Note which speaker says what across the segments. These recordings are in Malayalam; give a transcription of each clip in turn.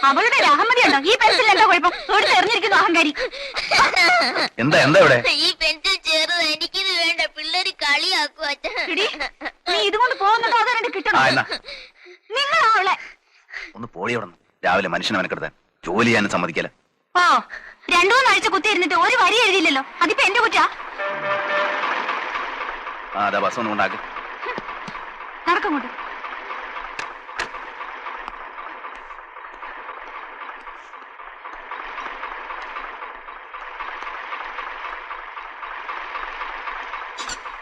Speaker 1: അവളുടെ അഹമ്മദിയുണ്ടോ ഈ പെൻസിൽ? എന്താ കുഴപ്പം? എറിഞ്ഞിരിക്കുന്നു അഹങ്കാരി.
Speaker 2: എന്താ എന്താ ഇവിടെ?
Speaker 3: ഈ പെൻസിൽ ചെറുത്, എനിക്കിത് വേണ്ട. പിള്ളേര് കളിയാക്കുക.
Speaker 1: നീ ഇതുകൊണ്ട് പോകുന്നതോ അതോ രണ്ട് കിട്ടണോ? നിങ്ങളാ അവളെ
Speaker 2: ഒന്ന് പോടി അവിടെ. രാവിലെ മനുഷ്യനെ മെനക്കെടുത്താൻ ജോലി ചെയ്യാനും സമ്മതിക്കല.
Speaker 1: ഓ, 2-3 ആഴ്ച കുത്തിയിരുന്നിട്ട് ഒരു വരി എഴുതിയില്ലല്ലോ. അതിപ്പോ എന്റെ കുറ്റാ?
Speaker 2: അതാ ബസ് ഒന്നും കൊണ്ടാക്ക്.
Speaker 1: നടക്കങ്ങോട്ട്.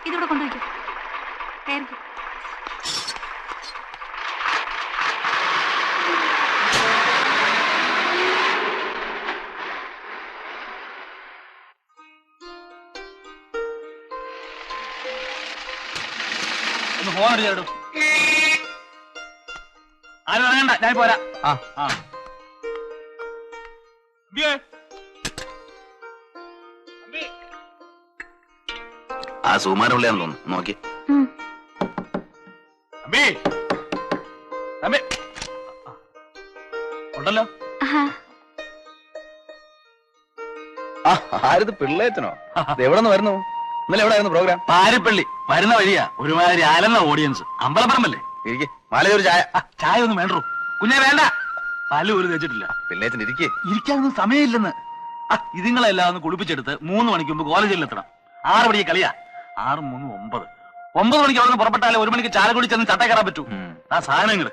Speaker 1: ഇതിവിടെ കൊണ്ടുപോയിക്കോ. കയറിക്കോ.
Speaker 4: ഫോൺ അടിച്ചേടും. ആരും അറിയണ്ട, ഞാൻ പോരാ.
Speaker 2: ആ സുമാരുള്ളയാന്ന് തോന്നുന്നു. നോക്കി
Speaker 4: ഉണ്ടല്ലോ.
Speaker 2: ആരിത്? പിള്ളേച്ചനോ? എവിടെ നിന്ന് വരുന്നു? ഇന്നലെ എവിടെ ആയിരുന്നു പ്രോഗ്രാം?
Speaker 4: പാരിപ്പള്ളി. വരുന്ന വഴിയാ. ഒരുമാതിരി അലന്ന ഓഡിയൻസ്. അമ്പലപ്പറമ്പല്ലേ?
Speaker 2: ഇരിക്കെ. മാലയൊരു ചായ.
Speaker 4: ചായ ഒന്നും വേണ്ടോ കുഞ്ഞെ? വേണ്ട. പല്ല് ഒരു തേച്ചിട്ടില്ല.
Speaker 2: പിള്ളേച്ചൻ ഇരിക്കേ.
Speaker 4: ഇരിക്കാനൊന്നും സമയമില്ലെന്ന്. ഇതുങ്ങളെല്ലാം ഒന്ന് കുളിപ്പിച്ചെടുത്ത് 3 മണിക്ക് മുമ്പ് കോളേജിൽ എത്തണം. 6 മണിക്ക് കളിയാ. 6 - 3 = 9. 9 മണിക്ക് അവിടെ നിന്ന് പുറപ്പെട്ടാലേ 1 മണിക്ക് ചാലക്കുടി ചെന്ന് ചട്ട കയറാൻ പറ്റൂ. ആ സാധനങ്ങള്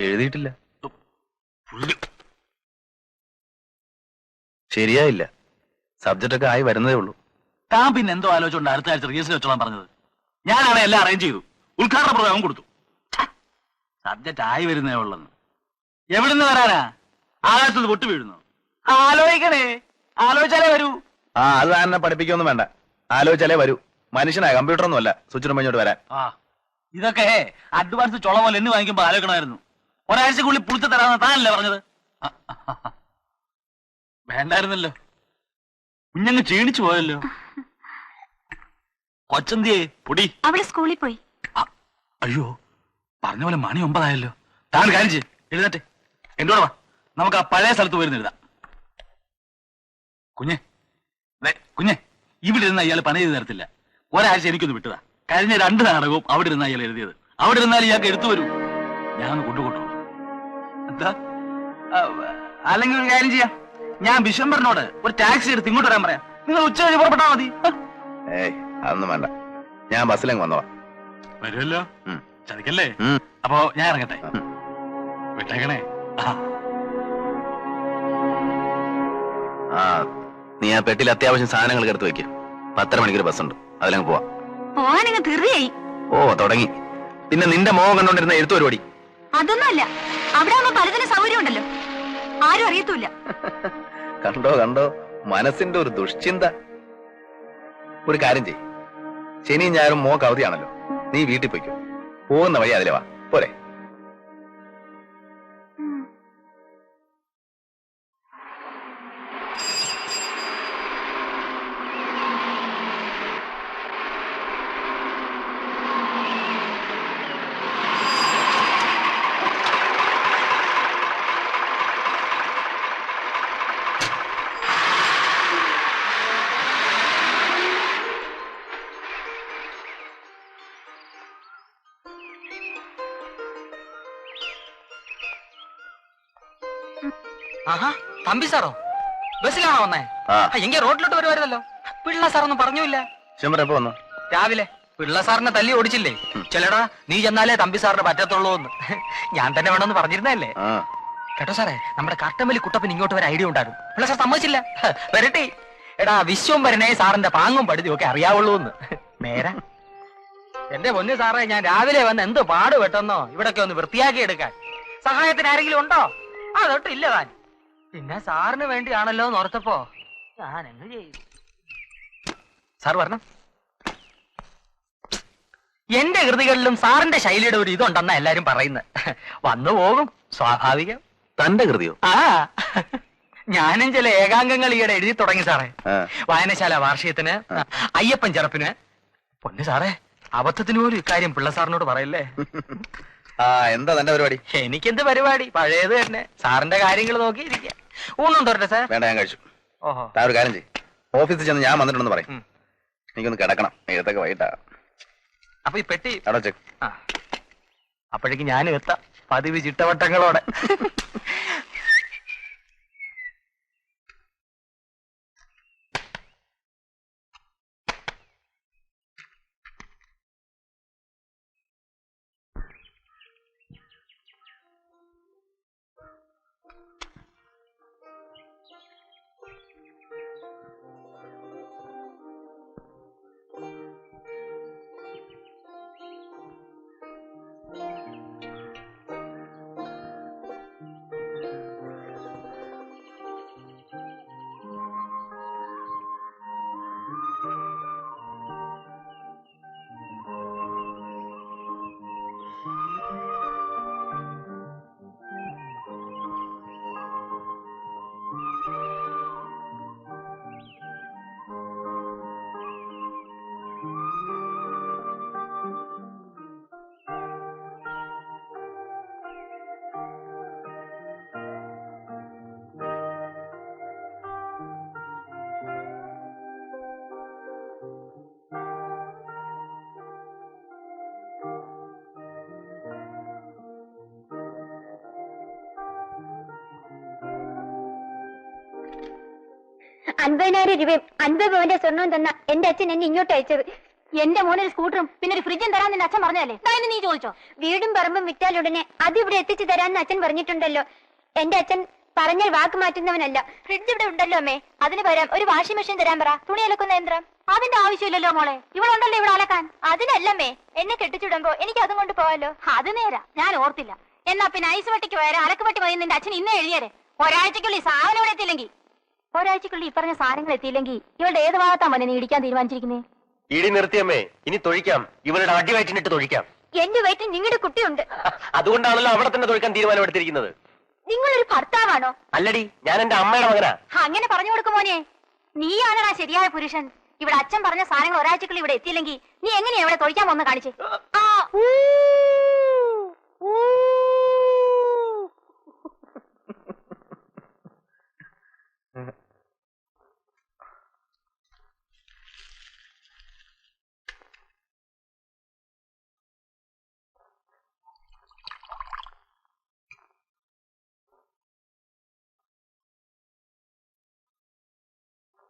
Speaker 2: എഴുതിയിട്ടില്ല. ശരിയായില്ല. സബ്ജക്റ്റ് ഒക്കെ ആയി വരുന്നതേ ഉള്ളൂ.
Speaker 4: താൻ പിന്നെ എന്തോ ആലോചിച്ചുകൊണ്ട് അടുത്ത ആഴ്ച റിഹേഴ്സൽ വെച്ചോളാൻ പറഞ്ഞത്. ഞാനാണ് എല്ലാം അറേഞ്ച് ചെയ്തു, ഉദ്ഘാടന പ്രോഗ്രാം കൊടുത്തു. സബ്ജക്റ്റ് ആയി വരുന്നേ ഉള്ളെന്ന്. എവിടുന്ന് വരാനാ? ആകാശത്ത് പൊട്ടു വീഴുന്നു. ആലോചിക്കണേ, ആലോചിച്ചാലേ വരൂ.
Speaker 2: അത് തന്നെ പഠിപ്പിക്കൊന്നും വേണ്ട, ആലോചിച്ചാലേ വരൂ. മനുഷ്യനാ, കമ്പ്യൂട്ടറൊന്നും അല്ല സ്വിച്ചിടുമ്പോ ഇങ്ങോട്ട് വരാൻ.
Speaker 4: ഇതൊക്കെ അഡ്വാൻസ് ചുള പോലെ എണ്ണി വാങ്ങിക്കുമ്പോ ആലോചിക്കണമായിരുന്നു. ഒരാഴ്ചക്കുള്ളിൽ പുളിച്ചു തരാമെന്ന് താനല്ലേ പറഞ്ഞത്? വേണ്ടായിരുന്നല്ലോ, കുഞ്ഞങ്ങ് ക്ഷീണിച്ചു പോയല്ലോ. കൊച്ചന്തിയെ പൊടി
Speaker 1: അവള് സ്കൂളിൽ പോയി.
Speaker 4: അയ്യോ, പറഞ്ഞ പോലെ മണി 9 ആയല്ലോ. താൻ കാര്യം ചെയ്യ്, എഴുന്നേറ്റെ എന്നോട് വാ, നമുക്ക് ആ പഴയ സ്ഥലത്ത് പോയിരുന്ന് എഴുതാം. കുഞ്ഞെ കുഞ്ഞെ, ഇവിടെ ഇരുന്ന് അയാൾ പണി ചെയ്ത് തരത്തില്ല. ഒരാഴ്ച എനിക്കൊന്ന് വിട്ടതാ. കഴിഞ്ഞ 2 നാടകവും അവിടെ ഇരുന്ന് അയാൾ എഴുതിയത്. അവിടെ ഇരുന്നാൽ ഇയാൾക്ക് എടുത്തു വരൂ. ഞാനൊന്ന് കൊണ്ടുകൊണ്ടു. എന്താ? അല്ലെങ്കിൽ ഒരു കാര്യം ചെയ്യാം, ഞാൻ ബിഷംബറിനോട് ഒരു ടാക്സി എടുത്ത് ഇങ്ങോട്ട് വരാൻ പറയാം. നിങ്ങൾ ഉച്ച കഴിഞ്ഞ് പുറപ്പെട്ടാൽ മതി.
Speaker 2: ഏയ് അതൊന്നും വേണ്ട, ഞാൻ ബസ്സിലെങ്ങ് വന്നോളാം.
Speaker 4: വരുമല്ലോ, ചതിക്കല്ലേ? അപ്പോ ഞാൻ ഇറങ്ങട്ടെ. വിട്ടേക്കണേ.
Speaker 2: നീ ആ പെട്ടിയിൽ അത്യാവശ്യം സാധനങ്ങൾ എടുത്ത് വെക്കും. 10:30 മണിക്കൊരു ബസ്സുണ്ട്, അതിലങ്ങ് പോവാം.
Speaker 1: പോവാനിങ്ങ് തീർച്ചയായി.
Speaker 2: ഓ തുടങ്ങി. പിന്നെ നിന്റെ മോഹം കണ്ടോണ്ടിരുന്ന എഴുത്തു പരിപാടി
Speaker 1: അതൊന്നുമല്ല. അവിടെ ആവുമ്പോ പലതിനും സൗകര്യം ഉണ്ടല്ലോ, ആരും അറിയത്തൂല്ല.
Speaker 2: കണ്ടോ കണ്ടോ, മനസ്സിന്റെ ഒരു ദുഷ്ചിന്ത. ഒരു കാര്യം ചെയ്യ്, ശനിയും ഞായറും മോക്ക് അവധിയാണല്ലോ, നീ വീട്ടിൽ പോയിക്കോ. പോകുന്ന വഴി അതിലെ വാ, പോരെ?
Speaker 5: ആഹാ, തമ്പി സാറോ ബസ്സിലാണോ വന്നേ? എങ്കിൽ റോഡിലോട്ട് വരുമായിരുന്നല്ലോ. പിള്ള സാറൊന്നും പറഞ്ഞില്ല.
Speaker 2: എപ്പോ വന്നു?
Speaker 5: രാവിലെ. പിള്ള സാറിനെ തല്ലി ഓടിച്ചില്ലേ? ചെല്ലടാ, നീ ചെന്നാലേ തമ്പി സാറിന് പറ്റത്തുള്ളൂ എന്ന് ഞാൻ തന്നെ വേണമെന്ന് പറഞ്ഞിരുന്നല്ലേ. കേട്ടോ സാറേ, നമ്മുടെ കട്ടമ്പലി കുട്ടപ്പൻ ഇങ്ങോട്ട് വരെ ഐഡിയ ഉണ്ടായിരുന്നു. പിള്ള സാർ സമ്മതിച്ചില്ല. വരട്ടെ എടാ, വിശ്വംഭരനെ സാറിന്റെ പാങ്ങും പടുതിയും ഒക്കെ അറിയാവുള്ളൂ എന്ന്. നേരാ എന്റെ പൊന്നു സാറേ, ഞാൻ രാവിലെ വന്ന് എന്ത് പാട് പെട്ടെന്നോ ഇവിടൊക്കെ ഒന്ന് വൃത്തിയാക്കി എടുക്കാൻ. സഹായത്തിന് ആരെങ്കിലും ഉണ്ടോ? അതൊട്ടില്ല താൻ. പിന്നെ സാറിന് വേണ്ടിയാണല്ലോ എന്ന് ഓർത്തപ്പോ ഞാൻ എന്ത് ചെയ്തു? സാർ വരണം. എന്റെ കൃതികളിലും സാറിന്റെ ശൈലിയുടെ ഒരു ഇതുണ്ടെന്നാ എല്ലാരും പറയുന്നത്. വന്നു പോകും, സ്വാഭാവികം.
Speaker 2: തന്റെ കൃതിയോ?
Speaker 5: ഞാനും ചില ഏകാംഗങ്ങൾ ഈയിടെ എഴുതി തുടങ്ങി സാറേ. വായനശാല വാർഷികത്തിന്, അയ്യപ്പൻ ചെറുപ്പിന്. പൊന്നു സാറേ, അബദ്ധത്തിന് പോലും ഇക്കാര്യം പിള്ള സാറിനോട് പറയല്ലേ.
Speaker 2: എന്താ തന്റെ പരിപാടി?
Speaker 5: എനിക്കെന്ത് പരിപാടി, പഴയത് തന്നെ. സാറിന്റെ കാര്യങ്ങൾ നോക്കിയിരിക്കുക. ഊണും തോരട്ടെ സാർ?
Speaker 2: വേണ്ട, ഞാൻ കഴിച്ചു.
Speaker 5: ഓഹോ,
Speaker 2: താ ഒരു കാര്യം ചെയ്യ്, ഓഫീസിൽ ചെന്ന് ഞാൻ വന്നിട്ടുണ്ടെന്ന് പറയും. എനിക്കൊന്ന് കിടക്കണം, ഏതൊക്കെ വൈകിട്ടാ.
Speaker 5: അപ്പൊ ഈ പെട്ടി
Speaker 2: അവിടെ വെച്ചേക്ക്.
Speaker 5: അപ്പോഴേക്ക് ഞാനും എത്താം, പതിവ് ചിട്ടവട്ടങ്ങളോടെ.
Speaker 6: $50,000 രൂപയും 50 പവന്റെ സ്വർണവും തന്ന എന്റെ അച്ഛൻ എന്നെ ഇങ്ങോട്ട് അയച്ചത്. എന്റെ മോനൊരു സ്കൂട്ടറും പിന്നെ ഒരു ഫ്രിഡ്ജും തരാൻ നിന്റെ അച്ഛൻ പറഞ്ഞല്ലേ? നീ ചോദിച്ചോ? വീടും പറമ്പും വിറ്റാൽ ഉടനെ അത് ഇവിടെ എത്തിച്ചു തരാന്ന് അച്ഛൻ പറഞ്ഞിട്ടുണ്ടല്ലോ. എന്റെ അച്ഛൻ പറഞ്ഞാൽ വാക്ക് മാറ്റുന്നവനല്ല. ഫ്രിഡ്ജ് ഇവിടെ ഉണ്ടല്ലോ അമ്മേ, അതിന് പകരം ഒരു വാഷിംഗ് മെഷീൻ തരാൻ പറ. തുണി അലക്കുന്ന യന്ത്രം. അതിന്റെ ആവശ്യമില്ലല്ലോ മോളെ, ഇവളുണ്ടല്ലോ ഇവിടെ അലക്കാൻ. അതിനല്ലമ്മേ, എന്നെ കെട്ടിച്ചിടുമ്പോ എനിക്ക് അതും കൊണ്ട് പോവാലോ. അത് നേരാ, ഞാൻ ഓർത്തില്ല. എന്നാ പിന്നെ ഐസ് വട്ടിക്ക് വരെ അലക്കുപട്ടി മതി നിന്റെ അച്ഛൻ ഇന്നേ എഴുതിയരെ. ഒരാഴ്ചക്കുള്ളിൽ സാധനം ഇവിടെ എത്തിയില്ലെങ്കിൽ, ഒരാഴ്ചക്കുള്ളിൽ ഈ പറഞ്ഞ സാധനങ്ങൾ എത്തിയില്ലെങ്കിൽ ഇവളുടെ ഏത് ഭാഗത്താ മോനെ നീ ഇടിക്കാൻ തീരുമാനിച്ചിരിക്കുന്നേ?
Speaker 7: ഇടി നിർത്തിയമ്മേ, ഇനി തൊഴിക്കാം. ഇവരുടെ അടി വയറ്റിനിട്ട് തൊഴിക്കാം.
Speaker 6: എന്റെ വയറ്റിൽ നിങ്ങളുടെ കുട്ടിയുണ്ട്.
Speaker 7: അതുകൊണ്ടാണല്ലോ അവിടെ തന്നെ തൊഴിക്കാൻ തീരുമാനമെടുത്തിരിക്കുന്നത്.
Speaker 6: നിങ്ങളൊരു ഭർത്താവാണോ?
Speaker 7: അല്ലടി, ഞാൻ എന്റെ അമ്മയുടെ മകനാ.
Speaker 6: അങ്ങനെ പറഞ്ഞു കൊടുക്കും മോനെ. നീയാണടാ ശരിയായ പുരുഷൻ. ഇവിടെ അച്ഛൻ പറഞ്ഞ സാധനങ്ങൾ ഒരാഴ്ചക്കുള്ളിൽ ഇവിടെ എത്തിയില്ലെങ്കിൽ നീ എങ്ങനെയാ ഇവിടെ തൊഴിക്കാൻ വന്ന് കാണിച്ചേ?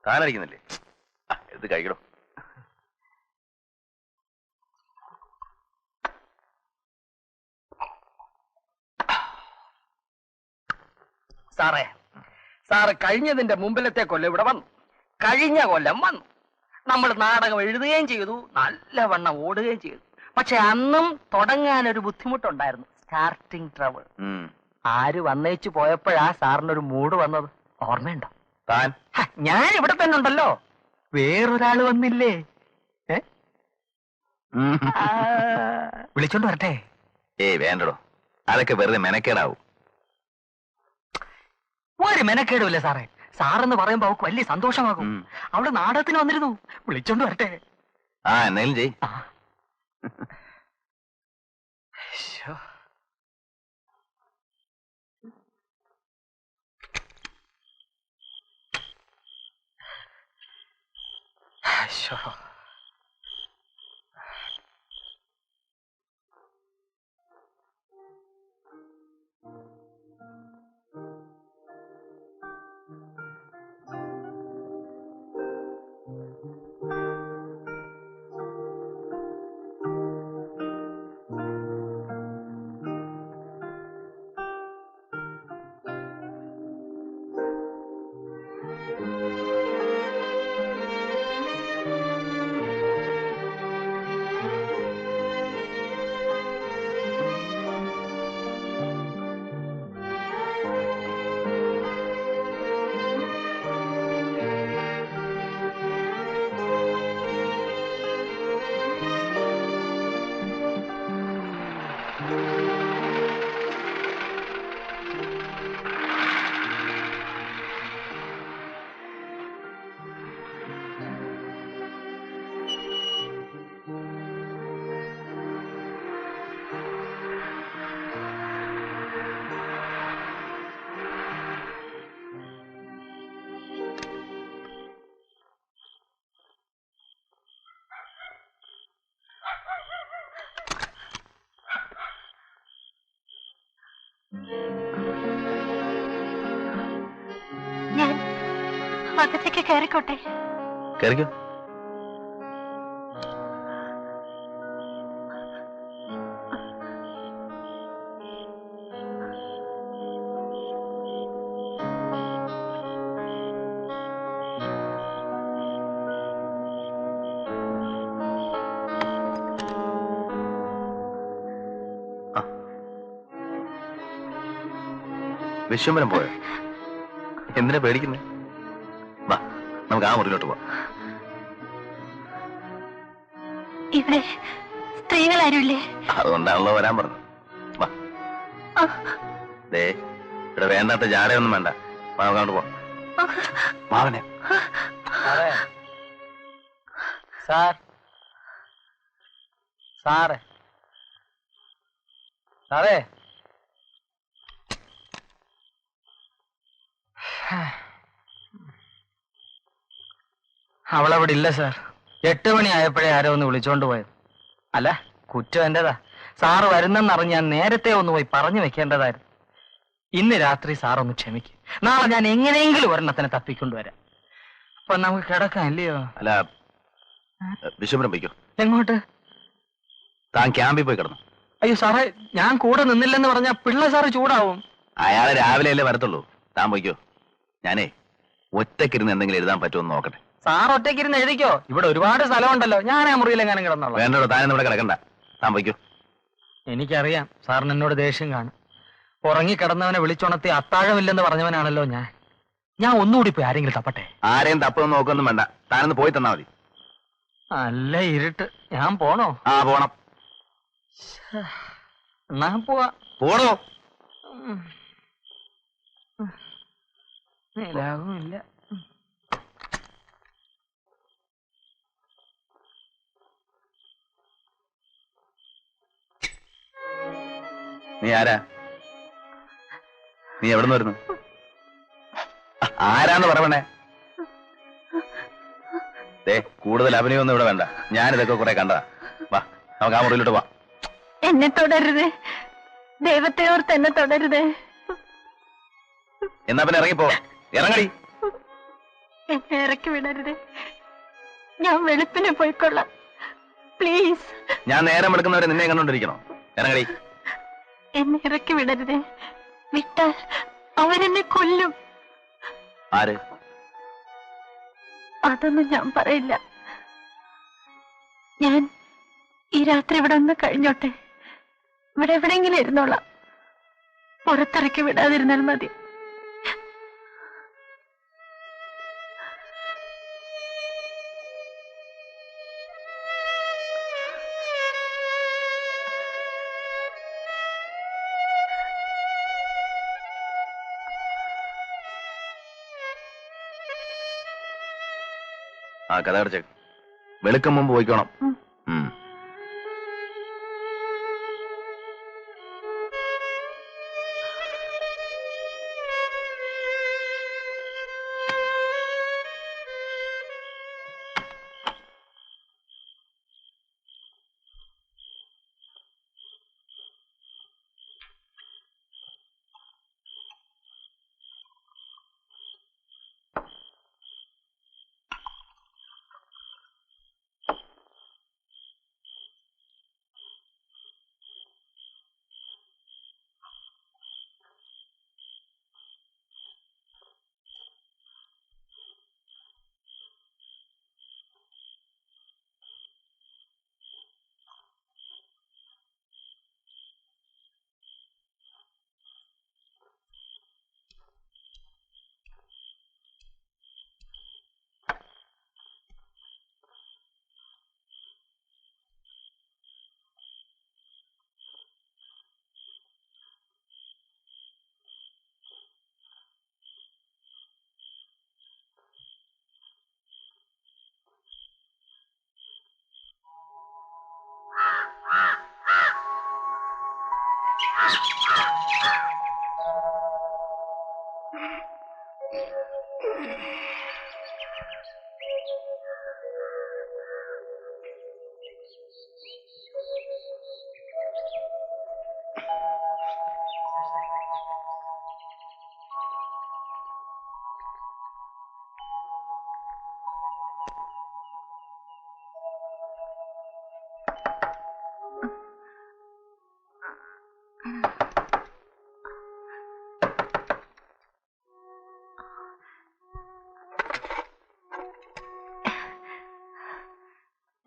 Speaker 2: താനടിക്കുന്നില്ലേ? എടുത്ത് കഴിക്കണോ?
Speaker 5: സാറ് കഴിഞ്ഞതിന്റെ മുമ്പിലത്തെ കൊല്ലം ഇവിടെ വന്നു. കഴിഞ്ഞ കൊല്ലം വന്നു. നമ്മൾ നാടകം എഴുതുകയും ചെയ്തു, നല്ലവണ്ണം ഓടുകയും ചെയ്തു. പക്ഷെ അന്നും തുടങ്ങാൻ ഒരു ബുദ്ധിമുട്ടുണ്ടായിരുന്നു, സ്റ്റാർട്ടിങ് ട്രബിൾ. ആര് വന്നേച്ചു പോയപ്പോഴാ സാറിനൊരു മൂഡ് വന്നത് ഓർമ്മയുണ്ടോ?
Speaker 2: താൻ
Speaker 5: ഞാൻ ഇവിടെ തന്നെ ഉണ്ടല്ലോ, വേറൊരാള് വന്നില്ലേ? വിളിച്ചോണ്ട് വരട്ടെ?
Speaker 2: വേണ്ടടോ, അതൊക്കെ വെറുതെ മെനക്കേടാവും.
Speaker 5: ഒരു മെനക്കേടുമില്ല സാറേ. സാറെന്ന് പറയുമ്പോ അവൾക്ക് വലിയ സന്തോഷമാകും. അവള് നാടകത്തിന് വന്നിരുന്നു, വിളിച്ചോണ്ട് വരട്ടെ?
Speaker 2: എന്നാലും ചെയ്.
Speaker 6: ഞാൻ അകത്തേക്ക് കയറിക്കോട്ടെ?
Speaker 2: കയറിക്കോ. വിശ്വംബരം പോയോ? എന്തിനാ പേടിക്കുന്നേ? വാ, നമുക്ക് ആ മുറിയിലോട്ട് പോവാം.
Speaker 6: ഇവിടെ സ്ത്രീകളാരുമില്ലേ?
Speaker 2: അതുകൊണ്ടാണല്ലോ വരാൻ പറഞ്ഞത്. വാ. ദേ, ഇവിടെ വേണ്ടാത്ത ജാടയൊന്നും വേണ്ട. അങ്ങോട്ട് പോ. മാവനെ.
Speaker 5: സാർ സാറേ സാറേ അവളവിടെ ഇല്ല സാർ. 8 മണി ആയപ്പോഴേ ആരോ ഒന്ന് വിളിച്ചോണ്ട് പോയത്. അല്ല, കുറ്റം എന്റേതാ. സാറ് വരുന്നെന്നറിഞ്ഞ് ഞാൻ നേരത്തെ ഒന്ന് പോയി പറഞ്ഞു വെക്കേണ്ടതായിരുന്നു. ഇന്ന് രാത്രി സാറൊന്ന് ക്ഷമിക്കും. നാളെ ഞാൻ എങ്ങനെയെങ്കിലും ഒരെണ്ണത്തിനെ തപ്പിക്കൊണ്ടുവരാം. അപ്പൊ നമുക്ക് കിടക്കാം, ഇല്ലയോ?
Speaker 2: അല്ല, വിശ്വംബരം പോയിക്കോ.
Speaker 5: എങ്ങോട്ട്?
Speaker 2: താൻ ക്യാമ്പിൽ പോയി കിടന്നു.
Speaker 5: അയ്യോ സാറേ, ഞാൻ കൂടെ നിന്നില്ലെന്ന് പറഞ്ഞാൽ പിള്ള സാറ് ചൂടാവും.
Speaker 2: അയാളെ രാവിലെ അല്ലേ വരത്തുള്ളൂ. താൻ പോയിക്കോ. ഞാനേ ഒറ്റക്കിരുന്ന് എന്തെങ്കിലും എഴുതാൻ പറ്റുമെന്ന് നോക്കട്ടെ.
Speaker 5: സാർ ഒറ്റയ്ക്ക് ഇരുന്ന് എഴുതിക്കോ, ഇവിടെ ഒരുപാട് സ്ഥലമുണ്ടല്ലോ. ഞാൻ ആ മുറിയിലെങ്ങാനും കിടന്നോളാം.
Speaker 2: വേണ്ടോ, താനൊന്നും ഇവിടെ കിടക്കണ്ട, താൻ വയ്ക്കൂ.
Speaker 5: എനിക്കറിയാം സാറിന് എന്നോട് ദേഷ്യം കാണും. ഉറങ്ങിക്കിടന്നവനെ വിളിച്ചുണർത്തി അത്താഴമില്ലെന്ന് പറഞ്ഞവനാണല്ലോ ഞാൻ. ഞാൻ ഒന്നുകൂടി പോയി ആരെങ്കിലും തപ്പട്ടെ.
Speaker 2: ആരെയും തപ്പൊന്നും നോക്കൊന്നും വേണ്ട, താനൊന്ന് പോയി തന്നാ മതി.
Speaker 5: നല്ല ഇരുട്ട്, ഞാൻ പോണോ?
Speaker 2: ആ പോണം.
Speaker 5: എന്നാ പോവാ.
Speaker 2: പോണോ?
Speaker 5: നിലാവുമില്ല.
Speaker 2: നീ ആരാ? നീ എവിടെ നിന്ന് വരുന്നു? ആരാന്ന് പറയണേ? ദേ, കൂടുതൽ അഭിനയൊന്നും ഇവിടെ വേണ്ട. ഞാനിതൊക്കെ കുറെ കണ്ടതാ. വാ, നമുക്ക് ആ മുറിയിലോട്ട് വാ.
Speaker 1: എന്നെ തുടരുത്, ദൈവത്തെ ഓർത്ത് എന്നെ തുടരുത്.
Speaker 2: എന്നാ പിന്നെ ഇറങ്ങിപ്പോ, ഇറങ്ങടി.
Speaker 1: എന്നെ ഇറക്കി വിടരുത്, ഞാൻ വെളുപ്പിനെ പോയിക്കൊള്ളാം, പ്ലീസ്.
Speaker 2: ഞാൻ നേരം എടുക്കുന്നവരെ നിന്നെ കണ്ടോണ്ടിരിക്കണോ? ഇറങ്ങടി.
Speaker 1: എന്നെ ഇറക്കി വിടരുത്, വിട്ടാൽ അവരെന്നെ കൊല്ലും.
Speaker 2: ആര്?
Speaker 1: അതൊന്നും ഞാൻ പറയില്ല. ഞാൻ ഈ രാത്രി ഇവിടെ ഒന്ന് കഴിഞ്ഞോട്ടെ, ഇവിടെ എവിടെയെങ്കിലും ഇരുന്നോളാം. പുറത്തിറക്കി വിടാതിരുന്നാൽ മതി.
Speaker 2: ആ കഥ അടച്ചേ, വെളുക്കം മുമ്പ് പോയിക്കോണം.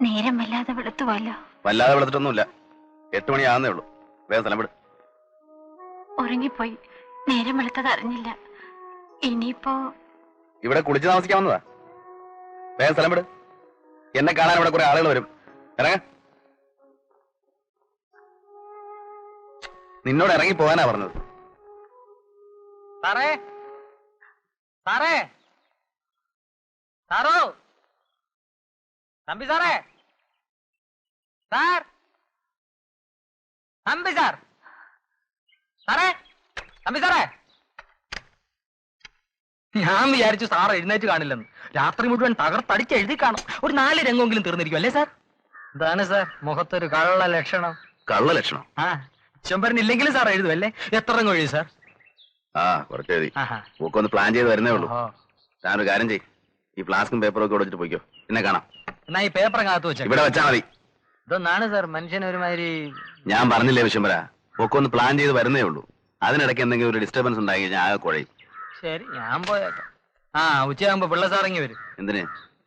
Speaker 1: നേരം വല്ലാതെ വെളുത്തുവല്ലോ.
Speaker 2: വല്ലാതെ വെളുത്തിട്ടൊന്നുമില്ല, 8 മണിയാകുന്നേ ഉള്ളൂ. വേഗം സ്ഥലം വിട്.
Speaker 1: ഉറങ്ങിപ്പോയി, നേരം വെളുത്തത് അറിഞ്ഞില്ല. ഇനിയിപ്പോ
Speaker 2: ഇവിടെ കുളിച്ച് താമസിക്കാവുന്നതാ. വേഗം സ്ഥലം വിട്. എന്നെ കാണാൻ ഇവിടെ കുറെ ആളുകൾ വരും. ഇറങ്ങ. നിന്നോട് ഇറങ്ങി പോകാനാ പറഞ്ഞത്.
Speaker 5: സാറേ, സാറേ, സാറോ, തമ്പി സാറേ, സാർ, തമ്പി സാർ, സാറേ, തമ്പി സാറേ. ഞാൻ വിചാരിച്ചു സാർ എഴുന്നേറ്റ് കാണില്ലെന്ന്. രാത്രി മുഴുവൻ തകർത്തടിച്ച് എഴുതി കാണും. ഒരു 4 രംഗമെങ്കിലും തീർന്നിരിക്കും അല്ലേ സാർ? ഇതാണ് സാർ മുഖത്തൊരു കള്ള ലക്ഷണം.
Speaker 2: കള്ള ലക്ഷണം?
Speaker 5: ആ, ചെമ്പരനില്ലെങ്കിലും സാർ എഴുതുമല്ലേ? എത്ര രംഗം എഴുതി സാർ?
Speaker 2: ആ, കുറച്ച് എഴുതി. ഒക്കെ ഒന്ന് പ്ലാൻ ചെയ്ത് വരുന്നേ ഉള്ളൂ. താനൊരു കാര്യം ചെയ്യ്, ഈ ഫ്ലാസ്കും പേപ്പറും ഒക്കെ വെച്ചിട്ട് പോയിക്കോ. പിന്നെ കാണാം.
Speaker 5: എന്നാ ഈ പേപ്പർ കാത്തു വെച്ച
Speaker 2: ഇവിടെ വെച്ചാ മതി.
Speaker 5: ഇതൊന്നാണ് സാർ മനുഷ്യൻ ഒരുമാതിരി.
Speaker 2: ഞാൻ പറഞ്ഞില്ലേ വിശ്വംബര, ഒക്കെ ഒന്ന് പ്ലാൻ ചെയ്ത് വരുന്നേ ഉള്ളൂ. അതിനിടയ്ക്ക് എന്തെങ്കിലും ഒരു ഡിസ്റ്റർബൻസ് ഉണ്ടായി കഴിഞ്ഞാൽ ആകെ കുഴയും.
Speaker 5: ശരി, ഞാൻ പോയേക്കാം. ആ, ഉച്ചയാകുമ്പോ പിള്ള സാറിങ്ങി വരും.
Speaker 2: എന്തിന്?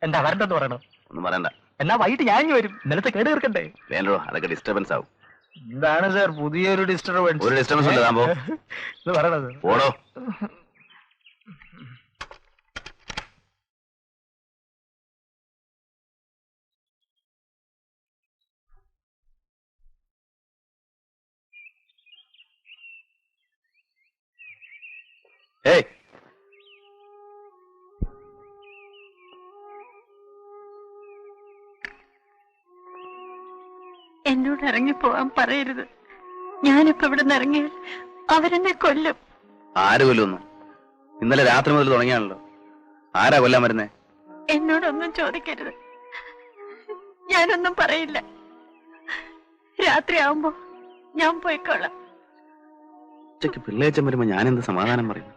Speaker 5: എന്താ വരണ്ടെന്ന് പറയണോ?
Speaker 2: ഒന്നും പറയണ്ട.
Speaker 5: എന്നാ വൈകിട്ട് ഞാൻ ഇങ്ങ് വരും. ഇന്നലത്തെ കേട് തീർക്കണ്ടേ?
Speaker 2: വേണ്ടോ, അതൊക്കെ ഡിസ്റ്റർബൻസ് ആവും.
Speaker 5: എന്താണ് സാർ പുതിയൊരു ഡിസ്റ്റർബൻസ്?
Speaker 2: ഒരു ഡിസ്റ്റർബൻസ് ഉണ്ട്, താൻ പോ.
Speaker 5: ഇത് പറയണത്
Speaker 2: പോടോ. ഏയ്,
Speaker 1: എന്നോട് ഇറങ്ങിപ്പോവാൻ പറയരുത്. ഞാനിപ്പോ ഇവിടെ നിന്ന് ഇറങ്ങിയാൽ അവരെന്നെ കൊല്ലും.
Speaker 2: ആര് കൊല്ലുന്നു? ഇന്നലെ രാത്രി മുതൽ തുടങ്ങിയാണല്ലോ. ആരാ കൊല്ലാൻ വരുന്നേ?
Speaker 1: എന്നോടൊന്നും ചോദിക്കരുത്. ഞാനൊന്നും പറയില്ല. രാത്രിയാവുമ്പോ ഞാൻ പോയിക്കോളാം.
Speaker 2: ഉച്ചയ്ക്ക് പിള്ളേച്ചൻ വരുമ്പോ ഞാൻ എന്ത് സമാധാനം പറയും?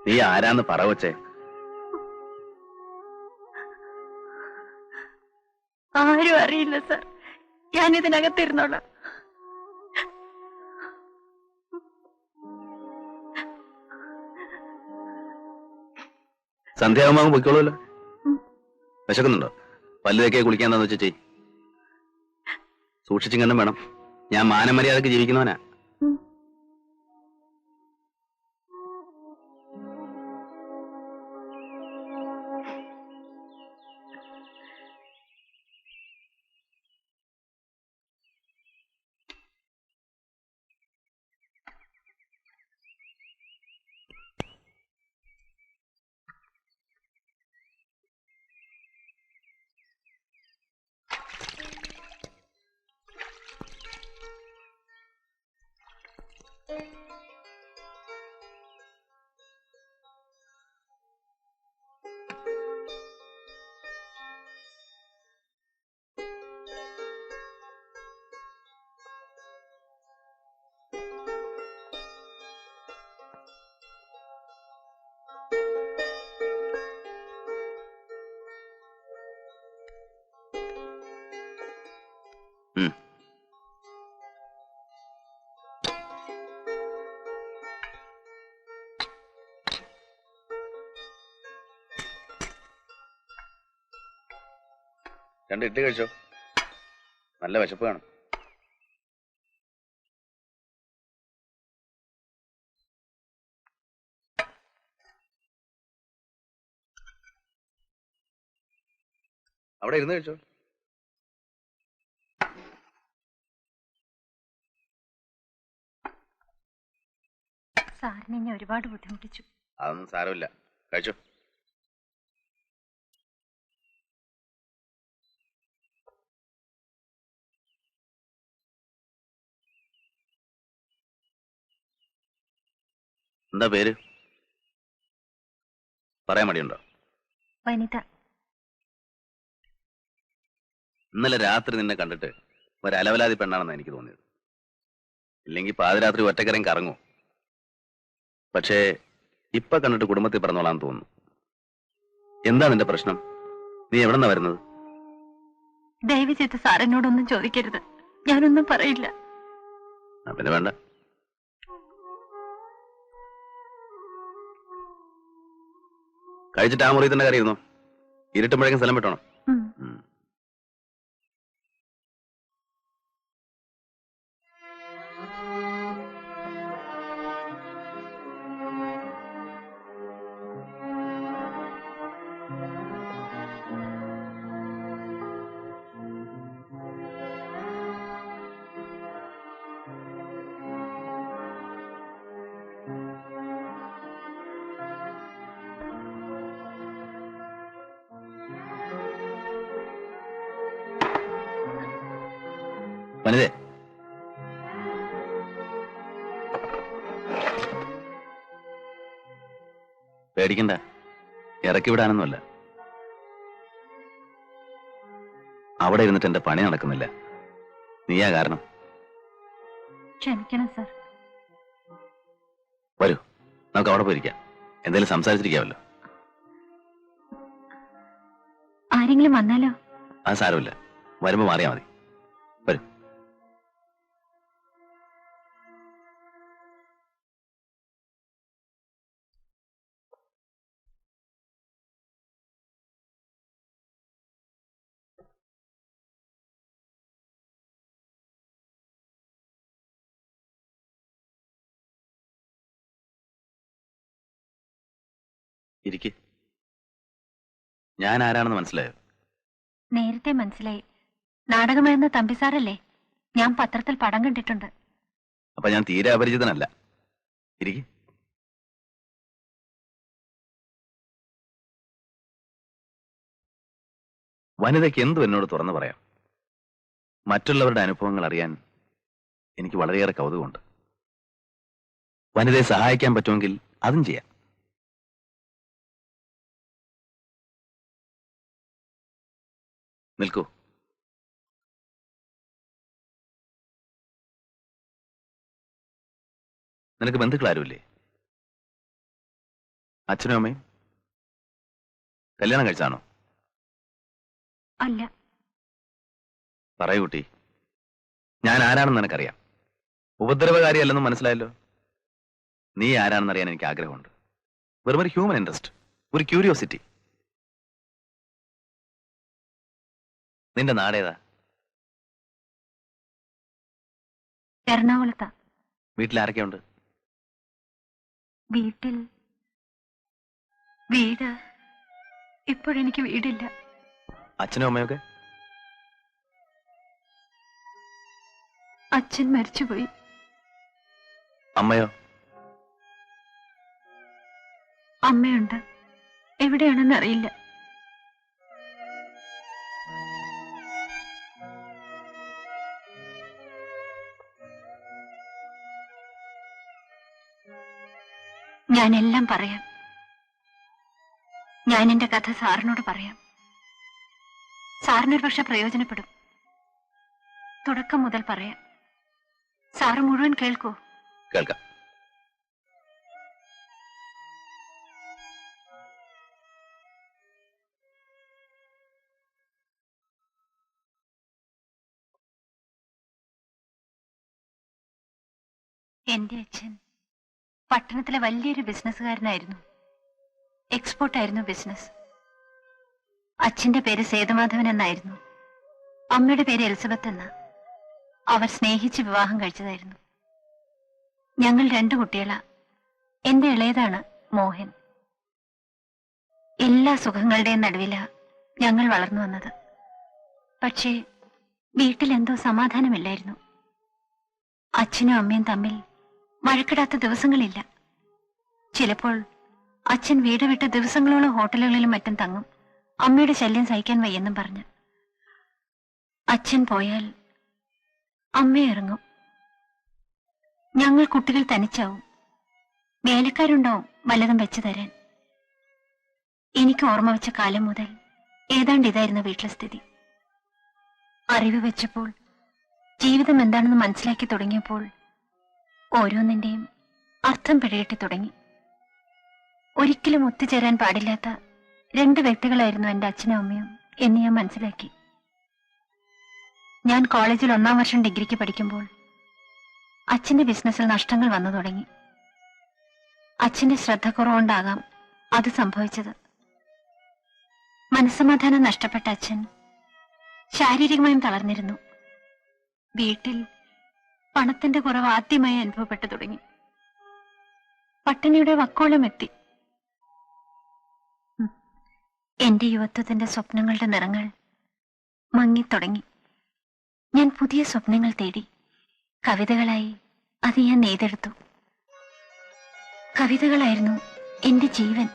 Speaker 2: നീ ആരാന്ന് പറ വച്ചേ.
Speaker 1: ആരും അറിയില്ല സാർ. ഞാനിതിനകത്തിരുന്നോളാം.
Speaker 2: സന്ധ്യാകുമ്പോ പൊയ്ക്കോളൂല്ലോ. വിശക്കുന്നുണ്ടോ? പല്ലുതൊക്കെ കുളിക്കാന്ന് വെച്ചാ ചെയ്. സൂക്ഷിച്ചിങ്ങന്നും വേണം. ഞാൻ മാനമര്യാദക്ക് ജീവിക്കുന്നവനാ. രണ്ട് ഇട്ട് കഴിച്ചോ, നല്ല വിശപ്പ് കാണും. അവിടെ ഇരുന്ന് കഴിച്ചോ.
Speaker 1: സാറിനെ ഞാൻ ഒരുപാട് ബുദ്ധിമുട്ടിച്ചു.
Speaker 2: അതൊന്നും സാരമില്ല, കഴിച്ചോ. എന്താ പേര്? പറയാൻ മടിയുണ്ടോ?
Speaker 1: വനിത.
Speaker 2: ഇന്നലെ രാത്രി നിന്നെ കണ്ടിട്ട് ഒരു അലവലാതി പെണ്ണാണെന്ന് എനിക്ക് തോന്നിയത്. ഇല്ലെങ്കിൽ പാതിരാത്രി ഒറ്റക്കരം കറങ്ങൂ. പക്ഷേ ഇപ്പൊ കണ്ടിട്ട് കുടുംബത്തിൽ പറഞ്ഞോളാന്ന് തോന്നുന്നു. എന്താ നിന്റെ പ്രശ്നം? നീ എവിടെന്നാ വരുന്നത്?
Speaker 1: ദയവ് ചെയ്ത് സാറിനോടൊന്നും ചോദിക്കരുത്. ഞാനൊന്നും പറയില്ല.
Speaker 2: പിന്നെ വേണ്ട. കഴിച്ചിട്ട് ആ മുറി തന്നെ കയറിയിരുന്നോ. ഇരുട്ടുമ്പോഴേക്കും സ്ഥലം വിട്ടോണം. വനിതേ, പേടിക്കണ്ട, ഇറക്കി വിടാനൊന്നുമല്ല. അവിടെ ഇരുന്നിട്ട് എന്റെ പണി നടക്കുന്നില്ല. നീയാ കാരണം.
Speaker 1: ക്ഷമിക്കണം സാർ.
Speaker 2: വരൂ, നമുക്ക് അവിടെ പോയിരിക്കാം. എന്തെങ്കിലും സംസാരിച്ചിരിക്കാമല്ലോ.
Speaker 1: ആരെങ്കിലും വന്നാലോ?
Speaker 2: അത് സാരമില്ല, വരുമ്പോ മാറിയാ മതി. വരൂ. ഇരിക്ക്. ഞാൻ ആരാണെന്ന് മനസ്സിലായോ?
Speaker 1: നേരത്തെ മനസ്സിലായി. നാടകമെഴുന്ന തമ്പിസാറല്ലേ? ഞാൻ പത്രത്തിൽ പടം കണ്ടിട്ടുണ്ട്.
Speaker 2: അപ്പൊ ഞാൻ തീരെ അപരിചിതനല്ല. ഇരിക്ക്. വനിതയ്ക്ക് എന്തും എന്നോട് തുറന്നു പറയാം. മറ്റുള്ളവരുടെ അനുഭവങ്ങൾ അറിയാൻ എനിക്ക് വളരെയേറെ കൗതുകമുണ്ട്. വനിതയെ സഹായിക്കാൻ പറ്റുമെങ്കിൽ അതും ചെയ്യാം. നിൽക്കൂ. നിനക്ക് ബന്ധുക്കളാരുമില്ലേ? അച്ഛനും അമ്മയും? കല്യാണം കഴിച്ചാണോ?
Speaker 1: അല്ല.
Speaker 2: പറയൂ കുട്ടി, ഞാൻ ആരാണെന്ന് നിനക്കറിയാം. ഉപദ്രവകാരിയല്ലെന്ന് മനസ്സിലായല്ലോ. നീ ആരാണെന്ന് അറിയാൻ എനിക്ക് ആഗ്രഹമുണ്ട്. വെറും ഒരു ഹ്യൂമൻ ഇൻട്രസ്റ്റ്, ഒരു ക്യൂരിയോസിറ്റി. നിന്റെ നാടേതാ?
Speaker 1: എറണാകുളത്താ.
Speaker 2: വീട്ടിൽ ആരൊക്കെയുണ്ട്?
Speaker 1: വീട് ഇപ്പോഴെനിക്ക് വീടില്ല.
Speaker 2: അച്ഛനും അമ്മയൊക്കെ?
Speaker 1: അച്ഛൻ മരിച്ചുപോയി.
Speaker 2: അമ്മയോ?
Speaker 1: അമ്മയുണ്ട്, എവിടെയാണെന്ന് അറിയില്ല. ഞാനെല്ലാം പറയാം. ഞാൻ എന്റെ കഥ സാറിനോട് പറയാം. സാറിനൊരു പക്ഷെ പ്രയോജനപ്പെടും. തുടക്കം മുതൽ പറയാം. സാറ് മുഴുവൻ കേൾക്കൂ.
Speaker 2: കേൾക്കാം.
Speaker 1: എന്റെ അച്ഛൻ പട്ടണത്തിലെ വലിയൊരു ബിസിനസ്സുകാരനായിരുന്നു. എക്സ്പോർട്ടായിരുന്നു ബിസിനസ്. അച്ഛന്റെ പേര് സേതുമാധവൻ എന്നായിരുന്നു. അമ്മയുടെ പേര് എലിസബത്ത് എന്ന. അവർ സ്നേഹിച്ച് വിവാഹം കഴിച്ചതായിരുന്നു. ഞങ്ങൾ 2 കുട്ടികളാ. എന്റെ ഇളയതാണ് മോഹൻ. എല്ലാ സുഖങ്ങളുടെയും നടുവിലാ ഞങ്ങൾ വളർന്നു വന്നത്. പക്ഷേ വീട്ടിലെന്തോ സമാധാനമില്ലായിരുന്നു. അച്ഛനും അമ്മയും തമ്മിൽ വഴക്കിടാത്ത ദിവസങ്ങളില്ല. ചിലപ്പോൾ അച്ഛൻ വീട് വിട്ട് ദിവസങ്ങളോളം ഹോട്ടലുകളിലും മറ്റും തങ്ങും, അമ്മയുടെ ശല്യം സഹിക്കാൻ വയ്യെന്നും പറഞ്ഞ്. അച്ഛൻ പോയാൽ അമ്മ ഇറങ്ങും. ഞങ്ങൾ കുട്ടികൾ തനിച്ചാവും. വേലക്കാരുണ്ടാവും വല്ലതും വെച്ചു തരാൻ. എനിക്ക് ഓർമ്മ വെച്ച കാലം മുതൽ ഏതാണ്ട് ഇതായിരുന്നു വീട്ടിലെ സ്ഥിതി. അറിവ് വെച്ചപ്പോൾ, ജീവിതം എന്താണെന്ന് മനസ്സിലാക്കി തുടങ്ങിയപ്പോൾ ഓരോന്നിന്റെയും അർത്ഥം പിഴയറ്റി തുടങ്ങി. ഒരിക്കലും ഒത്തുചേരാൻ പാടില്ലാത്ത 2 വ്യക്തികളായിരുന്നു എന്റെ അച്ഛനും അമ്മയും എന്ന് ഞാൻ മനസ്സിലാക്കി. ഞാൻ കോളേജിൽ 1-ാം വർഷം ഡിഗ്രിക്ക് പഠിക്കുമ്പോൾ അച്ഛന്റെ ബിസിനസ്സിൽ നഷ്ടങ്ങൾ വന്നു തുടങ്ങി. അച്ഛന്റെ ശ്രദ്ധക്കുറവുകൊണ്ടാകാം അത് സംഭവിച്ചത്. മനസ്സമാധാനം നഷ്ടപ്പെട്ട അച്ഛൻ ശാരീരികമായും തളർന്നിരുന്നു. വീട്ടിൽ പണത്തിന്റെ കുറവ് ആദ്യമായി അനുഭവപ്പെട്ടു തുടങ്ങി. പട്ടിണിയുടെ വക്കോളം എത്തി. എന്റെ യുവത്വത്തിന്റെ സ്വപ്നങ്ങളുടെ നിറങ്ങൾ മങ്ങിത്തുടങ്ങി. ഞാൻ പുതിയ സ്വപ്നങ്ങൾ തേടി. കവിതകളായി അത് ഞാൻ നെയ്തെടുത്തു. കവിതകളായിരുന്നു എന്റെ ജീവൻ.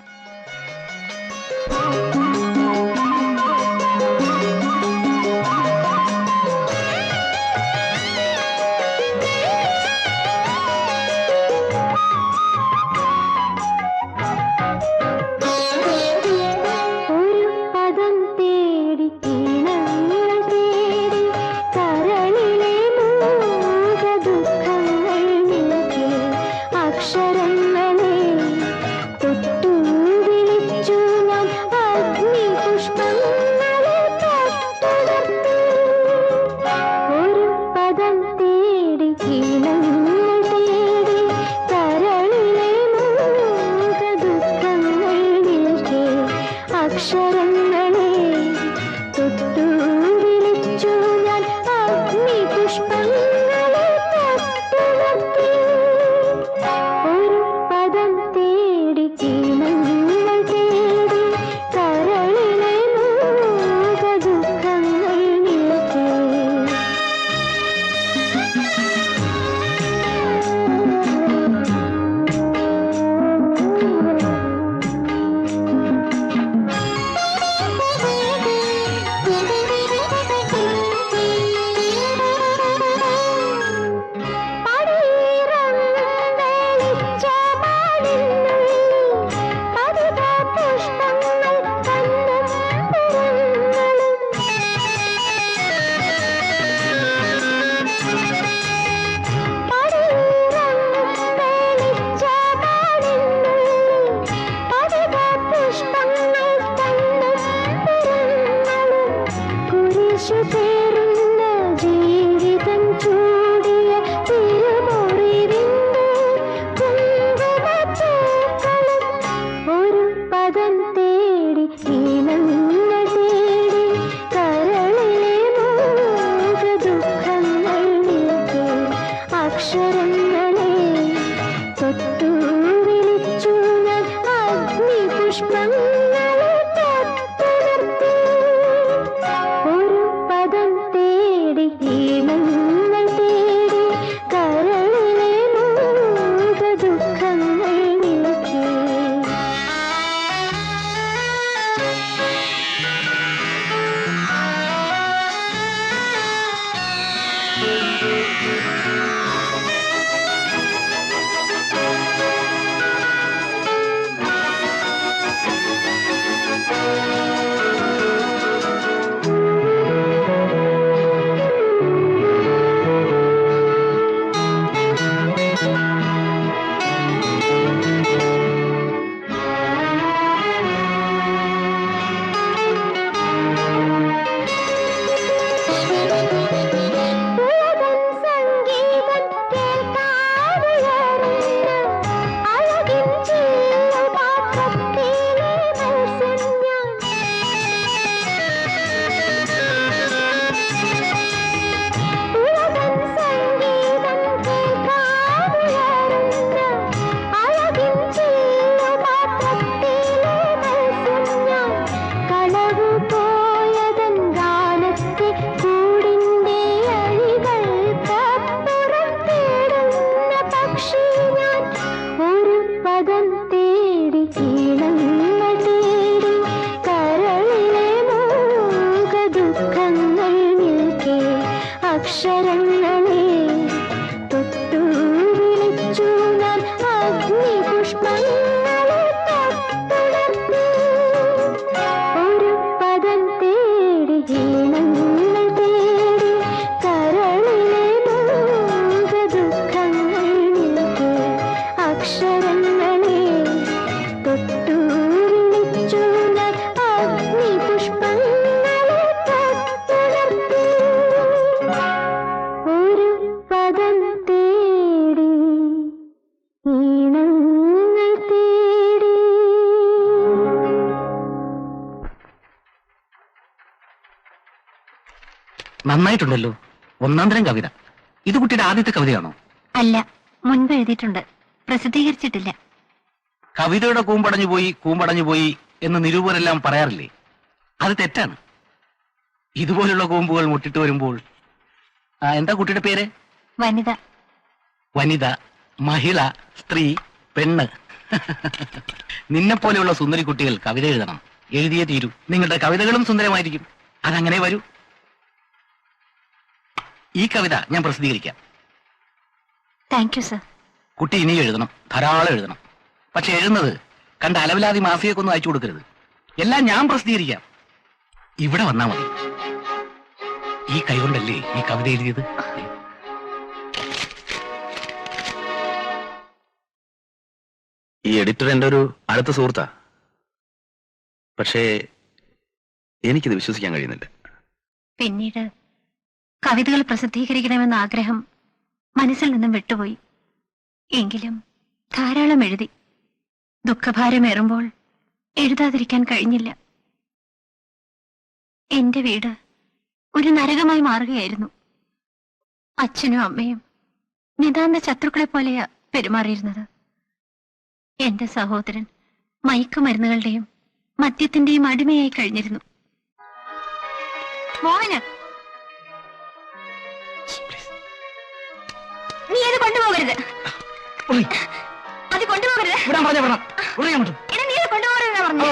Speaker 6: അക്ഷരങ്ങളെ തൊട്ടു വിളിച്ചു ഞാൻ ഒളിച്ചു പേരുന്ന ജീവിതം ചൂടിയ തിരുമുറിവിന്റെ കുങ്കുമപ്പൂക്കളും ഒരു പദം തേടി ഈണങ്ങൾ തേടി കരളിലെ മൂക ദുഃഖങ്ങൾ നീക്കി അക്ഷരങ്ങളെ തൊട്ടു വിളിച്ചു ഞാൻ അഗ്നി പുഷ്പങ്ങളെ തൊട്ടുണർത്തി ഒരു പദം തേടി ഈണങ്ങൾ തേടി കരളിലെ മൂക ദുഃഖങ്ങൾ നീക്കി അക്ഷരങ്ങളെ തൊട്ടു വിളിച്ചു ഞാൻ അഗ്നി പുഷ്പങ്ങളെ തൊട്ടുണർത്തി ഒരു പദം തേടി ഈണങ്ങൾ തേടി കരളിലെ മൂക ദുഃഖങ്ങൾ നീക്കി അക്ഷരങ്ങളെ തൊട്ടു വിളിച്ചു ഞാൻ അഗ്നി പുഷ്പങ്ങളെ തൊട്ടുണർത്തി ഒരു പദം തേടി ഈണങ്ങൾ തേടി.
Speaker 5: നന്നായിട്ടുണ്ടല്ലോ, ഒന്നാം തരം കവിത. ഇത് കുട്ടിയുടെ ആദ്യത്തെ കവിതയാണോ?
Speaker 1: അല്ല, മുൻപ് എഴുതിയിട്ടുണ്ട്, പ്രസിദ്ധീകരിച്ചിട്ടില്ല.
Speaker 5: കവിതയുടെ കൂമ്പടഞ്ഞു പോയി എന്ന് നിരൂപരെല്ലാം പറയാറില്ലേ? അത് തെറ്റാണ്. ഇതുപോലുള്ള കൂമ്പുകൾ മുട്ടിട്ട് വരുമ്പോൾ എന്താ കുട്ടിയുടെ പേര്?
Speaker 1: വനിത.
Speaker 5: വനിത, മഹിള, സ്ത്രീ, പെണ്ണ്. നിന്നെ പോലെയുള്ള സുന്ദരി കുട്ടികൾ കവിത എഴുതണം, എഴുതിയേ തീരൂ. നിങ്ങളുടെ കവിതകളും സുന്ദരമായിരിക്കും, അതങ്ങനെ വരൂ. ഈ കവിത ഞാൻ പ്രസിദ്ധീകരിക്കാം.
Speaker 1: Thank you sir.
Speaker 5: കുട്ടി ഇനി എഴുതണം, ധാരാളം എഴുതണം. പക്ഷെ എഴുതുന്നത് കണ്ട അലവിലാതി മാസികക്കൊന്നും അയച്ചു കൊടുക്കരുത്. എല്ലാം ഞാൻ പ്രസിദ്ധീകരിക്കാം. ഇവിടെ വന്നാ മതി. ഈ കൈകൊണ്ടല്ലേ ഈ കവിത എഴുതിയത്?
Speaker 2: ഈ എഡിറ്റർ എൻ്റെ ഒരു അടുത്ത സുഹൃത്താ. പക്ഷേ എനിക്കിത് വിശ്വസിക്കാൻ കഴിയുന്നില്ല.
Speaker 1: പിന്നീട് കവിതകൾ പ്രസിദ്ധീകരിക്കണമെന്ന ആഗ്രഹം മനസ്സിൽ നിന്നും വിട്ടുപോയി. എങ്കിലും ധാരാളം എഴുതി. ദുഃഖഭാരമേറുമ്പോൾ എഴുതാതിരിക്കാൻ കഴിഞ്ഞില്ല. എന്റെ വീട് ഒരു നരകമായി മാറുകയായിരുന്നു. അച്ഛനും അമ്മയും നിതാന്ത ശത്രുക്കളെ പോലെയാ പെരുമാറിയിരുന്നത്. എന്റെ സഹോദരൻ മയക്കുമരുന്നുകളുടെയും മദ്യത്തിന്റെയും അടിമയായി കഴിഞ്ഞിരുന്നു. മോഹന, നീ അത് കൊണ്ടുപോകരുത്. അത് കൊണ്ടുപോകരുത്. നീ അത് കൊണ്ടുപോകരുതെന്നാ പറഞ്ഞത്.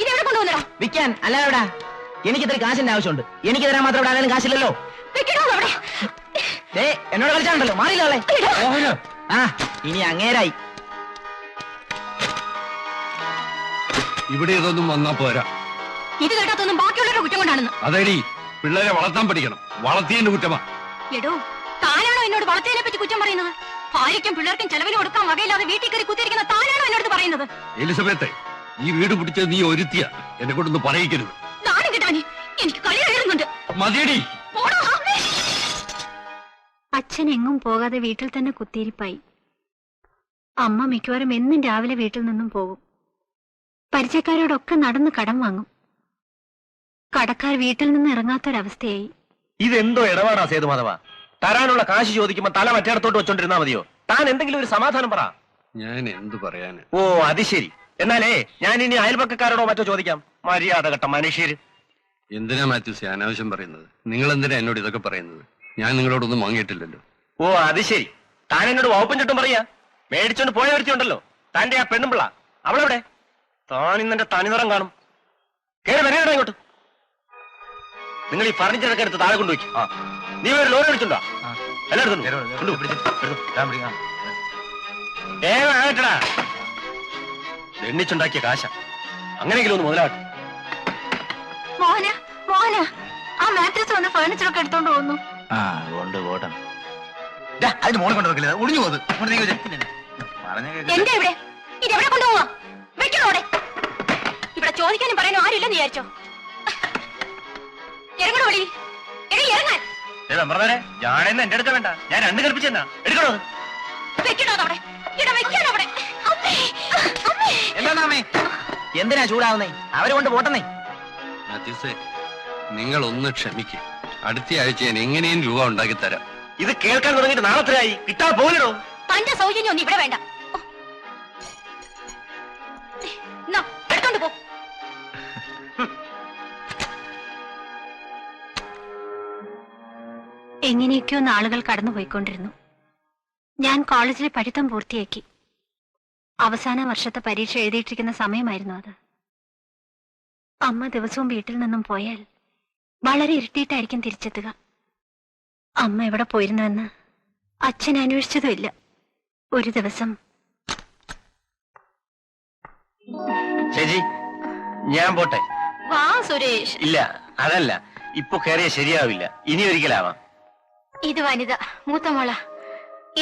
Speaker 1: ഇതെവിടെ കൊണ്ടുപോകുന്നോ?
Speaker 5: വിൽക്കാൻ അല്ലാതെ എനിക്ക് ഇത്ര കാശിന്റെ ആവശ്യമുണ്ട്. എനിക്ക് തരാൻ മാത്രം ഇവിടെ ആരെങ്കിലും കാശില്ലല്ലോ. എന്നോട് കളിച്ചാണ്ടല്ലോ, മാറിയില്ലേ? ആ, ഇനി അങ്ങേരായി.
Speaker 8: ഇവിടെ ഇതൊന്നും വന്നാ പോരാ.
Speaker 1: ഇത് കേട്ടാത്തൊന്നും ബാക്കിയുള്ളവരുടെ കുറ്റം കൊണ്ടാണെന്ന്.
Speaker 8: അതേടി, പിള്ളേരെ വളർത്താൻ പഠിക്കണം. വളർത്തിയതിന്റെ കുറ്റമാ.
Speaker 1: എടോ, താനാണോ എന്നോട് വളർത്തിയതിനെ പറ്റി കുറ്റം പറയുന്നത്? ഭാര്യയ്ക്കും പിള്ളേർക്കും ചെലവിന് കൊടുക്കാൻ വകയില്ലാതെ വീട്ടിൽ കയറി കുത്തിയിരിക്കുന്ന താനാണോ എന്നോട് പറയുന്നത്?
Speaker 8: എലിസബത്തെ, ഈ വീട് പിടിച്ചത് നീ ഒരുത്തിയ. എന്നെ കൊണ്ടൊന്ന് പറയിക്കരുത്.
Speaker 1: നാണം കിട്ടവനെ, എനിക്ക് കളി കഴിയുന്നുണ്ട്.
Speaker 8: മതിയടി.
Speaker 1: അച്ഛൻ എങ്ങും പോകാതെ വീട്ടിൽ തന്നെ കുത്തിയിരിപ്പായി. അമ്മ മിക്കവാറും എന്നും രാവിലെ വീട്ടിൽ നിന്നും പോകും. പരിചയക്കാരോടൊക്കെ നടന്ന് കടം വാങ്ങും. കടക്കാർ വീട്ടിൽ നിന്ന് ഇറങ്ങാത്തൊരവസ്ഥയായി.
Speaker 7: ഇതെന്തോ ഇടപാടാ സേതുമാധവ? തരാനുള്ള കാശ് ചോദിക്കുമ്പോ തല മറ്റേടത്തോട്ട് വെച്ചോണ്ടിരുന്നാ മതിയോ? താൻ എന്തെങ്കിലും ഒരു സമാധാനം പറ.
Speaker 8: ഞാൻ എന്തു പറയാന്?
Speaker 7: ഓ അത് ശരി. എന്നാലേ ഞാൻ ഇനി അയൽപക്കക്കാരോടോ മറ്റോ ചോദിക്കാം. മര്യാദ കെട്ട മനുഷ്യര്.
Speaker 8: എന്തിനാ മാത്യൂസ് അനാവശ്യം പറയുന്നത്? നിങ്ങൾ എന്തിനാ എന്നോട് ഇതൊക്കെ പറയുന്നത്? ഞാൻ നിങ്ങളോടൊന്നും വാങ്ങിയിട്ടില്ലല്ലോ.
Speaker 7: ഓ അത് ശരി. താൻ എന്നോട് വകുപ്പും ചുട്ടും പറയാ. മേടിച്ചോണ്ട് പോയ വരുത്തിയുണ്ടല്ലോ താന്റെ ആ പെണ്ണുമ്പിള്ള, അവളെവിടെ? താൻ ഇന്നെന്റെ തനിനിറം കാണും. കേറി വരികടാ ഇങ്ങോട്ട്. നിങ്ങൾ ഈ ഫർണിച്ചറൊക്കെ എടുത്ത് താഴെ കൊണ്ടുപോയി. നീ ഒരു ലോൺ എടുത്തുണ്ടോ? എല്ലായിടത്തും ഏട്ടാ എണ്ണിച്ചുണ്ടാക്കിയ കാശ അങ്ങനെയെങ്കിലും ഒന്ന് മുതലാട്ടെ.
Speaker 1: മോഹന മോഹന, ആ മാട്രസ് വന്ന് ഫർണിച്ചറൊക്കെ എടുത്തോണ്ട് പോകുന്നു.
Speaker 5: അതിന് മോളെ കൊണ്ടുവെക്കില്ല, ഒളിഞ്ഞു പോകുന്നത്.
Speaker 1: എന്റെ ഇവിടെ ഇതെവിടെ കൊണ്ടുപോവാ? വെക്കണോടെ ഇവിടെ ചോദിക്കാനും പറയാനും ആരില്ലെന്ന് വിചാരിച്ചോ? ഇറങ്ങണോ വിളി? ഇറങ്ങാൻ
Speaker 7: ഞാനെന്ന് എന്റെ അടുക്ക വേണ്ട, ഞാൻ രണ്ട് കൽപ്പിച്ചെന്നാ എടുക്കണോ?
Speaker 1: വെക്കണോ അവിടെ? ഇവിടെ വെക്കണോ അവിടെ?
Speaker 5: എന്താണ് അമ്മേ, എന്തിനാ ചൂടാവുന്നേ? അവരെ കൊണ്ട് പോട്ടെന്നേ.
Speaker 8: മാത്യൂസേ, നിങ്ങൾ ഒന്ന് ക്ഷമിക്കും. അടുത്ത ആഴ്ച ഞാൻ എങ്ങനെയും രൂപ ഉണ്ടാക്കി തരാം.
Speaker 7: ഇത് കേൾക്കാൻ തുടങ്ങിയിട്ട് നാളെത്രയായി? കിട്ടാൻ പോകില്ലടോ.
Speaker 1: തന്റെ സൗജന്യം ഒന്നും ഇവിടെ വേണ്ട. എടുത്തോണ്ട് പോ. എങ്ങനെയൊക്കെയോ നാളുകൾ കടന്നുപോയിക്കൊണ്ടിരുന്നു. ഞാൻ കോളേജിലെ പഠിത്തം പൂർത്തിയാക്കി. അവസാന വർഷത്തെ പരീക്ഷ എഴുതിയിട്ടിരിക്കുന്ന സമയമായിരുന്നു അത്. അമ്മ ദിവസവും വീട്ടിൽ നിന്നും പോയാൽ വളരെ ഇരുട്ടിയിട്ടായിരിക്കും തിരിച്ചെത്തുക. അമ്മ എവിടെ പോയിരുന്നുവെന്ന് അച്ഛൻ അന്വേഷിച്ചതുമില്ല. ഒരു ദിവസം
Speaker 7: ചേച്ചി ഞാൻ പോട്ടെ.
Speaker 1: വാ സുരേഷ്.
Speaker 7: ഇല്ല അതല്ല, ഇപ്പൊ കയറിയ ശരിയാവില്ല, ഇനി ഒരിക്കലാവാം.
Speaker 1: ഇത് വനിത, മൂത്ത മോള.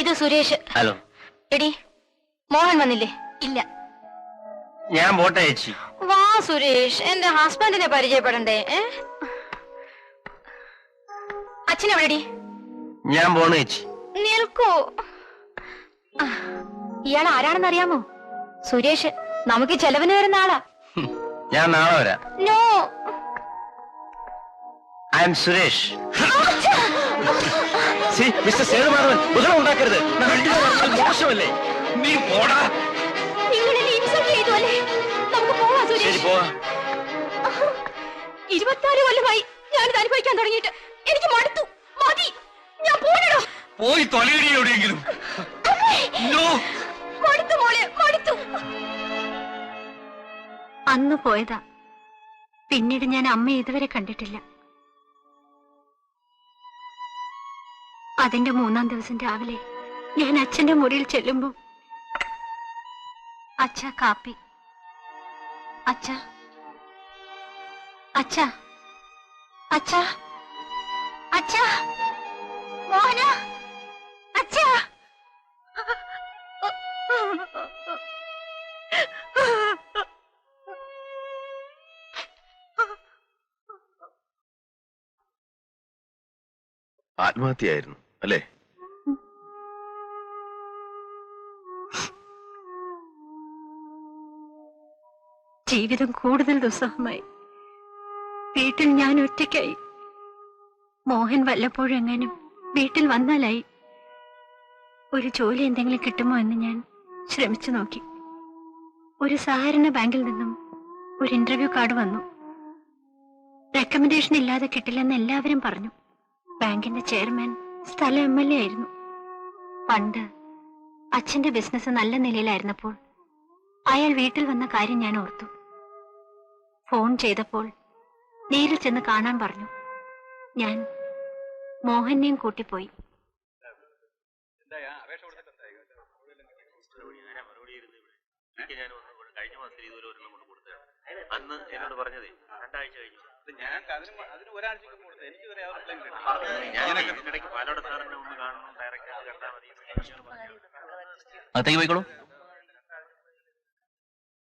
Speaker 1: ഇത് സുരേഷ്.
Speaker 7: ഹലോ.
Speaker 1: എടി, മോഹൻ വന്നില്ലേ? ഇല്ല.
Speaker 7: ഞാൻ പോട്ടെ ചേച്ചി.
Speaker 1: വാ സുരേഷ്, എന്റെ ഹസ്ബൻഡിനെ പരിചയപ്പെടണ്ടേ? അച്ഛനെവിടെടി?
Speaker 7: ഞാൻ പോണു ചേച്ചി.
Speaker 1: നിൽക്കൂ. ഇയാൾ ആരാണെന്ന് അറിയാമോ? സുരേഷ്, നമുക്ക് ചെലവിന് വരുന്ന ആളാ.
Speaker 7: ഞാൻ നാളെ വരാം.
Speaker 1: No,
Speaker 7: I am Suresh. Mister Sethumadhavan, ബഹളം ഉണ്ടാക്കരുത്. മോശമല്ലേ?
Speaker 8: നീ പോടാ.
Speaker 1: നിങ്ങൾ എന്നെ ഇൻസൾട്ട് ചെയ്തു അല്ലേ? നമുക്ക് പോവാ
Speaker 7: ശരി
Speaker 1: സുരേഷ്.
Speaker 7: പോവാ.
Speaker 1: 24 കൊല്ലമായി ഞാനിത് അനുഭവിക്കാൻ തുടങ്ങിയിട്ട്. എനിക്ക് മടുത്തു. മതി, ഞാൻ പോകണോ?
Speaker 8: പോയി തൊലയിടി എവിടെയെങ്കിലും.
Speaker 1: മടുത്തു മോളെ, മടുത്തു. അന്ന് പോയതാ. പിന്നീട് ഞാൻ അമ്മയെ ഇതുവരെ കണ്ടിട്ടില്ല. അതിന്റെ 3-ാം ദിവസം രാവിലെ ഞാൻ അച്ഛന്റെ മുറിയിൽ ചെല്ലുമ്പോ, അച്ഛ കാപ്പി. അച്ഛ അച്ഛ അച്ഛ അച്ഛ മോഹന അച്ഛ.
Speaker 2: ആത്മഹത്യയായിരുന്നു അല്ലേ?
Speaker 1: ജീവിതം കൂടുതൽ ദുസ്സഹമായി. വീട്ടിൽ ഞാൻ ഒറ്റയ്ക്കായി. മോഹൻ വല്ലപ്പോഴും എങ്ങാനും വീട്ടിൽ വന്നാലായി. ഒരു ജോലി എന്തെങ്കിലും കിട്ടുമോ എന്ന് ഞാൻ ശ്രമിച്ചു നോക്കി. ഒരു സഹകരണ ബാങ്കിൽ നിന്നും ഒരു ഇന്റർവ്യൂ കാർഡ് വന്നു. റെക്കമെൻഡേഷൻ ഇല്ലാതെ കിട്ടില്ലെന്ന് എല്ലാവരും പറഞ്ഞു. ബാങ്കിന്റെ ചെയർമാൻ സ്ഥല MLA ആയിരുന്നു. പണ്ട് അച്ഛന്റെ ബിസിനസ് നല്ല നിലയിലായിരുന്നപ്പോൾ അയാൾ വീട്ടിൽ വന്ന കാര്യം ഞാൻ ഓർത്തു. ഫോൺ ചെയ്തപ്പോൾ നേരിൽ ചെന്ന് കാണാൻ പറഞ്ഞു. ഞാൻ മോഹനെയും കൂട്ടിപ്പോയി.
Speaker 7: അന്ന് എന്നോട് പറഞ്ഞതേ 2 ആഴ്ച കഴിഞ്ഞു.
Speaker 5: അകത്തേക്ക് പോയിക്കോളൂ.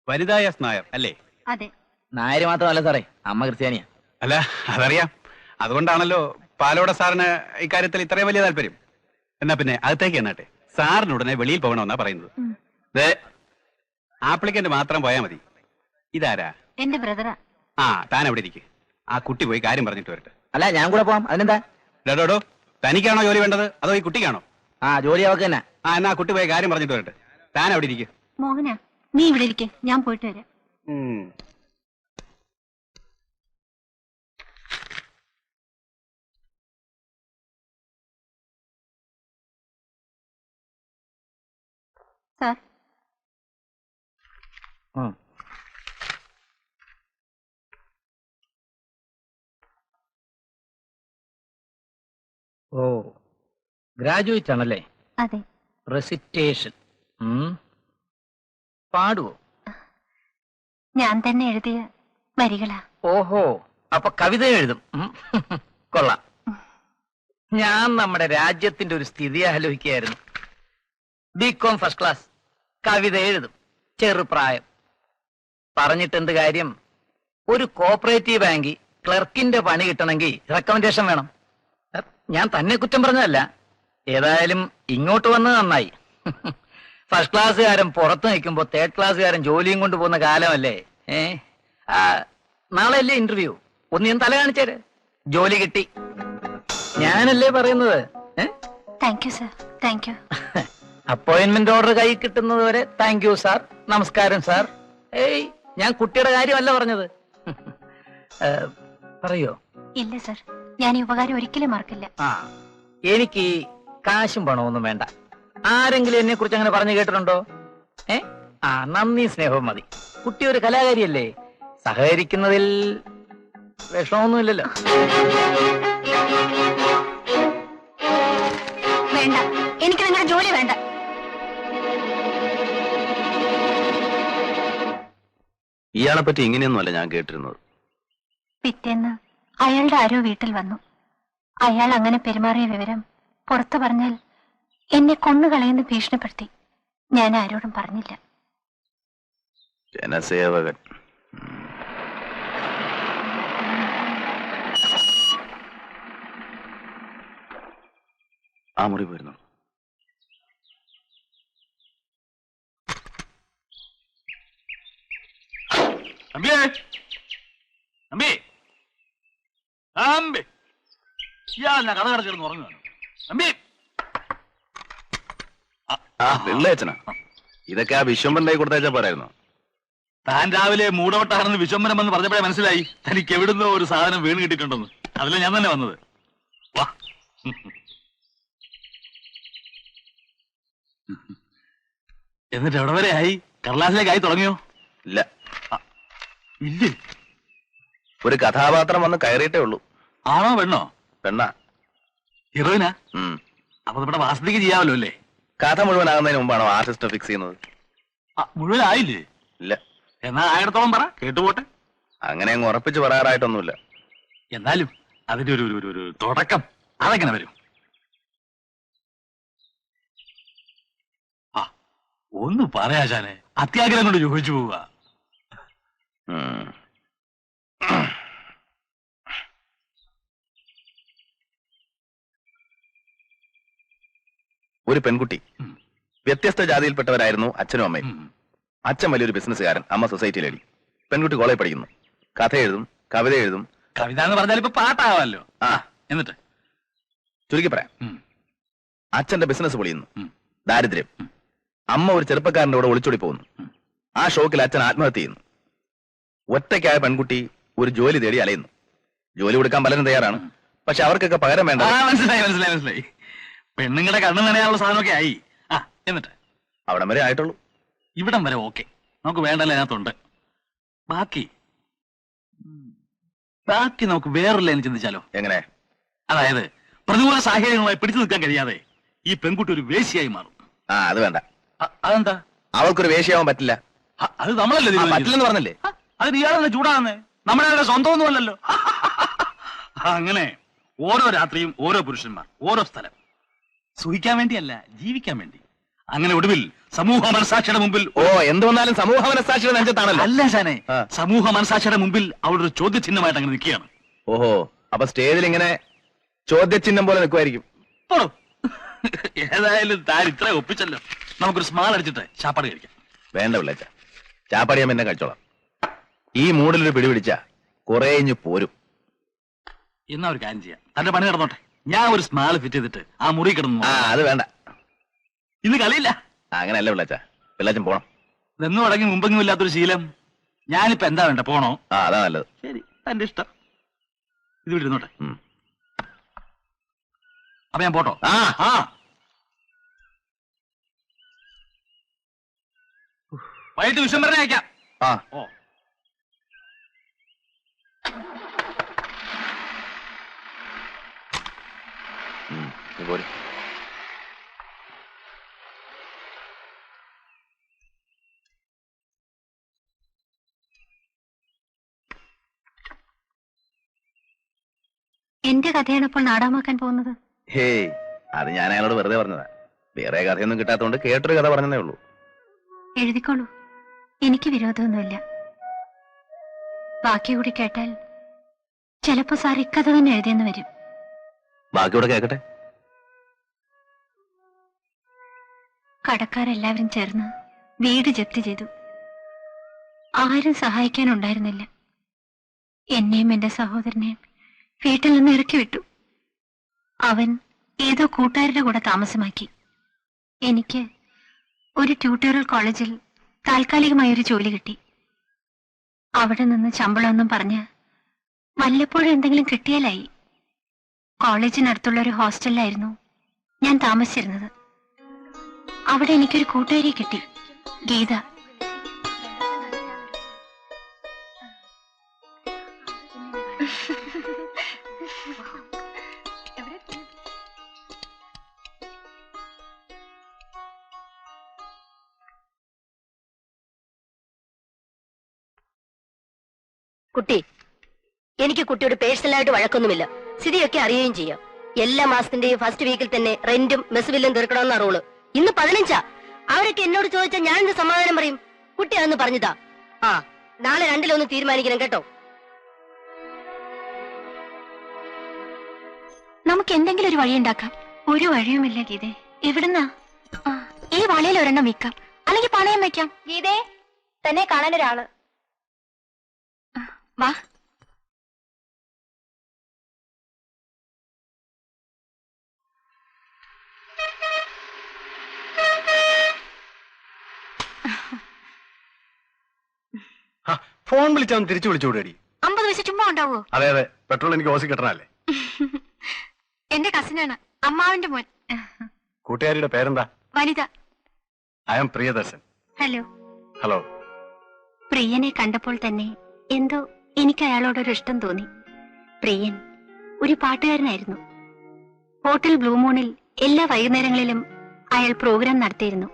Speaker 9: വനിതാ എസ് നായർ അല്ലേ?
Speaker 1: അതെ.
Speaker 5: നായര് മാത്രമല്ല സാറേ, അമ്മ ക്രിസ്ത്യാനിയാ.
Speaker 9: അല്ല അതറിയാം, അതുകൊണ്ടാണല്ലോ പാലോട സാറിന് ഇക്കാര്യത്തിൽ ഇത്രയും വലിയ താല്പര്യം. എന്നാ പിന്നെ അകത്തേക്ക് എന്നാട്ടെ, സാറിന് ഉടനെ വെളിയിൽ പോകണമെന്നാ പറയുന്നത്. ദേ, ആപ്ലിക്കന്റ് മാത്രം പോയാ മതി. ഇതാരാ?
Speaker 1: എന്റെ ബ്രദറാ.
Speaker 9: ആ, താൻ എവിടെ ഇരിക്കും, ആ കുട്ടി പോയി കാര്യം പറഞ്ഞിട്ട് വരട്ടെ.
Speaker 5: അല്ല ഞാൻ കൂടെ പോവാം, അതിനെന്താ?
Speaker 9: ഡോഡോ, തനിക്കാണോ ജോലി വേണ്ടത് അതോ ഈ കുട്ടിക്കാണോ?
Speaker 5: ആ, ജോലി അവക്ക് തന്നെ.
Speaker 9: ആ, എന്നാ കുട്ടി പോയി കാര്യം പറഞ്ഞിട്ട് വരട്ടെ. താൻ എവിടെ ഇരിക്കും?
Speaker 1: മോഹന, നീ ഇവിടെ ഇരിക്കെ, ഞാൻ പോയിട്ട് വരാം. സാർ,
Speaker 5: ഓ, ഗ്രാജുവേറ്റ് ആണല്ലേ?
Speaker 1: അതെ.
Speaker 5: റെസിറ്റേഷൻ പാടുവോ?
Speaker 1: ഞാൻ തന്നെ എഴുതിയ വരികളാ.
Speaker 5: ഓഹോ, അപ്പൊ കവിത എഴുതും. കൊള്ളാം. ഞാൻ നമ്മുടെ രാജ്യത്തിന്റെ ഒരു സ്ഥിതി ആലോചിക്കുകയായിരുന്നു. ബികോം ഫസ്റ്റ് ക്ലാസ്, കവിത എഴുതും, ചെറുപ്രായം. പറഞ്ഞിട്ട് എന്ത് കാര്യം? ഒരു കോപ്പറേറ്റീവ് ബാങ്കിൽ ക്ലർക്കിന്റെ പണി കിട്ടണമെങ്കിൽ റെക്കമെൻഡേഷൻ വേണം. ഞാൻ തന്നെ കുറ്റം പറഞ്ഞതല്ല, ഏതായാലും ഇങ്ങോട്ട് വന്നത് നന്നായി. ഫസ്റ്റ് ക്ലാസ്സുകാരൻ പുറത്ത് നിൽക്കുമ്പോ തേർഡ് ക്ലാസ്സുകാരൻ ജോലിയും കൊണ്ട് പോകുന്ന കാലമല്ലേ. നാളെ അല്ലേ ഇന്റർവ്യൂ? ഒന്ന് ഞാൻ തല കാണിച്ചേര്. ജോലി കിട്ടി. ഞാനല്ലേ പറയുന്നത്.
Speaker 1: Thank you sir, thank you.
Speaker 5: Appointment order കൈ കിട്ടുന്നത് വരെ താങ്ക് യു സാർ, നമസ്കാരം സാർ. ഏയ്, ഞാൻ കുട്ടിയുടെ കാര്യമല്ല പറഞ്ഞത്. പറയോ?
Speaker 1: ഇല്ല സാർ, ഞാൻ ഈ ഉപകാരം ഒരിക്കലും മറക്കില്ല.
Speaker 5: ആ, എനിക്ക് കാശും പണമൊന്നും വേണ്ട. ആരെങ്കിലും എന്നെ കുറിച്ച് അങ്ങനെ പറഞ്ഞു കേട്ടിട്ടുണ്ടോ? ആ, നന്ദി സ്നേഹവും മതി. കുട്ടി ഒരു കലാകാരിയല്ലേ, സഹകരിക്കുന്നതിൽ വിഷമൊന്നുമില്ലല്ലോ.
Speaker 1: വേണ്ട, എനിക്ക് നിങ്ങളുടെ ജോലി വേണ്ട.
Speaker 2: ഇയാളെ പറ്റി ഇങ്ങനെയൊന്നുമല്ല ഞാൻ കേട്ടിരുന്നത്.
Speaker 1: പിറ്റേന്ന് അയാളുടെ ആരോ വീട്ടിൽ വന്നു. അയാൾ അങ്ങനെ പെരുമാറിയ വിവരം പുറത്തു പറഞ്ഞാൽ എന്നെ കൊന്നുകളയെന്ന് ഭീഷണിപ്പെടുത്തി. ഞാൻ ആരോടും പറഞ്ഞില്ല.
Speaker 2: ജനസേവകൻ. ആ മുറി പോയിരുന്നു.
Speaker 4: അമ്പിയേ, അമ്പി, അമ്പി, ഇയാൾ കഥ കിടച്ചിരുന്ന് ഉറങ്ങുകയാണ്. അമ്പി.
Speaker 2: ആ, വെള്ളയച്ചനാ. ഇതൊക്കെ ആ വിശ്വംബരന്റെ കൊടുത്തയച്ചാ പോരായിരുന്നു.
Speaker 4: താൻ രാവിലെ മൂടോട്ടാണെന്ന് വിശ്വംബരം എന്ന് പറഞ്ഞപ്പോഴേ മനസ്സിലായി തനിക്ക് എവിടുന്നോ ഒരു സാധനം വീണ് കിട്ടിയിട്ടുണ്ടെന്ന്. അതിലെ ഞാൻ തന്നെ വന്നത്. വാ. എന്നിട്ട് എവിടെ വരെ ആയി? കടലാസിലേക്ക് ആയി തുടങ്ങിയോ?
Speaker 2: ഇല്ല.
Speaker 4: ഇല്ലേ?
Speaker 2: ഒരു കഥാപാത്രം വന്ന് കയറിയിട്ടേ ഉള്ളൂ.
Speaker 4: ആണോ പെണ്ണോ?
Speaker 2: പെണ്ണാ.
Speaker 4: ഹീറോയിനാ? അപ്പൊ നമ്മുടെ വാസത്തിക്ക് ചെയ്യാമല്ലോ അല്ലേ?
Speaker 2: കഥ മുഴുവനാകുന്നതിന് മുമ്പാണോ ആർട്ടിസ്റ്റ് ഫിക്സ് ചെയ്യുന്നത്?
Speaker 4: മുഴുവനായില്ലേ?
Speaker 2: ഇല്ല.
Speaker 4: എന്നാ ആയിരത്തോളം പറ, കേട്ടുപോട്ടെ.
Speaker 2: അങ്ങനെ അങ്ങ് ഉറപ്പിച്ച് പറയാറായിട്ടൊന്നുമില്ല.
Speaker 4: എന്നാലും അതിന്റെ ഒരു തുടക്കം അതെങ്ങനെ വരും? ആ, ഒന്ന് പറയാശാനെ, അത്യാഗ്രഹം കൊണ്ട് ചോദിച്ചു പോവുക.
Speaker 2: ഒരു പെൺകുട്ടി. വ്യത്യസ്ത ജാതിയിൽപ്പെട്ടവരായിരുന്നു അച്ഛനും അമ്മയും. അച്ഛൻ വലിയൊരു ബിസിനസ്സുകാരൻ, അമ്മ സൊസൈറ്റി ലേഡി. പെൺകുട്ടി കോളേജ് പഠിക്കുന്നു. കഥ എഴുതും, കവിത എഴുതും.
Speaker 4: കവിത എന്ന് പറഞ്ഞാൽ ഇപ്പൊ പാട്ടാവാമല്ലോ.
Speaker 2: ആ,
Speaker 4: എന്നിട്ട്
Speaker 2: ചുരുക്കി പറയാം, അച്ഛന്റെ ബിസിനസ് പൊളിയുന്നു. ദാരിദ്ര്യം. അമ്മ ഒരു ചെറുപ്പക്കാരന്റെ കൂടെ ഒളിച്ചോടി പോകുന്നു. ആ ഷോക്കിൽ അച്ഛൻ ആത്മഹത്യ ചെയ്യുന്നു. ഒറ്റയ്ക്കായ പെൺകുട്ടി ഒരു ജോലി തേടി അലയുന്നു. ജോലി കൊടുക്കാൻ പലരും തയ്യാറാണ്, പക്ഷെ അവർക്കൊക്കെ പകരം വേണ്ട.
Speaker 4: മനസ്സിലായി. പെണ്ണുങ്ങളുടെ കണ്ണു നനയാനുള്ള സാധനമൊക്കെ ആയി. ആ, എന്നിട്ട്
Speaker 2: അവിടം വരെ ആയിട്ടുള്ളൂ.
Speaker 4: ഇവിടം വരെ ഓക്കെ, നമുക്ക് വേണ്ടല്ലോ, അതിനകത്തുണ്ട്. ബാക്കി നമുക്ക് വേറൊരു ലൈൻ ചിന്തിച്ചാലോ?
Speaker 2: എങ്ങനെ?
Speaker 4: അതായത് പ്രതികൂല സാഹചര്യങ്ങളായി പിടിച്ചു നിൽക്കാൻ കഴിയാതെ ഈ പെൺകുട്ടി ഒരു വേശ്യയായി മാറും.
Speaker 2: ആ, അത് വേണ്ട.
Speaker 4: അതെന്താ?
Speaker 2: അവൾക്കൊരു വേശ്യയാവാൻ പറ്റില്ല.
Speaker 4: അത് നമ്മളല്ലേ
Speaker 2: പറ്റില്ലെന്ന് പറഞ്ഞല്ലേ?
Speaker 4: അത് ഇയാളെന്നെ ചൂടാകുന്നേ, നമ്മുടെ സ്വന്തമൊന്നും അല്ലല്ലോ. അങ്ങനെ ഓരോ രാത്രിയും ഓരോ പുരുഷന്മാർ, ഓരോ സ്ഥലം. സുഖിക്കാൻ വേണ്ടിയല്ല, ജീവിക്കാൻ വേണ്ടി. അങ്ങനെ ഒടുവിൽ സമൂഹ മനസാക്ഷിയുടെ മുമ്പിൽ
Speaker 2: എന്ത് വന്നാലും സമൂഹ മനസാക്ഷിയുടെ നെഞ്ചത്താണല്ലോ.
Speaker 4: അല്ല ശാനെ, സമൂഹ മനസാക്ഷിയുടെ മുമ്പിൽ അവളൊരു ചോദ്യചിഹ്നമായിട്ട് അങ്ങനെ നിൽക്കുകയാണ്.
Speaker 2: ഓഹോ, അപ്പൊ സ്റ്റേജിൽ ഇങ്ങനെ ചോദ്യചിഹ്നം പോലെ നിൽക്കുമായിരിക്കും.
Speaker 4: പോണു. ഏതായാലും താൻ ഇത്ര ഒപ്പിച്ചല്ലോ, നമുക്കൊരു സ്മാൾ അടിച്ചിട്ട് ചാപ്പാട് കഴിക്കാം.
Speaker 2: വേണ്ട പിള്ളേച്ച, ചാപ്പാടി ഞാൻ എന്നെ കഴിച്ചോളാം. ഈ മൂഡിലൊരു പിടി പിടിച്ച കുറെ ഇഞ്ഞ് പോരും.
Speaker 4: എന്നാ ഒരു കാര്യം ചെയ്യാം, തന്റെ പണി നടന്നോട്ടെ. ഞാൻ ഒരു സ്മാൾ ഫിറ്റ് ചെയ്തിട്ട് ആ മുറി കിടന്നു.
Speaker 2: അത് വേണ്ട,
Speaker 4: ഇന്ന് കളിയില്ല.
Speaker 2: അങ്ങനെയല്ല പിള്ളേച്ച, പിള്ളേച്ചൻ പോണം.
Speaker 4: നിന്നും അടങ്ങി മുമ്പെങ്കിലും ഇല്ലാത്തൊരു ശീലം. ഞാനിപ്പോ എന്താ വേണ്ട, പോണോ?
Speaker 2: അതാ നല്ലത്.
Speaker 4: ശരി, എന്റെ ഇഷ്ടം. ഇത് വിടുന്നോട്ടെ. അപ്പൊ ഞാൻ പോട്ടോ? വൈകിട്ട് വിശ്വംബരനെ അയക്കാം.
Speaker 2: ഓ, പോരും.
Speaker 1: എന്റെ കഥയാണ് ഇപ്പോൾ നാടകമാക്കാൻ പോകുന്നത്.
Speaker 2: ഹേയ്, അത് ഞാൻ അയാളോട് വെറുതെ പറഞ്ഞതാ. വേറെ കഥയൊന്നും കിട്ടാത്തതുകൊണ്ട് കേട്ടൊരു കഥ പറഞ്ഞതേ ഉള്ളൂ.
Speaker 1: എഴുതിക്കോളൂ, എനിക്ക് വിരോധമൊന്നുമില്ല. ബാക്കി കൂടി കേട്ടാൽ ചിലപ്പോ സാർ ഇക്കഥ തന്നെ എഴുതിയെന്ന് വരും.
Speaker 2: ബാക്കിയോടെ കേക്കട്ടെ.
Speaker 1: കടക്കാരെല്ലാവരും ചേർന്ന് വീട് ജപ്തി ചെയ്തു. ആരും സഹായിക്കാനുണ്ടായിരുന്നില്ല. എന്നെയും എന്റെ സഹോദരനെയും വീട്ടിൽ നിന്ന് ഇറക്കി വിട്ടു. അവൻ ഏതോ കൂട്ടുകാരുടെ കൂടെ താമസമാക്കി. എനിക്ക് ഒരു ട്യൂട്ടോറിയൽ കോളേജിൽ താൽക്കാലികമായൊരു ജോലി കിട്ടി. അവിടെ നിന്ന് ശമ്പളമൊന്നും പറഞ്ഞ് വല്ലപ്പോഴും എന്തെങ്കിലും കിട്ടിയാലായി. കോളേജിനടുത്തുള്ള ഒരു ഹോസ്റ്റലിലായിരുന്നു ഞാൻ താമസിച്ചിരുന്നത്. അവിടെ എനിക്കൊരു കൂട്ടുകാരിയെ കിട്ടി, ഗീത.
Speaker 6: കുട്ടി, എനിക്ക് കുട്ടിയോട് പേഴ്സണലായിട്ട് വഴക്കൊന്നുമില്ല. സ്ഥിതിയൊക്കെ അറിയുകയും ചെയ്യാം. എല്ലാ മാസത്തിന്റെയും ഫസ്റ്റ് വീക്കിൽ തന്നെ റെന്റും ബസ് ബില്ലും തീർക്കണമെന്ന റൂള്. ഇന്ന് 15. അവരൊക്കെ എന്നോട് ചോദിച്ചാൽ ഞാൻ എന്ത് സമാധാനം പറയും? കുട്ടി അതൊന്ന് പറഞ്ഞതാ. നാളെ 2-1 തീരുമാനിക്കണം കേട്ടോ.
Speaker 1: നമുക്ക് എന്തെങ്കിലും ഒരു വഴി ഉണ്ടാക്കാം. ഒരു വഴിയുമില്ല ഗീതേ. എവിടുന്നാ? ഈ വളയിൽ ഒരെണ്ണം വിൽക്കാം, അല്ലെങ്കിൽ പണയം വെക്കാം.
Speaker 6: ഗീതേ, തന്നെ കാണാനൊരാള്.
Speaker 1: വാ.
Speaker 9: ഫോൺ വിളിച്ചാൽ തിരിച്ചു വിളിച്ചുകൂടി.
Speaker 1: 50 പൈസ ചുമ്മാ ഉണ്ടാവോ?
Speaker 9: അതെ അതെ, പെട്രോൾ എനിക്ക് ഓസി കിട്ടണല്ലേ.
Speaker 1: എന്റെ കസിനാണ്, അമ്മാവിന്റെ മോൻ.
Speaker 9: കൂട്ടുകാരിയുടെ പേരെന്താ?
Speaker 1: Vanitha.
Speaker 9: I am Priyadarshan.
Speaker 1: Hello.
Speaker 9: Hello.
Speaker 1: പ്രിയനെ കണ്ടപ്പോൾ തന്നെ എന്തോ എനിക്ക് അയാളോടൊരു ഇഷ്ടം തോന്നി. പ്രിയൻ ഒരു പാട്ടുകാരനായിരുന്നു. ഹോട്ടൽ ബ്ലൂ മൂണിൽ എല്ലാ വൈകുന്നേരങ്ങളിലും അയാൾ പ്രോഗ്രാം നടത്തിയിരുന്നു.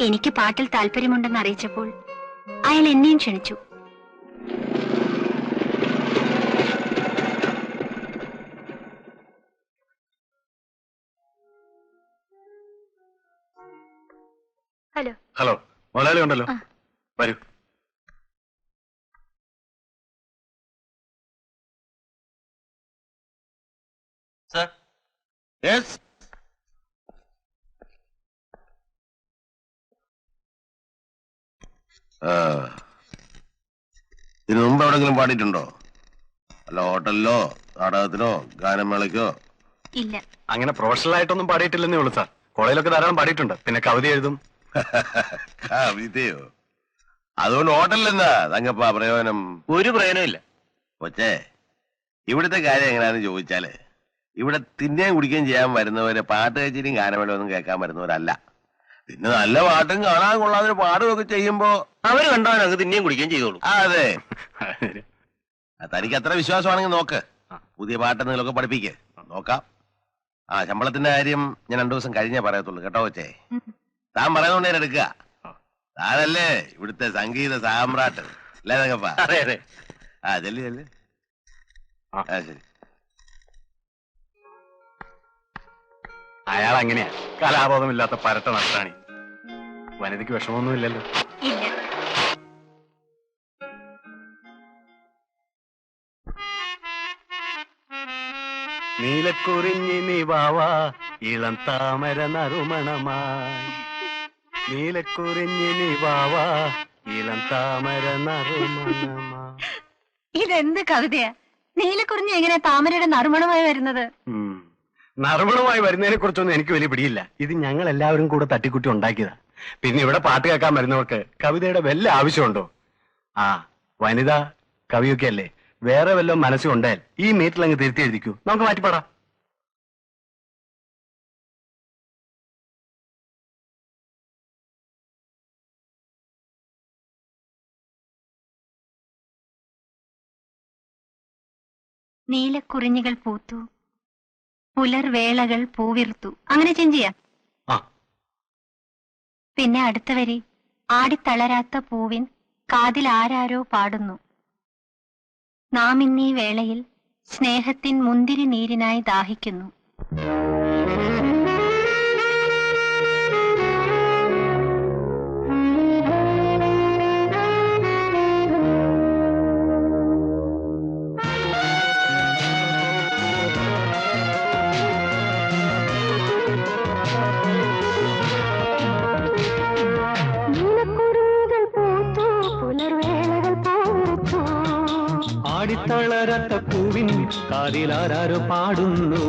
Speaker 1: എനിക്ക് പാട്ടിൽ താല്പര്യമുണ്ടെന്ന് അറിയിച്ചപ്പോൾ അയാൾ എന്നെയും ക്ഷണിച്ചു. ഹലോ.
Speaker 9: ഹലോ, മുതലാളി ഉണ്ടല്ലോ, വരൂ.
Speaker 7: സർ. യെസ്.
Speaker 10: ഇതിനു മുമ്പ് എവിടെങ്കിലും പാടിയിട്ടുണ്ടോ? അല്ല ഹോട്ടലിലോ നാടകത്തിലോ ഗാനമേളയ്ക്കോ?
Speaker 1: ഇല്ല.
Speaker 9: അങ്ങനെ പ്രൊഫഷണൽ ആയിട്ടൊന്നും പാടിയിട്ടില്ലെന്നേ ഉള്ളൂ സാർ. കോളേജിലൊക്കെ ധാരാളം പാടിയിട്ടുണ്ട്. പിന്നെ കവിത എഴുതും.
Speaker 10: കവിതയോ? അതുകൊണ്ട് ഹോട്ടലിൽ എന്താ തങ്കപ്പ പ്രയോജനം?
Speaker 7: ഒരു പ്രയോജനമില്ല.
Speaker 10: കൊച്ചേ, ഇവിടുത്തെ കാര്യം എങ്ങനെയാന്ന് ചോദിച്ചാല്, ഇവിടെ തിന്നുകയും കുടിക്കുകയും ചെയ്യാൻ വരുന്നവര് പാട്ട് കച്ചേരിയും ഗാനമേളയും ഒന്നും കേൾക്കാൻ വരുന്നവരല്ല. പിന്നെ നല്ല പാട്ടും കാണാൻ കൊള്ളാതൊരു പാടുമൊക്കെ ചെയ്യുമ്പോ
Speaker 7: അവര് കണ്ടാൽ അങ്ങ് തിന്നെയും കുടിക്കുകയും ചെയ്തോളൂ.
Speaker 10: അതെ, തനിക്ക് അത്ര വിശ്വാസമാണെങ്കിൽ നോക്ക്, പുതിയ പാട്ടെന്തെങ്കിലുമൊക്കെ പഠിപ്പിക്ക്, നോക്കാം. ശമ്പളത്തിന്റെ കാര്യം ഞാൻ 2 ദിവസം കഴിഞ്ഞേ പറയത്തുള്ളൂ കേട്ടോ കൊച്ചേ. താൻ പറയുന്നോണ്ട് ഞാൻ എടുക്കുക. താനല്ലേ ഇവിടുത്തെ സംഗീത സാമ്രാട്ട് അല്ലേ തങ്കപ്പ?
Speaker 7: അതെ അതെ.
Speaker 10: ചെല്ലു ചെല്ലു. ശരി.
Speaker 9: അയാൾ അങ്ങനെയാ, കലാബോധമില്ലാത്ത പരട്ട നഷ്ടാണി. വനിതയ്ക്ക് വിഷമമൊന്നുമില്ലല്ലോ?
Speaker 1: ഇല്ല.
Speaker 9: നീലക്കുറിഞ്ഞി വാവാ ഇളം താമര നറുമണമായി. നീലക്കുറിഞ്ഞി വാവാ ഇളം താമര നറുമണമായി.
Speaker 1: ഇതെന്ത് കവിതയാ? നീലക്കുറിഞ്ഞി എങ്ങനെ താമരയുടെ നറുമണമായി വരുന്നത്?
Speaker 9: നറുമണമായി വരുന്നതിനെ കുറിച്ചൊന്നും എനിക്ക് വലിയ പിടിയില്ല. ഇത് ഞങ്ങൾ എല്ലാവരും കൂടെ തട്ടിക്കുട്ടി ഉണ്ടാക്കിയതാ. പിന്നെ ഇവിടെ പാട്ട് കേൾക്കാൻ വരുന്നവർക്ക് കവിതയുടെ വല്ല ആവശ്യമുണ്ടോ? ആ വനിത കവിയൊക്കെ അല്ലേ, വേറെ വല്ലതും മനസ്സുണ്ടായാൽ ഈ മീറ്റിൽ അങ്ങ് തിരുത്തി എഴുതിക്കൂ, നമുക്ക് മാറ്റിപ്പാടാം.
Speaker 1: നീലക്കുറിഞ്ഞികൾ പൂത്തു, പുലർവേളകൾ പൂവിർത്തു. അങ്ങനെ ചേഞ്ച് ചെയ്യാം. പിന്നെ അടുത്ത വരി, ആടിത്തളരാത്ത പൂവിൻ കാതിൽ ആരാരോ പാടുന്നു. നാം ഇന്നീ വേളയിൽ സ്നേഹത്തിൻ മുന്തിരി നീരിനായി ദാഹിക്കുന്നു.
Speaker 9: ആടിത്തളരാത്ത പൂവിൻ കാതിലാരോ പാടുന്നു.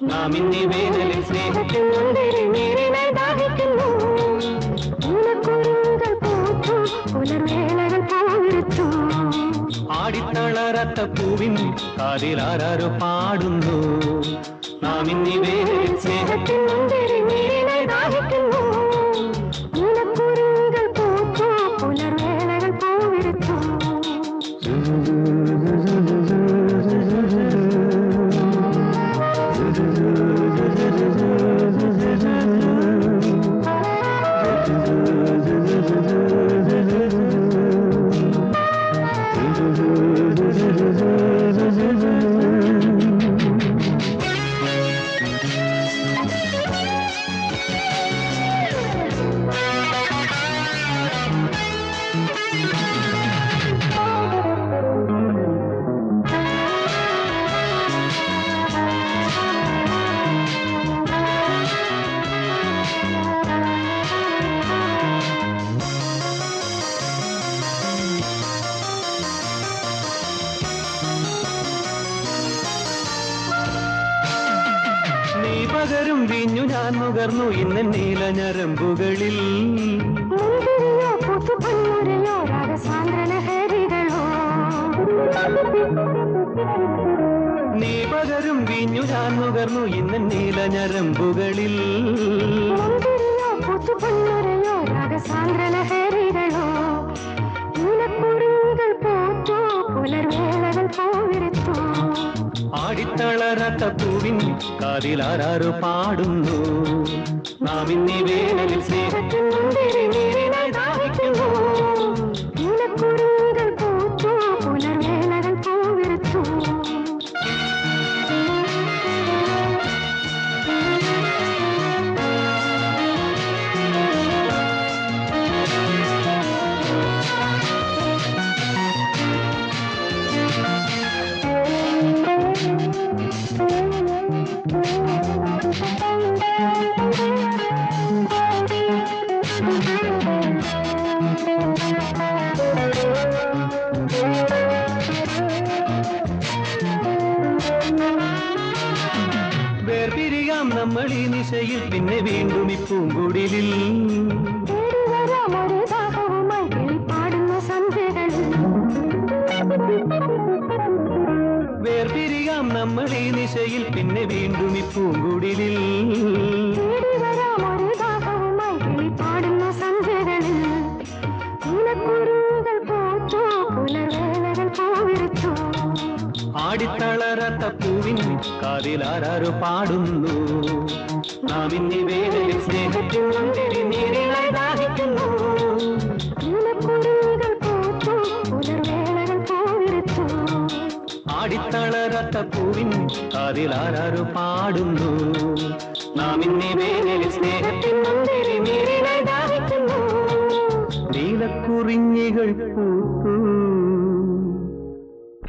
Speaker 9: നാം ഇന്നീ വേനലിൽ സ്നേഹത്തിൻ മുന്തിരി നീരിനായി ദാഹിക്കുന്നു. ആടിത്തളരാത്ത പൂവിൻ കാതിലാരോ പാടുന്നു. നാം ഇന്നീ വേനലിൽ സ്നേഹത്തിൻ മുന്തിരി നീരിനായി ദാഹിക്കുന്നു. പകരും വീഞ്ഞു ഞാൻ നുകർന്നു ഇന്ന് നീല ഞരമ്പുകളിൽ. നീ പകരും വീഞ്ഞു ഞാൻ നുകർന്നു ഇന്ന് നീല ഞരമ്പുകളിൽ. ആടിത്തളരാത്ത പൂവിൻ കാതിലാരോ പാടുന്നു. നാം ഇന്നീ വേനലിൽ സ്നേഹത്തിൻ മുന്തിരി നീരിനായി ദാഹിക്കുന്നു. പുലർവേളകൾ പൂവിർത്തു. വേർപിരിയാം നമ്മൾ ഈ നിശയിൽ പിന്നെ വീണ്ടും ഈ പൂങ്കുടിലിൽ. വേർപിരിയാം നമ്മൾ ഈ നിശയിൽ പിന്നെ വീണ്ടും ഈ പൂങ്കുടിലിൽ. ആടിത്തളരാത്ത പൂവിൻ കാതിലാരോ പാടുന്നു. നാം ഇന്നീ വേനലിൽ സ്നേഹത്തിൻ മുന്തിരി നീരിനായി ദാഹിക്കുന്നു. ആടിത്തളരാത്ത പൂവിൻ കാതിലാരോ പാടുന്നു. നാം ഇന്നീ വേനലിൽ സ്നേഹത്തിൻ മുന്തിരി നീരിനായി ദാഹിക്കുന്നു. നീലക്കുറിഞ്ഞികൾ പൂത്തു,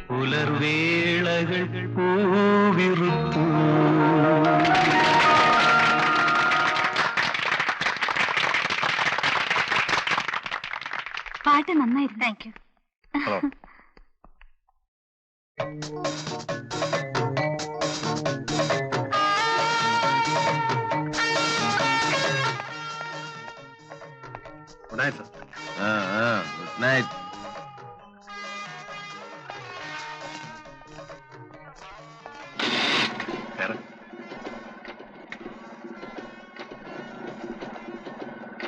Speaker 4: പുലർവേളകൾ പൂവിറുപ്പൂ.
Speaker 1: പാട്ട് നന്നായിരുന്നു. Thank you.
Speaker 10: Good night.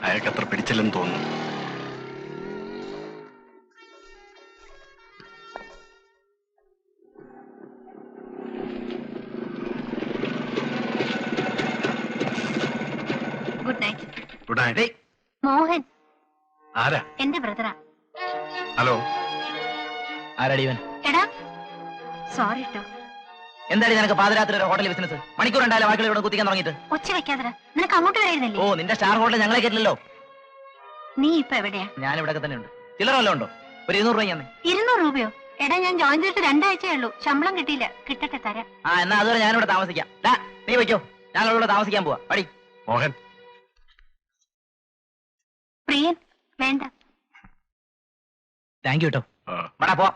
Speaker 9: അയാൾക്ക് അത്ര പിടിച്ചില്ലെന്ന് തോന്നുന്നു.
Speaker 1: Good night.
Speaker 9: Good night.
Speaker 1: Mohan
Speaker 9: ആരാ?
Speaker 1: എന്റെ ബ്രദറാ.
Speaker 9: ഹലോ.
Speaker 5: ആരടിയവൻ?
Speaker 1: എടാ സോറി ട്ടോ.
Speaker 5: എന്തായാലും നിനക്ക് പാതിരാത്രി ഒരു ഹോട്ടൽ ബിസിനസ് മണിക്കൂർ ഉണ്ടായാലും വാക്കുകൾ ഇവിടെ കുത്തിക്കാൻ തുടങ്ങിയിട്ട്.
Speaker 1: ഒച്ച വെക്കാതെ നിനക്ക് അങ്ങോട്ട് വരായിരുന്നില്ലേ?
Speaker 5: ഓ, നിന്റെ സ്റ്റാർ ഹോട്ടൽ ഞങ്ങളെ കേട്ടില്ലല്ലോ.
Speaker 1: നീ ഇപ്പൊ എവിടെയാ?
Speaker 5: ഞാൻ ഇവിടെ തന്നെ ഉണ്ട്. ചില്ലറ വല്ലതും ഉണ്ടോ? ഒരു 200 രൂപ ഞാൻ.
Speaker 1: 200 രൂപയോ? എടാ ഞാൻ ജോയിൻ ചെയ്തിട്ട് 2 ആഴ്ചയേ ഉള്ളൂ. ശമ്പളം കിട്ടിയില്ല. കിട്ടട്ടെ തരാം.
Speaker 5: ആ, എന്നാ അതുവരെ ഞാനിവിടെ താമസിക്കാം. നീ വയ്ക്കോ, ഞാൻ ഇവിടെ താമസിക്കാൻ പോവാ. പടി.
Speaker 9: മോഹൻ.
Speaker 1: പ്രിയൻ വേണ്ട.
Speaker 5: താങ്ക് യു കേട്ടോ. വേടാ പോ.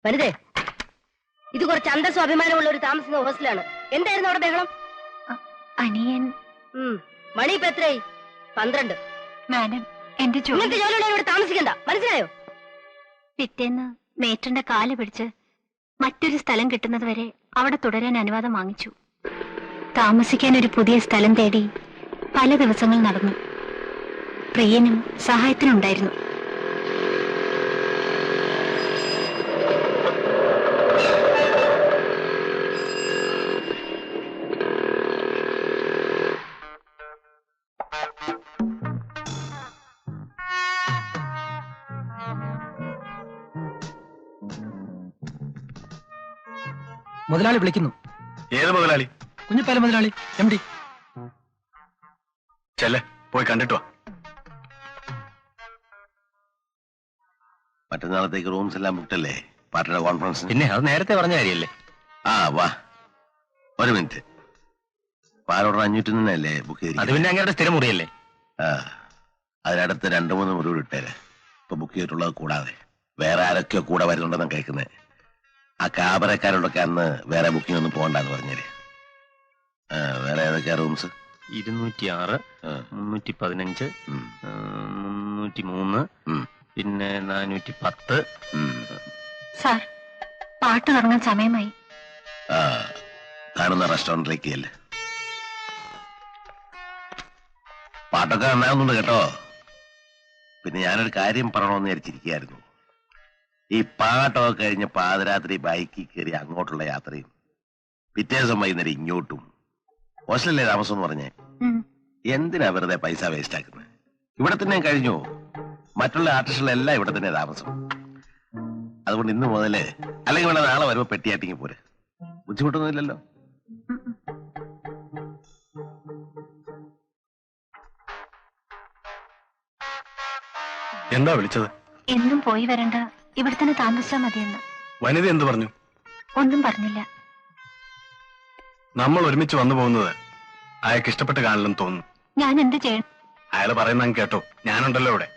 Speaker 6: വനിതേ, ഇത് കുറച്ച് അന്തസ്സും അഭിമാനമുള്ള ഒരു താമസിക്കുന്ന ഹോസ്റ്റലാണ്. എന്തായിരുന്നു അവിടെ ബഹളം?
Speaker 1: അനിയൻ.
Speaker 6: മണി ഇപ്പൊ എത്രയായി? 12.
Speaker 1: മാഡം എന്റെ
Speaker 6: ഇങ്ങനത്തെ ജോലിയുള്ള ഇവിടെ താമസിക്കണ്ട, മനസ്സിലായോ?
Speaker 1: പിറ്റേന്ന് മേറ്റന്റെ കാല് പിടിച്ച് മറ്റൊരു സ്ഥലം കിട്ടുന്നത് വരെ അവിടെ തുടരാൻ അനുവാദം വാങ്ങിച്ചു. താമസിക്കാൻ ഒരു പുതിയ സ്ഥലം തേടി പല ദിവസങ്ങൾ നടന്നു. പ്രിയനും സഹായത്തിനുണ്ടായിരുന്നു.
Speaker 5: മുതലാളി വിളിക്കുന്നു.
Speaker 9: ഏത് മുതലാളി?
Speaker 5: കുഞ്ഞിപ്പാല മുതലാളി, MD.
Speaker 9: ചെല്ലേ, പോയി കണ്ടിട്ട് വാ.
Speaker 10: മറ്റന്നാളത്തേക്ക് റൂംസ് എല്ലാം ബുക്ക് അല്ലേ പാർട്ടിയുടെ കോൺഫറൻസ്?
Speaker 7: പിന്നെ അത് നേരത്തെ പറഞ്ഞ കാര്യല്ലേ.
Speaker 10: ആ വാ, ഒരു മിനിറ്റ്. പാലോട് 500 നിന്നല്ലേ ബുക്ക് ചെയ്ത്?
Speaker 7: അത് പിന്നെ അങ്ങനെ സ്ഥിരം മുറിയല്ലേ.
Speaker 10: ആ, അതിനടുത്ത് 2-3 മുറി ഇട്ടേര്. ഇപ്പൊ ബുക്ക് ചെയ്തിട്ടുള്ളത് കൂടാതെ വേറെ ആരൊക്കെയോ കൂടെ വരുന്നുണ്ടെന്ന് കേൾക്കുന്നത്. ആ കാബറക്കാരോടൊക്കെ അന്ന് വേറെ ബുക്കിംഗ് ഒന്നും പോകണ്ടെന്ന് പറഞ്ഞേര്. വേറെ ഏതൊക്കെയാ റൂംസ്?
Speaker 7: 206, 315, 303, പിന്നെ 410.
Speaker 1: സാർ, പാട്ട് തുടങ്ങാൻ സമയമായി.
Speaker 10: കാണുന്ന റെസ്റ്റോറന്റിലേക്ക് അല്ലേ? പാട്ടൊക്കെ നന്നാകുന്നുണ്ട് കേട്ടോ. പിന്നെ ഞാനൊരു കാര്യം പറയണമെന്ന് വിചാരിച്ചിരിക്കുകയായിരുന്നു. ഈ പാട്ടൊക്കെ കഴിഞ്ഞ് പാതിരാത്രി ബൈക്കിൽ കയറി അങ്ങോട്ടുള്ള യാത്രയും പിറ്റേ ദിവസം വൈകുന്നേരം ഇങ്ങോട്ടും. ഹോസ്റ്റലല്ലേ താമസം എന്ന് പറഞ്ഞേ? എന്തിനാ വെറുതെ പൈസ വേസ്റ്റ് ആക്കുന്നത്? ഇവിടെ തന്നെ കഴിഞ്ഞു. മറ്റുള്ള ആർട്ടിസ്റ്റുകളെല്ലാം ഇവിടെ തന്നെ താമസം. അതുകൊണ്ട് ഇന്ന് മുതലേ, അല്ലെങ്കിൽ വേണം നാളെ വരുമ്പോ പെട്ടിയാട്ടിങ്ങി പോരെ. ബുദ്ധിമുട്ടൊന്നുമില്ലല്ലോ.
Speaker 9: എന്താ വിളിച്ചത്?
Speaker 1: എന്നും പോയി വരണ്ട, ഇവിടെ തന്നെ താമസിച്ചാ മതിയെന്ന്.
Speaker 9: വനിത എന്ത് പറഞ്ഞു?
Speaker 1: ഒന്നും പറഞ്ഞില്ല.
Speaker 9: നമ്മൾ ഒരുമിച്ച് വന്നു പോകുന്നത് അയാൾക്ക് ഇഷ്ടപ്പെട്ട് കാണില്ലെന്ന് തോന്നുന്നു.
Speaker 1: ഞാൻ എന്ത് ചെയ്യണം?
Speaker 9: അയാൾ പറയുന്ന കേട്ടോ, ഞാനുണ്ടല്ലോ ഇവിടെ.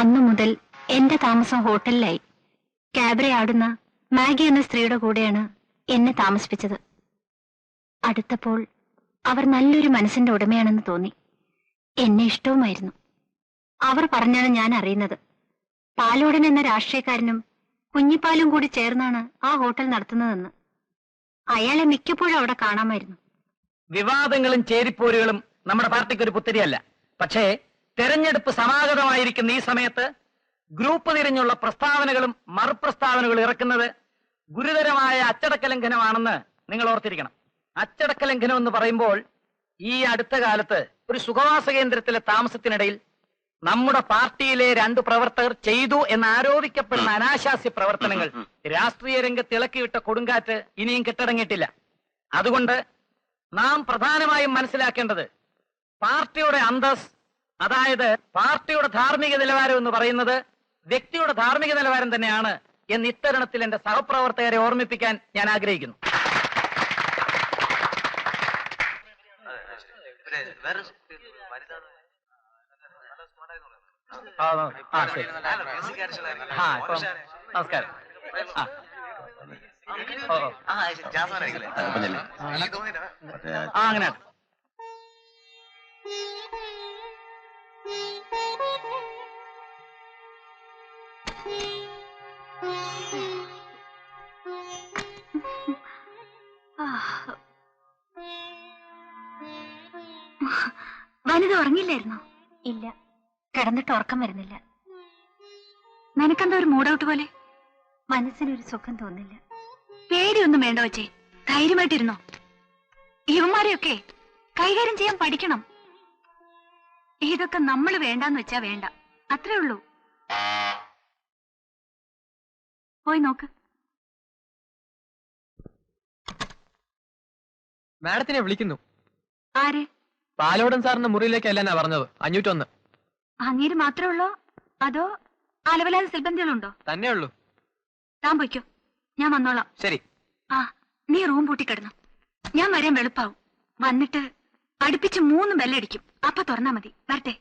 Speaker 1: അന്നു മുതൽ എന്റെ താമസം ഹോട്ടലിലായി. ക്യാബറെ ആടുന്ന മാഗി എന്ന സ്ത്രീയുടെ കൂടെയാണ് എന്നെ താമസിപ്പിച്ചത്. അടുത്തപ്പോൾ അവർ നല്ലൊരു മനസ്സിന്റെ ഉടമയാണെന്ന് തോന്നി. എന്നെ ഇഷ്ടവുമായിരുന്നു. അവർ പറഞ്ഞാണ് ഞാൻ അറിയുന്നത്. പാലോടൻ എന്ന രാഷ്ട്രീയക്കാരനും കുഞ്ഞിപ്പാലും കൂടി ചേർന്നാണ് ആ ഹോട്ടൽ നടത്തുന്നതെന്ന്. അയാളെ മിക്കപ്പോഴും അവിടെ കാണാമായിരുന്നു.
Speaker 5: വിവാദങ്ങളും ചേരിപ്പോരുകളും നമ്മുടെ പാർട്ടിക്ക് ഒരു പുത്തരിയല്ല. പക്ഷേ തെരഞ്ഞെടുപ്പ് സമാഗതമായിരിക്കുന്ന ഈ സമയത്ത് ഗ്രൂപ്പ് തിരിഞ്ഞുള്ള പ്രസ്താവനകളും മറുപ്രസ്താവനകളും ഇറക്കുന്നത് ഗുരുതരമായ അച്ചടക്ക ലംഘനമാണെന്ന് നിങ്ങൾ ഓർത്തിരിക്കണം. അച്ചടക്ക ലംഘനം എന്ന് പറയുമ്പോൾ ഈ അടുത്ത കാലത്ത് ഒരു സുഖവാസ കേന്ദ്രത്തിലെ താമസത്തിനിടയിൽ നമ്മുടെ പാർട്ടിയിലെ 2 പ്രവർത്തകർ ചെയ്തു എന്നാരോപിക്കപ്പെടുന്ന അനാശാസ്യ പ്രവർത്തനങ്ങൾ രാഷ്ട്രീയ രംഗത്ത് ഇളക്കിവിട്ട കൊടുങ്കാറ്റ് ഇനിയും കെട്ടടങ്ങിയിട്ടില്ല. അതുകൊണ്ട് നാം പ്രധാനമായും മനസ്സിലാക്കേണ്ടത് പാർട്ടിയുടെ അന്തസ്, അതായത് പാർട്ടിയുടെ ധാർമ്മിക നിലവാരം എന്ന് പറയുന്നത് വ്യക്തിയുടെ ധാർമ്മിക നിലവാരം തന്നെയാണ് എന്ന് ഇത്തരുണത്തിൽ എന്റെ സഹപ്രവർത്തകരെ ഓർമ്മിപ്പിക്കാൻ ഞാൻ ആഗ്രഹിക്കുന്നു. ശരി. നമസ്കാരം. അങ്ങനെ
Speaker 1: വനിത ഉറങ്ങില്ലായിരുന്നോ? ഇല്ല, കിടന്നിട്ട് ഉറക്കം വരുന്നില്ല. നിനക്കെന്താ ഒരു മൂഡൌട്ട് പോലെ? മനസ്സിനൊരു സുഖം തോന്നില്ല. പേടിയൊന്നും വേണ്ട വച്ചേ, ധൈര്യമായിട്ടിരുന്നോ. ഇവന്മാരെയൊക്കെ കൈകാര്യം ചെയ്യാൻ പഠിക്കണം. ഇതൊക്കെ നമ്മൾ വേണ്ടാന്ന് വെച്ചാ വേണ്ട, അത്രേ ഉള്ളൂ. പോയി നോക്ക്.
Speaker 5: മാഡത്തിനെ വിളിക്കുന്നു.
Speaker 1: ആരെ?
Speaker 5: പാലോടൻ സാറിന്റെ മുറിയിലേക്ക് അല്ലെന്നാ പറഞ്ഞത്. 501.
Speaker 1: അങ്ങേര് മാത്രമേ ഉള്ളോ അതോ അലവലാതെ സിൽബന്ധികളുണ്ടോ?
Speaker 5: തന്നെ ഉള്ളൂ.
Speaker 1: താൻ പൊയ്ക്കോ, ഞാൻ വന്നോളാം.
Speaker 5: ശരി.
Speaker 1: ആ, നീ റൂം പൂട്ടിക്കിടന്നു. ഞാൻ വരാൻ വെളുപ്പാവും. വന്നിട്ട് അടുപ്പിച്ച് 3 ബെല്ലടിക്കും. അപ്പൊ തുറന്നാ മതി. വരട്ടെ.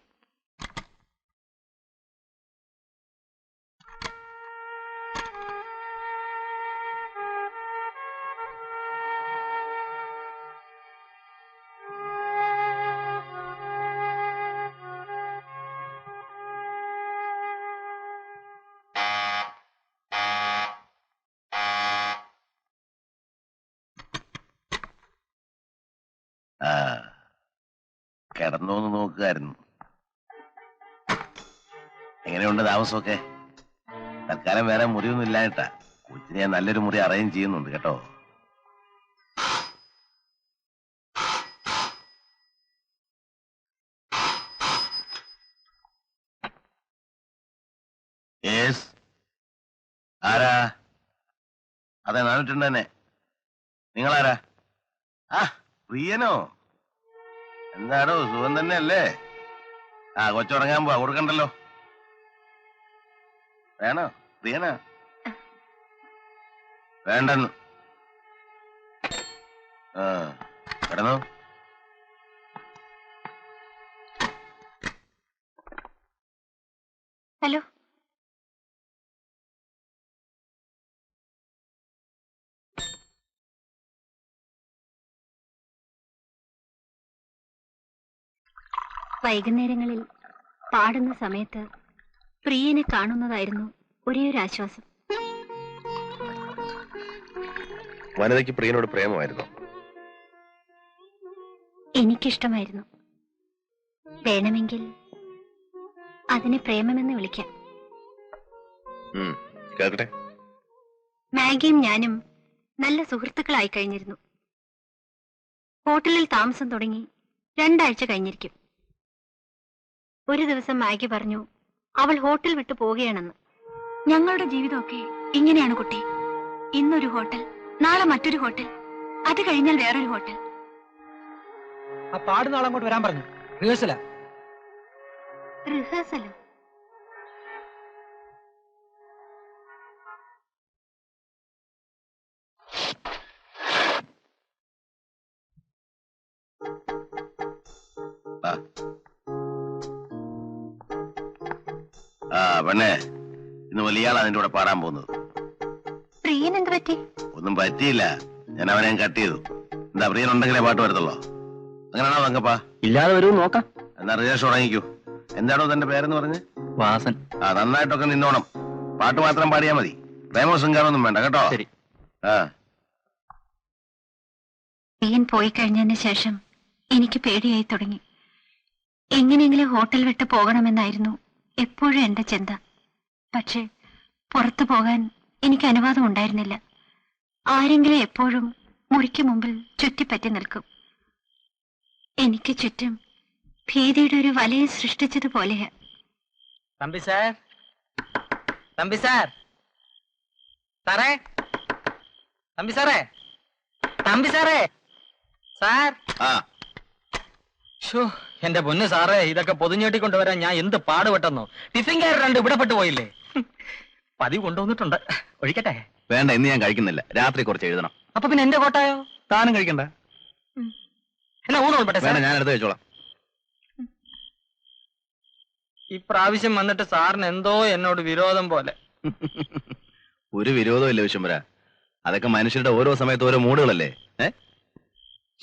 Speaker 10: കിടന്നോന്ന് നോക്കുകായിരുന്നു. എങ്ങനെയുണ്ട് താമസമൊക്കെ? തൽക്കാലം വേറെ മുറിയൊന്നും ഇല്ലായിട്ടാ. കൊച്ചിനെ ഞാൻ നല്ലൊരു മുറി അറേഞ്ച് ചെയ്യുന്നുണ്ട് കേട്ടോ. ആരാ? അതെ, 402 തന്നെ. നിങ്ങളാരാ? ആ, പ്രിയനോ? എന്താടോ, സുഖം തന്നെ അല്ലേ? ആ, കൊച്ചുറങ്ങാൻ പോവാ, കൊടുക്കണ്ടല്ലോ. വേണോ? പ്രിയനാ? വേണ്ടെന്ന്. ആ, കിടന്നോ.
Speaker 1: ഹലോ. വൈകുന്നേരങ്ങളിൽ പാടുന്ന സമയത്ത് പ്രിയനെ കാണുന്നതായിരുന്നു ഒരേ ഒരു ആശ്വാസം.
Speaker 2: വനിതയ്ക്ക് പ്രിയനോട് പ്രേമമായിരുന്നു?
Speaker 1: എനിക്കിഷ്ടമായിരുന്നു. വേണമെങ്കിൽ അതിനെ പ്രേമമെന്ന് വിളിക്കാം.
Speaker 2: കേൾക്കട്ടെ.
Speaker 1: മാഗിയും ഞാനും നല്ല സുഹൃത്തുക്കളായി കഴിഞ്ഞിരുന്നു. ഹോട്ടലിൽ താമസം തുടങ്ങി 2 ആഴ്ച കഴിഞ്ഞിരിക്കും. ഒരു ദിവസം മാഗി പറഞ്ഞു അവൾ ഹോട്ടൽ വിട്ടു പോവുകയാണെന്ന്. ഞങ്ങളുടെ ജീവിതമൊക്കെ ഇങ്ങനെയാണ് കുട്ടി. ഇന്നൊരു ഹോട്ടൽ, നാളെ മറ്റൊരു ഹോട്ടൽ, അത് കഴിഞ്ഞാൽ വേറൊരു ഹോട്ടൽ.
Speaker 5: ആ പാടുന്ന ആളങ്ങോട്ട് വരാൻ പറഞ്ഞു. റിഹേഴ്സലാ.
Speaker 1: റിഹേഴ്സലോ?
Speaker 10: ആ പെണ്ണേ, ഇന്ന് വലിയാളാ നിന്റെ കൂടെ പാടാൻ പോകുന്നത്.
Speaker 1: പ്രിയൻ എന്ത് പറ്റി?
Speaker 10: ഒന്നും പറ്റിയില്ല, ഞാൻ അവനെ കട്ട് ചെയ്തു. എന്താ, പ്രിയനുണ്ടെങ്കിലേ പാട്ട് വരത്തുള്ളോ? അങ്ങനെയാണോ തങ്കപ്പാ?
Speaker 5: ഇല്ലാതെ വരും നോക്കാം.
Speaker 10: എന്നാ റിഹേഴ്സൽ തുടങ്ങിക്കൂ. എന്താണോ തന്റെ പേരെന്ന് പറഞ്ഞ്?
Speaker 5: വാസൻ.
Speaker 10: ആ, നന്നായിട്ടൊക്കെ നിന്നോണം. പാട്ട് മാത്രം പാടിയാ മതി. പ്രേമോ ശൃംഗാരമൊന്നും വേണ്ട കേട്ടോ.
Speaker 5: ശരി.
Speaker 10: ആ,
Speaker 1: പ്രിയൻ പോയി കഴിഞ്ഞതിന് ശേഷം എനിക്ക് പേടിയായി തുടങ്ങി. എങ്ങനെയെങ്കിലും ഹോട്ടൽ വിട്ട് പോകണമെന്നായിരുന്നു എപ്പോഴും എന്റെ ചിന്ത. പക്ഷെ പുറത്തു പോകാൻ എനിക്ക് അനുവാദം ഉണ്ടായിരുന്നില്ല. ആരെങ്കിലും എപ്പോഴും മുറിക്ക് മുമ്പിൽ ചുറ്റിപ്പറ്റി നിൽക്കും. എനിക്ക് ചുറ്റും ഭീതിയുടെ ഒരു വലയം സൃഷ്ടിച്ചതുപോലെയാ.
Speaker 5: തമ്പി സാർ, തമ്പി സാർ, സാറേ, തമ്പി സാറേ, തമ്പി സാറേ, സാർ.
Speaker 2: ആ
Speaker 5: ഷോ, എന്റെ പൊന്ന് സാറേ, ഇതൊക്കെ പൊതിഞ്ഞേട്ടി കൊണ്ടുവരാൻ ഞാൻ എന്ത് പാടുപെട്ടെന്നോ. ടിഫിൻകാർ രണ്ട് ഇവിടെ പെട്ടു പോയില്ലേ. പതിവ് കൊണ്ടുവന്നിട്ടുണ്ട്, ഒഴിക്കട്ടെ?
Speaker 2: വേണ്ട, ഇന്ന് ഞാൻ കഴിക്കുന്നില്ല. രാത്രി കുറച്ച് എഴുതണം.
Speaker 5: അപ്പൊ പിന്നെ എന്റെ കോട്ടായോ?
Speaker 2: താനും കഴിക്കണ്ട.
Speaker 5: എന്നാ ഊണ് ഉൾപ്പെട്ടെ
Speaker 2: വേണ്ട, ഞാൻ എടുത്ത് കഴിച്ചോളാം.
Speaker 5: ഇപ്രാവശ്യം വന്നിട്ട് സാറിന് എന്തോ എന്നോട് വിരോധം പോലെ.
Speaker 2: ഒരു വിരോധവും ഇല്ല വിശ്വംഭര. അതൊക്കെ മനുഷ്യരുടെ ഓരോ സമയത്ത് ഓരോ മൂടുകളല്ലേ.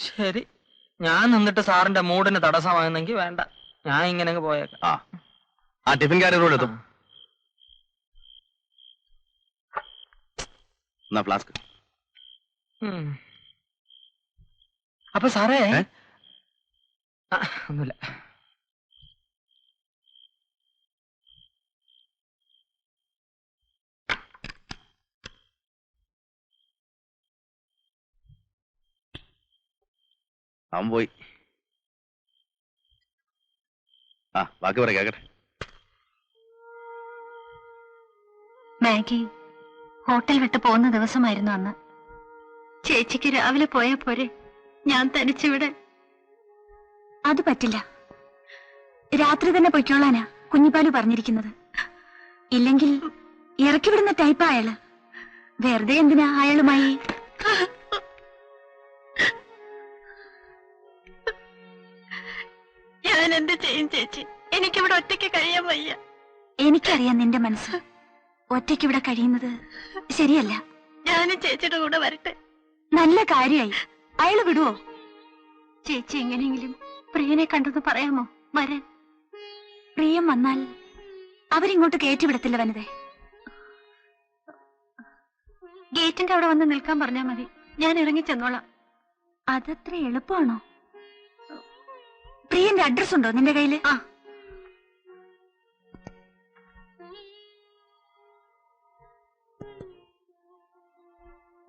Speaker 5: ശരി, ഞാൻ നിന്നിട്ട് സാറിന്റെ മൂഡിന് തടസ്സമാകുന്നെങ്കിൽ വേണ്ട, ഞാൻ ഇങ്ങനെ പോയേക്കാം.
Speaker 2: ആ ടിഫിൻകാരോട് എത്തും. എന്നാ ഫ്ലാസ്ക്.
Speaker 5: അപ്പൊ സാറേ, ഒന്നുമില്ല.
Speaker 2: അവൻ പോയി. ബാക്കി പറ കേക്കട്ടെ.
Speaker 1: മാഗി ഹോട്ടൽ വിട്ട് പോകുന്ന ദിവസമായിരുന്നു അന്ന്. ചേച്ചിക്ക് രാവിലെ പോയാ പോരെ, ഞാൻ തനിച്ചിവിടെ.
Speaker 6: അത് പറ്റില്ല, രാത്രി തന്നെ പൊയ്ക്കോളാനാ കുഞ്ഞിപ്പാലു പറഞ്ഞിരിക്കുന്നത്. ഇല്ലെങ്കിൽ ഇറക്കി വിടുന്ന ടൈപ്പാ അയാള്. വെറുതെ എന്തിനാ അയാളുമായി?
Speaker 1: ഞാൻ എന്ത് ചെയ്യും ചേച്ചി? എനിക്കിവിടെ ഒറ്റയ്ക്ക് കഴിയാൻ വയ്യ.
Speaker 6: എനിക്കറിയാം നിന്റെ മനസ്സ്. ഒറ്റയ്ക്ക് ഇവിടെ കഴിയുന്നത് ശരിയല്ല.
Speaker 1: ഞാനും ചേച്ചിയുടെ കൂടെ വരട്ടെ.
Speaker 6: നല്ല കാര്യായി. അയാള് വിടുവോ?
Speaker 1: ചേച്ചി എങ്ങനെയെങ്കിലും പ്രിയനെ കണ്ടെന്ന് പറയാമോ വരാൻ?
Speaker 6: പ്രിയം വന്നാൽ അവരിങ്ങോട്ട് കയറ്റിവിടത്തില്ല വനിതേ.
Speaker 1: ഗേറ്റിന്റെ അവിടെ വന്ന് നിൽക്കാൻ പറഞ്ഞാൽ മതി, ഞാൻ ഇറങ്ങി ചെന്നോളാം.
Speaker 6: അതത്ര എളുപ്പമാണോ? പ്രിയന്റെ അഡ്രസ് ഉണ്ടോ നിന്റെ കയ്യില്?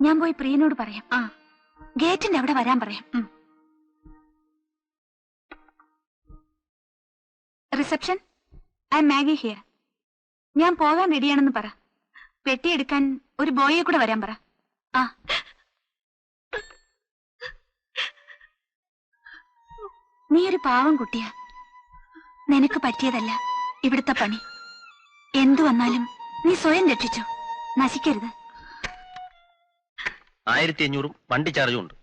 Speaker 6: ഞാൻ പോയി പ്രിയനോട് പറയാം. ഗേറ്റിന്റെ അവിടെ വരാൻ പറയാം. Reception, I M Maggi here. ഞാൻ പോകാൻ റെഡിയാണെന്ന് പറ. പെട്ടിയെടുക്കാൻ ഒരു ബോയെ കൂടെ വരാൻ പറ. നീ ഒരു പാവം കുട്ടിയാ. നിനക്ക് പറ്റിയതല്ല ഇവിടുത്തെ പണി. എന്തു വന്നാലും നീ സ്വയം രക്ഷിച്ചോ, നശിക്കരുത്.
Speaker 7: 1500 വണ്ടി ചാർജും ഉണ്ട്.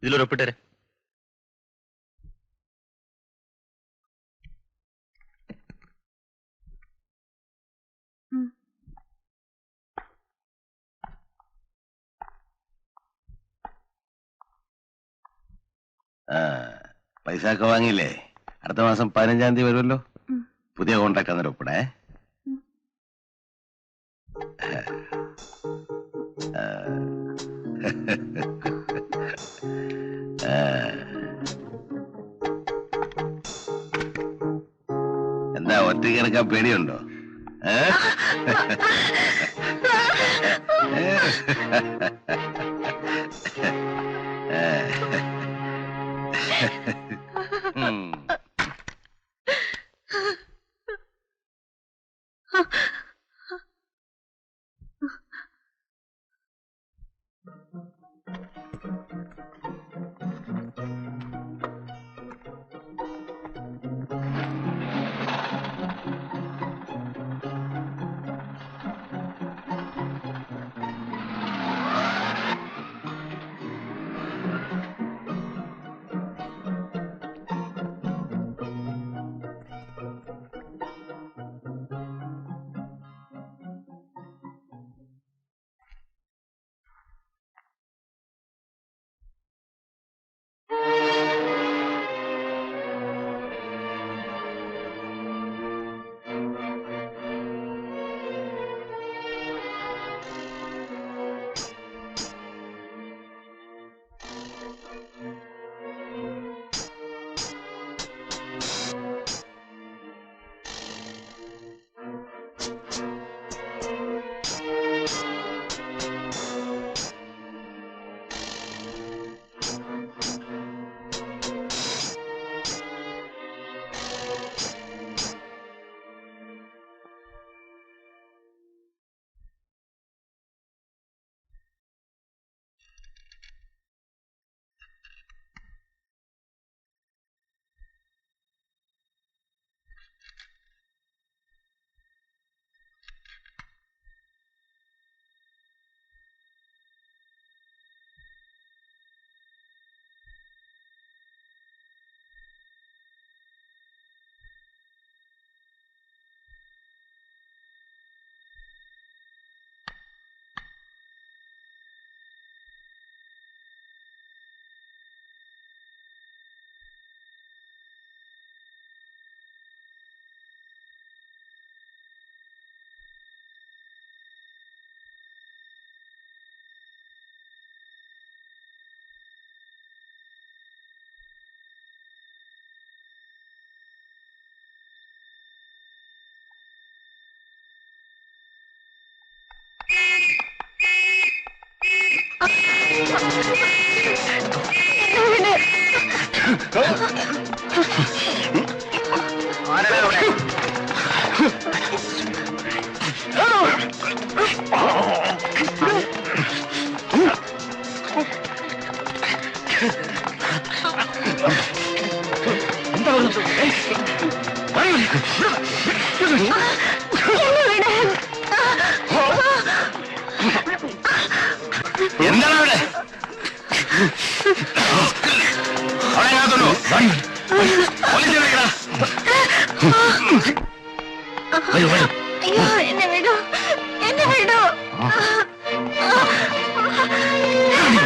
Speaker 7: ഇതിലൊരൊപ്പിട്ടേ.
Speaker 10: പൈസ ഒക്കെ വാങ്ങിയില്ലേ? അടുത്ത മാസം 15-ാം തീയതി വരുമല്ലോ. പുതിയ കോൺട്രാക്ട് അന്നേരം ഒപ്പിടേ. എന്താ ഒറ്റയ്ക്ക് കിടക്കാൻ പേടിയുണ്ടോ? എന്താണ് അവിടെ? അവിടെ ഞാത്തുള്ളൂ. പോലീസിനെ വിളിക്കടാ. വരൂ, വരൂ.
Speaker 6: അയ്യോ എന്നെ വിടൂ, എന്നെ വിടൂ.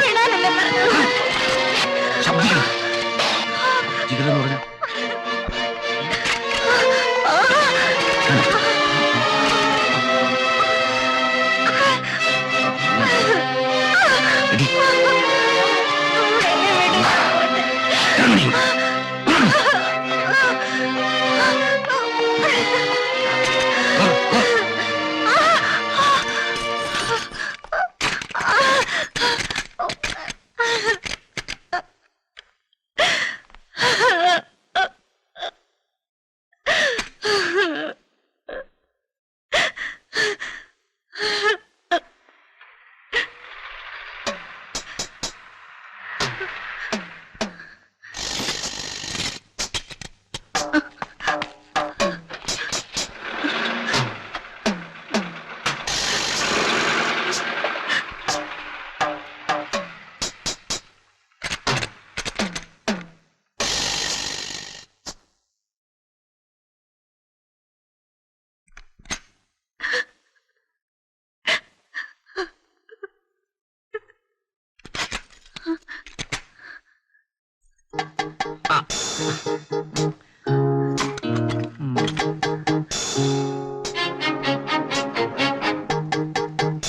Speaker 6: വിടാനല്ലേ പറഞ്ഞത്?
Speaker 10: ശബ്ദിക്കണം. ജിഗിലെന്ന് പറഞ്ഞ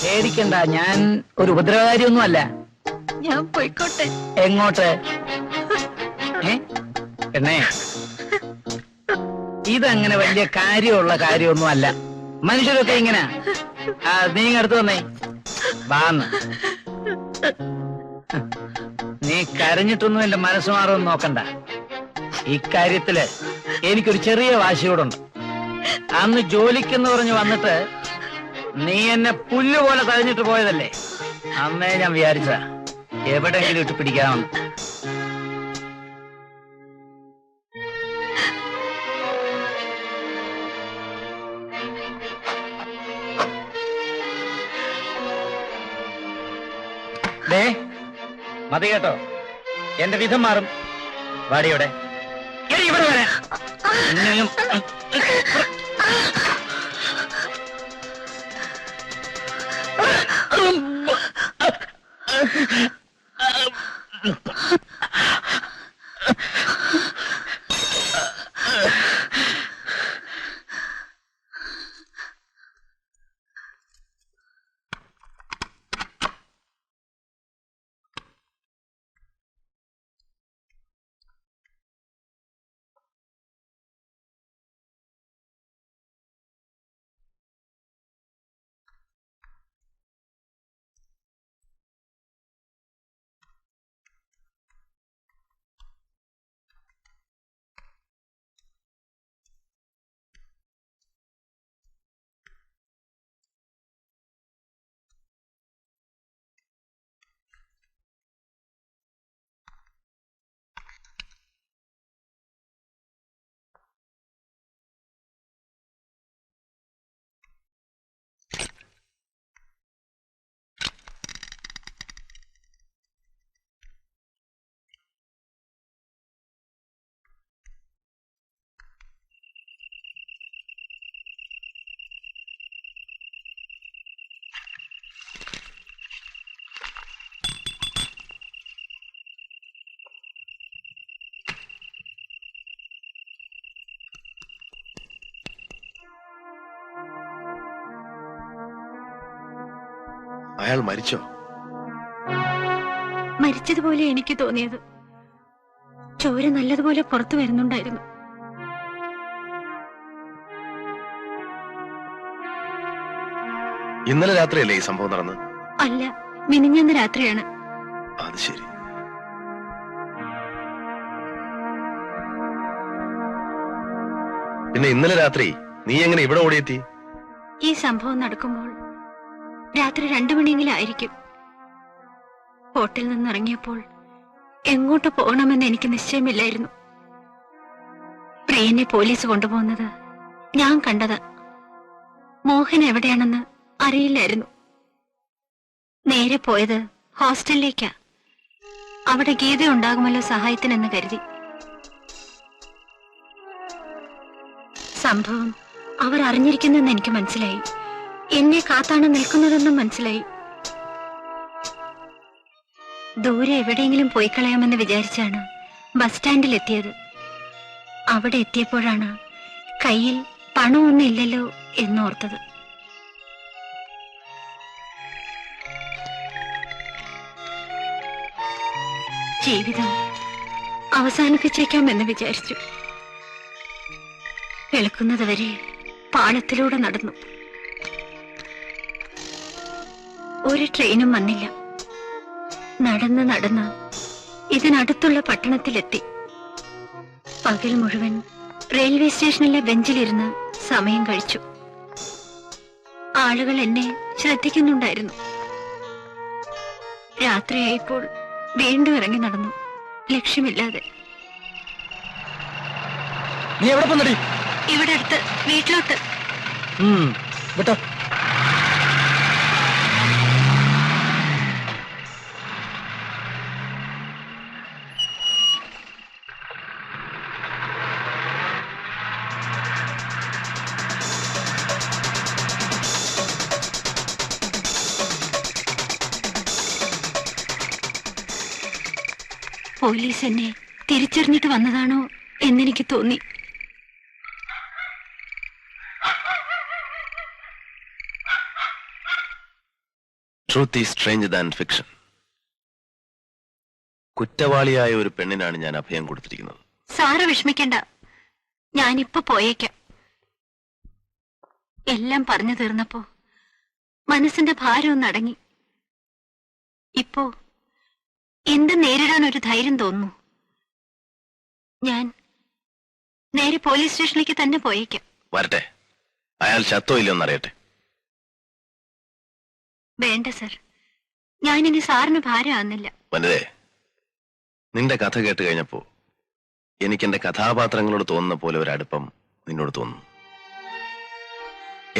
Speaker 5: പേടിക്കണ്ട, ഞാൻ ഒരു ഉപദ്രവകാരിയൊന്നുമല്ല.
Speaker 1: ഞാൻ പോയിക്കോട്ടെ.
Speaker 5: എങ്ങോട്ട്? എണ്ണേ, ഇതങ്ങനെ വലിയ കാര്യമുള്ള കാര്യമൊന്നും അല്ല. മനുഷ്യരൊക്കെ ഇങ്ങനെ. നീ അടുത്ത് വന്നേ, വാന്ന്. നീ കരഞ്ഞിട്ടൊന്നും എന്റെ മനസ്സ് മാറുമെന്ന് നോക്കണ്ട. ഇക്കാര്യത്തില് എനിക്കൊരു ചെറിയ വാശിയോടുണ്ട്. അന്ന് ജോലിക്കെന്ന് പറഞ്ഞ് വന്നിട്ട് നീ എന്നെ പുല്ലുപോലെ തഴഞ്ഞിട്ട് പോയതല്ലേ? അന്നേ ഞാൻ വിചാരിച്ചതാ എവിടെങ്കിലും ഇട്ട് പിടിക്കാമെന്ന്. മതി കേട്ടോ, എന്റെ വിധം മാറും. വാടിയോടെ ഇവിടെ വരാൻ.
Speaker 10: അയാൾ മരിച്ചോ?
Speaker 1: മരിച്ചതുപോലെ എനിക്ക് തോന്നിയത്. ചോര നല്ലതുപോലെ പുറത്തു വരുന്നുണ്ടായിരുന്നു.
Speaker 10: ഇന്നലെ രാത്രിയല്ലേ ഈ സംഭവം നടന്നത്?
Speaker 1: അല്ല, മിനിഞ്ഞാന്ന് രാത്രിയാണ്.
Speaker 2: അത് ശരി. പിന്നെ ഇന്നലെ രാത്രി നീ എങ്ങനെ ഇവിടെ ഓടിയെത്തി?
Speaker 1: ഈ സംഭവം നടക്കുമ്പോൾ രാത്രി 2 മണിയെങ്കിലും ആയിരിക്കും. ഹോട്ടലിൽ നിന്ന് ഇറങ്ങിയപ്പോൾ എങ്ങോട്ട് പോകണമെന്ന് എനിക്ക് നിശ്ചയമില്ലായിരുന്നു. പ്രിയനെ പോലീസ് കൊണ്ടുപോകുന്നത് ഞാൻ കണ്ടത്. മോഹൻ എവിടെയാണെന്ന് അറിയില്ലായിരുന്നു. നേരെ പോയത് ഹോസ്റ്റലിലേക്കാ. അവിടെ ഗീത ഉണ്ടാകുമല്ലോ സഹായത്തിനെന്ന് കരുതി. സംഭവം അവർ അറിഞ്ഞിരിക്കുന്നെന്ന് എനിക്ക് മനസ്സിലായി. എന്നെ കാത്താണ് നിൽക്കുന്നതെന്നും മനസ്സിലായി. ദൂരെ എവിടെയെങ്കിലും പോയി കളയാമെന്ന് വിചാരിച്ചാണ് ബസ് സ്റ്റാൻഡിൽ എത്തിയത്. അവിടെ എത്തിയപ്പോഴാണ് കയ്യിൽ പണമൊന്നും ഇല്ലല്ലോ എന്നോർത്തത്. ജീവിതം അവസാനിപ്പിച്ചേക്കാമെന്ന് വിചാരിച്ചു. വെളുക്കുന്നതുവരെ പാളത്തിലൂടെ നടന്നു. ഒരു ട്രെയിനും വന്നില്ല. നടന്ന് നടന്ന് ഇതിനടുത്തുള്ള പട്ടണത്തിലെത്തി. പകൽ മുഴുവൻ റെയിൽവേ സ്റ്റേഷനിലെ ബെഞ്ചിലിരുന്ന് സമയം കഴിച്ചു. ആളുകൾ എന്നെ ശ്രദ്ധിക്കുന്നുണ്ടായിരുന്നു. രാത്രിയായപ്പോൾ വീണ്ടും ഇറങ്ങി നടന്നു, ലക്ഷ്യമില്ലാതെ.
Speaker 5: നീ എവിടെ പോന്നടി?
Speaker 1: ഇവിടെ അടുത്ത് വീട്ടിലോട്ട്.
Speaker 5: വിട്ടോ.
Speaker 1: പോലീസ് എന്നെ തിരിച്ചറിഞ്ഞിട്ട് വന്നതാണോ എന്നെനിക്ക് തോന്നി.
Speaker 2: Truth is stranger than fiction. കുറ്റവാളിയായ ഒരു പെണ്ണിനാണ് ഞാൻ അഭയം കൊടുത്തിരിക്കുന്നത്.
Speaker 1: സാറ് വിഷമിക്കണ്ട, ഞാനിപ്പോ പോയേക്കാം. എല്ലാം പറഞ്ഞു തീർന്നപ്പോ മനസ്സിന്റെ ഭാരം ഒന്ന് അടങ്ങി. ഇപ്പോ എന്ത് നേരിടാൻ ഒരു ധൈര്യം തോന്നുന്നു. ഞാൻ നേരെ പോലീസ് സ്റ്റേഷനിലേക്ക് തന്നെ പോയേക്കാം.
Speaker 2: വരട്ടെ, അയാൾ ചത്തോ ഇല്ലയോ എന്നറിയട്ടെ.
Speaker 1: വേണ്ട സർ, ഞാനിനി സാറിന് ഭാരമാകുന്നില്ല.
Speaker 2: വനിതേ, നിന്റെ കഥ കേട്ട് കഴിഞ്ഞപ്പോ എനിക്ക് എന്റെ കഥാപാത്രങ്ങളോട് തോന്നുന്ന പോലെ ഒരു അടുപ്പം നിന്നോട് തോന്നുന്നു.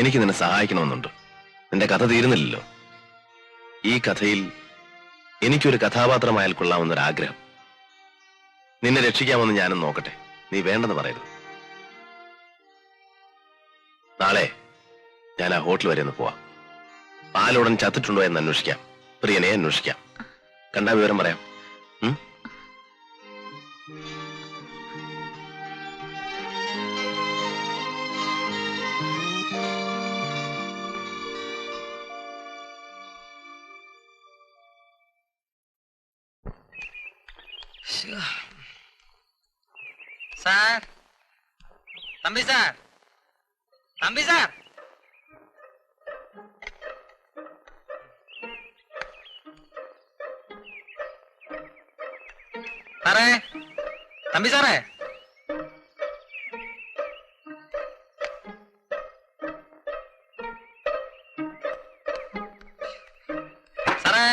Speaker 2: എനിക്ക് നിന്നെ സഹായിക്കണമെന്നുണ്ട്. നിന്റെ കഥ തീരുന്നില്ലല്ലോ. ഈ കഥയിൽ എനിക്കൊരു കഥാപാത്രമായാൽ കൊള്ളാമെന്നൊരാഗ്രഹം. നിന്നെ രക്ഷിക്കാമെന്ന് ഞാനും നോക്കട്ടെ. നീ വേണ്ടെന്ന് പറയരുത്. നാളെ ഞാൻ ആ ഹോട്ടൽ വരെ ഒന്ന് പോവാം. പാലുടൻ ചത്തിട്ടുണ്ടോ എന്ന് അന്വേഷിക്കാം. പ്രിയനെ അന്വേഷിക്കാം. കണ്ടാ വിവരം പറയാം.
Speaker 5: Sir, Thampi sir, Thampi sir. സാറേ, തമ്പി സാറേ. സാറേ,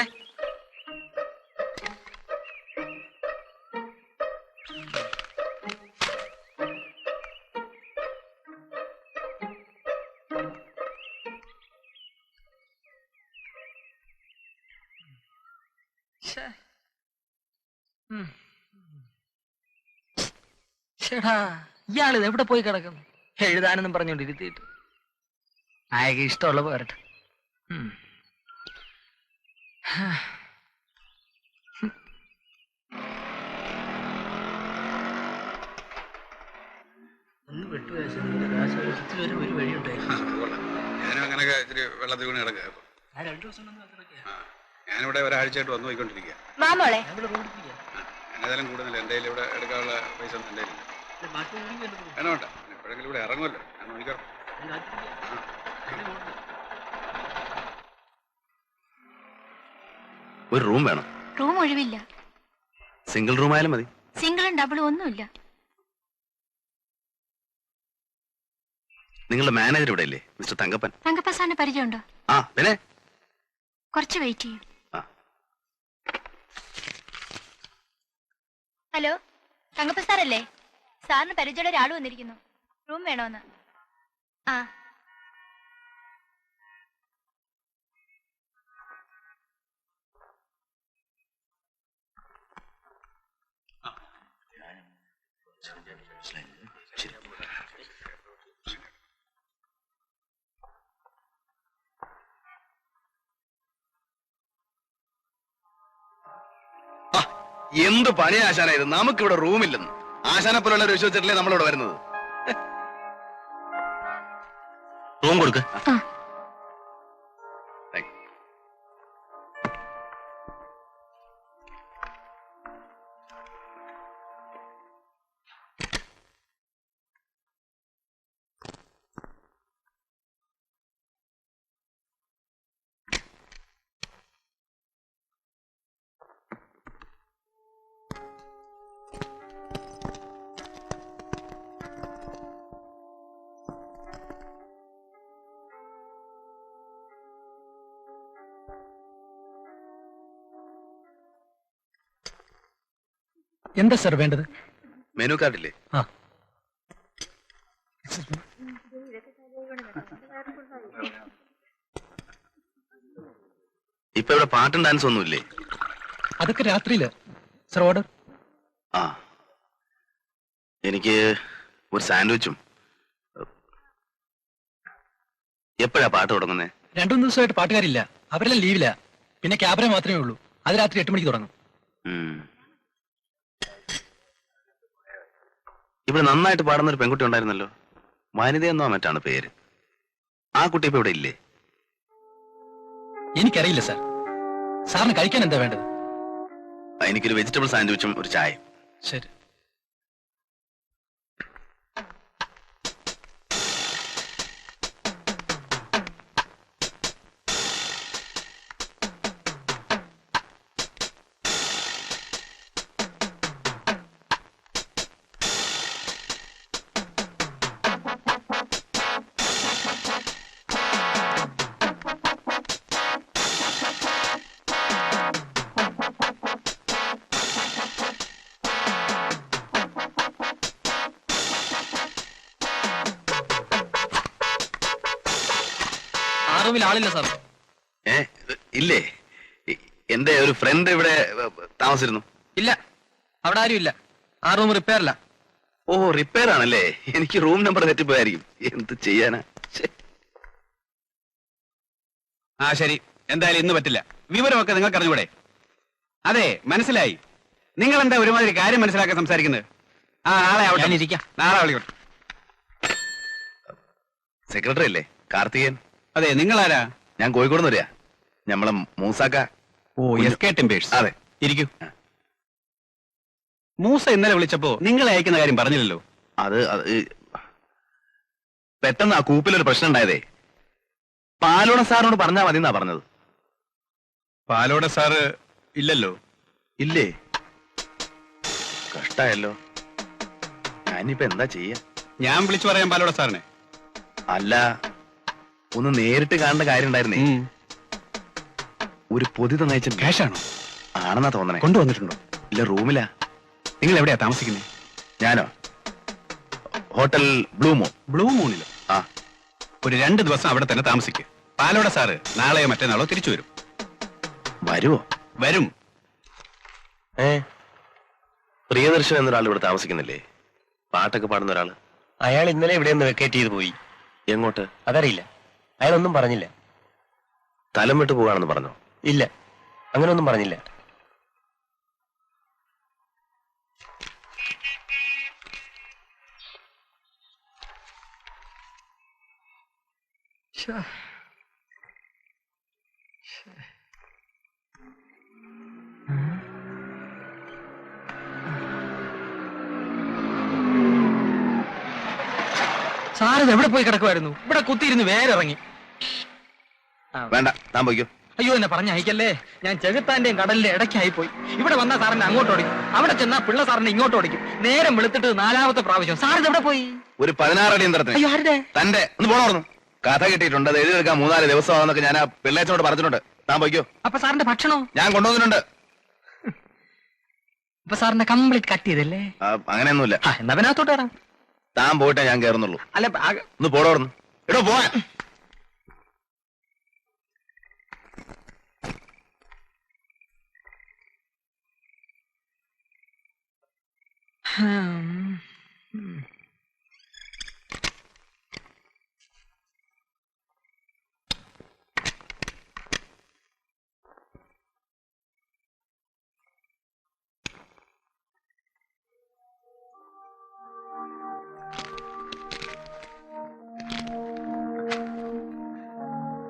Speaker 5: ചേടാ, ഇയാളിത് എവിടെ പോയി കിടക്കുന്നു? എഴുതാനെന്നും പറഞ്ഞോണ്ട് ഇരുത്തിയിട്ട്. അയാൾക്ക് ഇഷ്ടമുള്ള പോരട്ടെ.
Speaker 9: ഞാനും അങ്ങനെയൊക്കെ ഇച്ചിരി വെള്ളത്തിൽ വീണ് കിടക്കുക. ഞാനിവിടെ ഒരാഴ്ചയായിട്ട് വന്നു പോയിക്കൊണ്ടിരിക്കുക. ഏതായാലും കൂടുന്നില്ല. എൻ്റെ കയ്യിൽ ഇവിടെ എടുക്കാനുള്ള പൈസ ഒന്നും എൻ്റെ കയ്യിലില്ല. വേണ്ട വേണ്ട, എപ്പോഴെങ്കിലും ഇവിടെ ഇറങ്ങുമല്ലോ. ഞാൻ നോക്കിക്കോ.
Speaker 2: ഒരു റൂം വേണം.
Speaker 1: റൂം ഒഴിവില്ല.
Speaker 2: സിംഗിൾ റൂം ആയാലും മതി.
Speaker 1: സിംഗിളും ഡബിളും ഒന്നുമില്ല.
Speaker 2: നിങ്ങളുടെ മാനേജർ ഇവിടെ ഇല്ലേ, മിസ്റ്റർ തങ്കപ്പൻ?
Speaker 1: തങ്കപ്പൻ സാറിന് പരിചയമുണ്ടോ?
Speaker 2: ആ പിന്നെ
Speaker 1: കുറച്ച് വെയിറ്റ് ചെയ്യൂ.
Speaker 6: ഹലോ, തങ്കപ്പൻ സാറല്ലേ? സാറിന് പരിചയമുള്ള ഒരാൾ വന്നിരിക്കുന്നു. റൂം വേണോന്ന്. ആ
Speaker 2: എന്ത് പണി ആശാന ഇത്? നമുക്കിവിടെ റൂമില്ലെന്ന്. ആശാനെ പോലുള്ള ഒരു വിശ്വസിച്ചിട്ടല്ലേ നമ്മളിവിടെ വരുന്നത്.
Speaker 7: റൂം കൊടുക്ക്.
Speaker 5: എന്താ സാർ വേണ്ടത്?
Speaker 2: മെനു കാർഡില്ലേ? ഇപ്പൊ ഇവിടെ പാട്ടും ഡാൻസ് ഒന്നുമില്ലേ?
Speaker 5: അതൊക്കെ രാത്രിയില്. Sir order.
Speaker 2: ആ, എനിക്ക് ഒരു സാൻഡ്വിച്ചും. എപ്പോഴാ പാട്ട് തുടങ്ങുന്നേ?
Speaker 5: 2-3 ദിവസമായിട്ട് പാട്ടുകാരില്ല. അവരെല്ലാം ലീവില്ല. പിന്നെ ക്യാബറ മാത്രമേ ഉള്ളൂ. അത് രാത്രി 8 മണിക്ക് തുടങ്ങും.
Speaker 2: ഇവിടെ നന്നായിട്ട് പാടുന്ന ഒരു പെൺകുട്ടി ഉണ്ടായിരുന്നല്ലോ, വനിതയെന്നോ മറ്റാണ് പേര്. ആ കുട്ടി ഇപ്പൊ ഇവിടെ ഇല്ലേ?
Speaker 5: എനിക്കറിയില്ല സാർ. സാറിന് കഴിക്കാൻ എന്താ വേണ്ടത്?
Speaker 2: എനിക്കൊരു വെജിറ്റബിൾ സാൻഡ്വിച്ചും ഒരു ചായ.
Speaker 5: ശരി. റൂമിൽ ആളില്ല സാർ.
Speaker 2: ഇല്ലേ? എന്റെ ഒരു ഫ്രണ്ട് ഇവിടെ താമസിച്ചിരുന്നു.
Speaker 5: ഇല്ല, അവിടെ ആരും ഇല്ല. ആ റൂം റിപ്പയർ അല്ല.
Speaker 2: ഓ, റിപ്പയർ ആണല്ലേ? എനിക്ക് റൂം നമ്പർ തെറ്റിപ്പോയായിരിക്കും. എന്ത് ചെയ്യാനാ?
Speaker 9: ആ ശരി, എന്തായാലും ഇന്ന് പറ്റില്ല. വിവരമൊക്കെ നിങ്ങൾക്ക് അറിഞ്ഞൂടെ? അതെ, മനസ്സിലായി. നിങ്ങൾ എന്താ ഒരുമാതിരി കാര്യം മനസ്സിലാക്കാൻ സംസാരിക്കുന്നത്? ആ, നാളെ ആവട്ടെ.
Speaker 5: ഇരിക്കാം.
Speaker 9: നാളെ വിളിക്കട്ടെ.
Speaker 2: സെക്രട്ടറി അല്ലേ? കാർത്തികൻ.
Speaker 9: അതെ, നിങ്ങളാരാ?
Speaker 2: ഞാൻ കോഴിക്കോട് നിന്ന് വരിക. ഞമ്മളെ മൂസാക്ക.
Speaker 9: ഓ, SK ടിമ്പേഴ്സ്.
Speaker 2: അതെ,
Speaker 9: ഇരിക്കൂ. മൂസ ഇന്നലെ വിളിച്ചപ്പോ നിങ്ങളെ അയക്കുന്ന കാര്യം പറഞ്ഞില്ലല്ലോ.
Speaker 2: അത് പെട്ടെന്ന് ആ കൂപ്പിലൊരു പ്രശ്നം ഉണ്ടായതേ. പാലോട സാറിനോട് പറഞ്ഞാൽ മതി എന്നാ പറഞ്ഞത്.
Speaker 9: പാലോട സാറ് ഇല്ലല്ലോ.
Speaker 2: ഇല്ലേ? കഷ്ടായല്ലോ. ഞാനിപ്പോ എന്താ ചെയ്യാ?
Speaker 9: ഞാൻ വിളിച്ചു പറയാം പാലോട സാറിനെ.
Speaker 2: അല്ല, ഒന്ന് നേരിട്ട് കാണേണ്ട കാര്യം ഉണ്ടായിരുന്നേ. ഒരു പൊതി തന്നയച്ച
Speaker 9: ക്യാഷാണോ?
Speaker 2: ആണെന്നാ തോന്നണേ.
Speaker 9: കൊണ്ടുവന്നിട്ടുണ്ടോ?
Speaker 2: ഇല്ല, റൂമിലാ.
Speaker 9: നിങ്ങൾ എവിടെയാ താമസിക്കുന്നത്?
Speaker 2: ഞാനോ? Hotel blue moon.
Speaker 9: ബ്ലൂ മൂണിലോ?
Speaker 2: ആ.
Speaker 9: ഒരു 2 ദിവസം അവിടെ തന്നെ താമസിക്കുക. പാലോട സാറ് നാളെയോ മറ്റന്നാളോ തിരിച്ചു വരും.
Speaker 2: വരുമോ?
Speaker 9: വരും.
Speaker 2: പ്രിയദർശൻ എന്നൊരാൾ ഇവിടെ താമസിക്കുന്നില്ലേ? പാട്ടൊക്കെ പാടുന്ന ഒരാള്.
Speaker 7: അയാൾ ഇന്നലെ ഇവിടെ നിന്ന് വെക്കേറ്റ് ചെയ്ത് പോയി.
Speaker 2: എങ്ങോട്ട്?
Speaker 7: അതറിയില്ല. അയാളൊന്നും പറഞ്ഞില്ല.
Speaker 2: സ്ഥലം വിട്ടു പോകാണെന്ന് പറഞ്ഞോ?
Speaker 7: ഇല്ല, അങ്ങനെയൊന്നും പറഞ്ഞില്ല.
Speaker 5: സാറിത് എവിടെ പോയി കിടക്കുമായിരുന്നു? ഇവിടെ കുത്തിയിരുന്ന് വേരിറങ്ങി.
Speaker 2: വേണ്ട, താൻ പോയിക്കോ.
Speaker 5: അയ്യോ എന്നെ പറഞ്ഞയക്കല്ലേ. ഞാൻ ചെകുത്താന്റെയും കടലിന്റെ ഇടയ്ക്കായി പോയി. ഇവിടെ വന്ന സാറിനെ അങ്ങോട്ട് ഓടിക്കും, അവിടെ ചെന്നാ പിള്ള സാറിനെ ഇങ്ങോട്ട് ഓടിക്കും. നേരം വെളുത്തിട്ട് 4ാമത്തെ പ്രാവശ്യം സാറിന് എവിടെ പോയി?
Speaker 2: ഒരു 16 അടിയന്തരത്തിന്.
Speaker 5: അയ്യോ ആരുടെ?
Speaker 2: തന്റെ ഒന്ന് പോണോർന്നു. കഥ കിട്ടിയിട്ടുണ്ട്, അത് എഴുതിയെടുക്കാൻ 3-4 ദിവസമാണെന്നൊക്കെ ഞാൻ ആ പിള്ളേച്ചോട് പറഞ്ഞിട്ടുണ്ട്. താൻ പോയിക്കോ.
Speaker 5: അപ്പൊ സാറിന്റെ ഭക്ഷണോ?
Speaker 2: ഞാൻ കൊണ്ടുവന്നിട്ടുണ്ട്.
Speaker 5: അപ്പൊ സാറിന്റെ കംപ്ലീറ്റ് കട്ട് ചെയ്തല്ലേ?
Speaker 2: അങ്ങനെയൊന്നുമില്ല.
Speaker 5: എന്നാ പിന്നകത്തോട്ട് വരാം.
Speaker 2: താൻ പോയിട്ടേ ഞാൻ കയറുന്നുള്ളൂ.
Speaker 5: അല്ല
Speaker 2: ഒന്ന് പോടോർന്നു. എടോ പോവാൻ.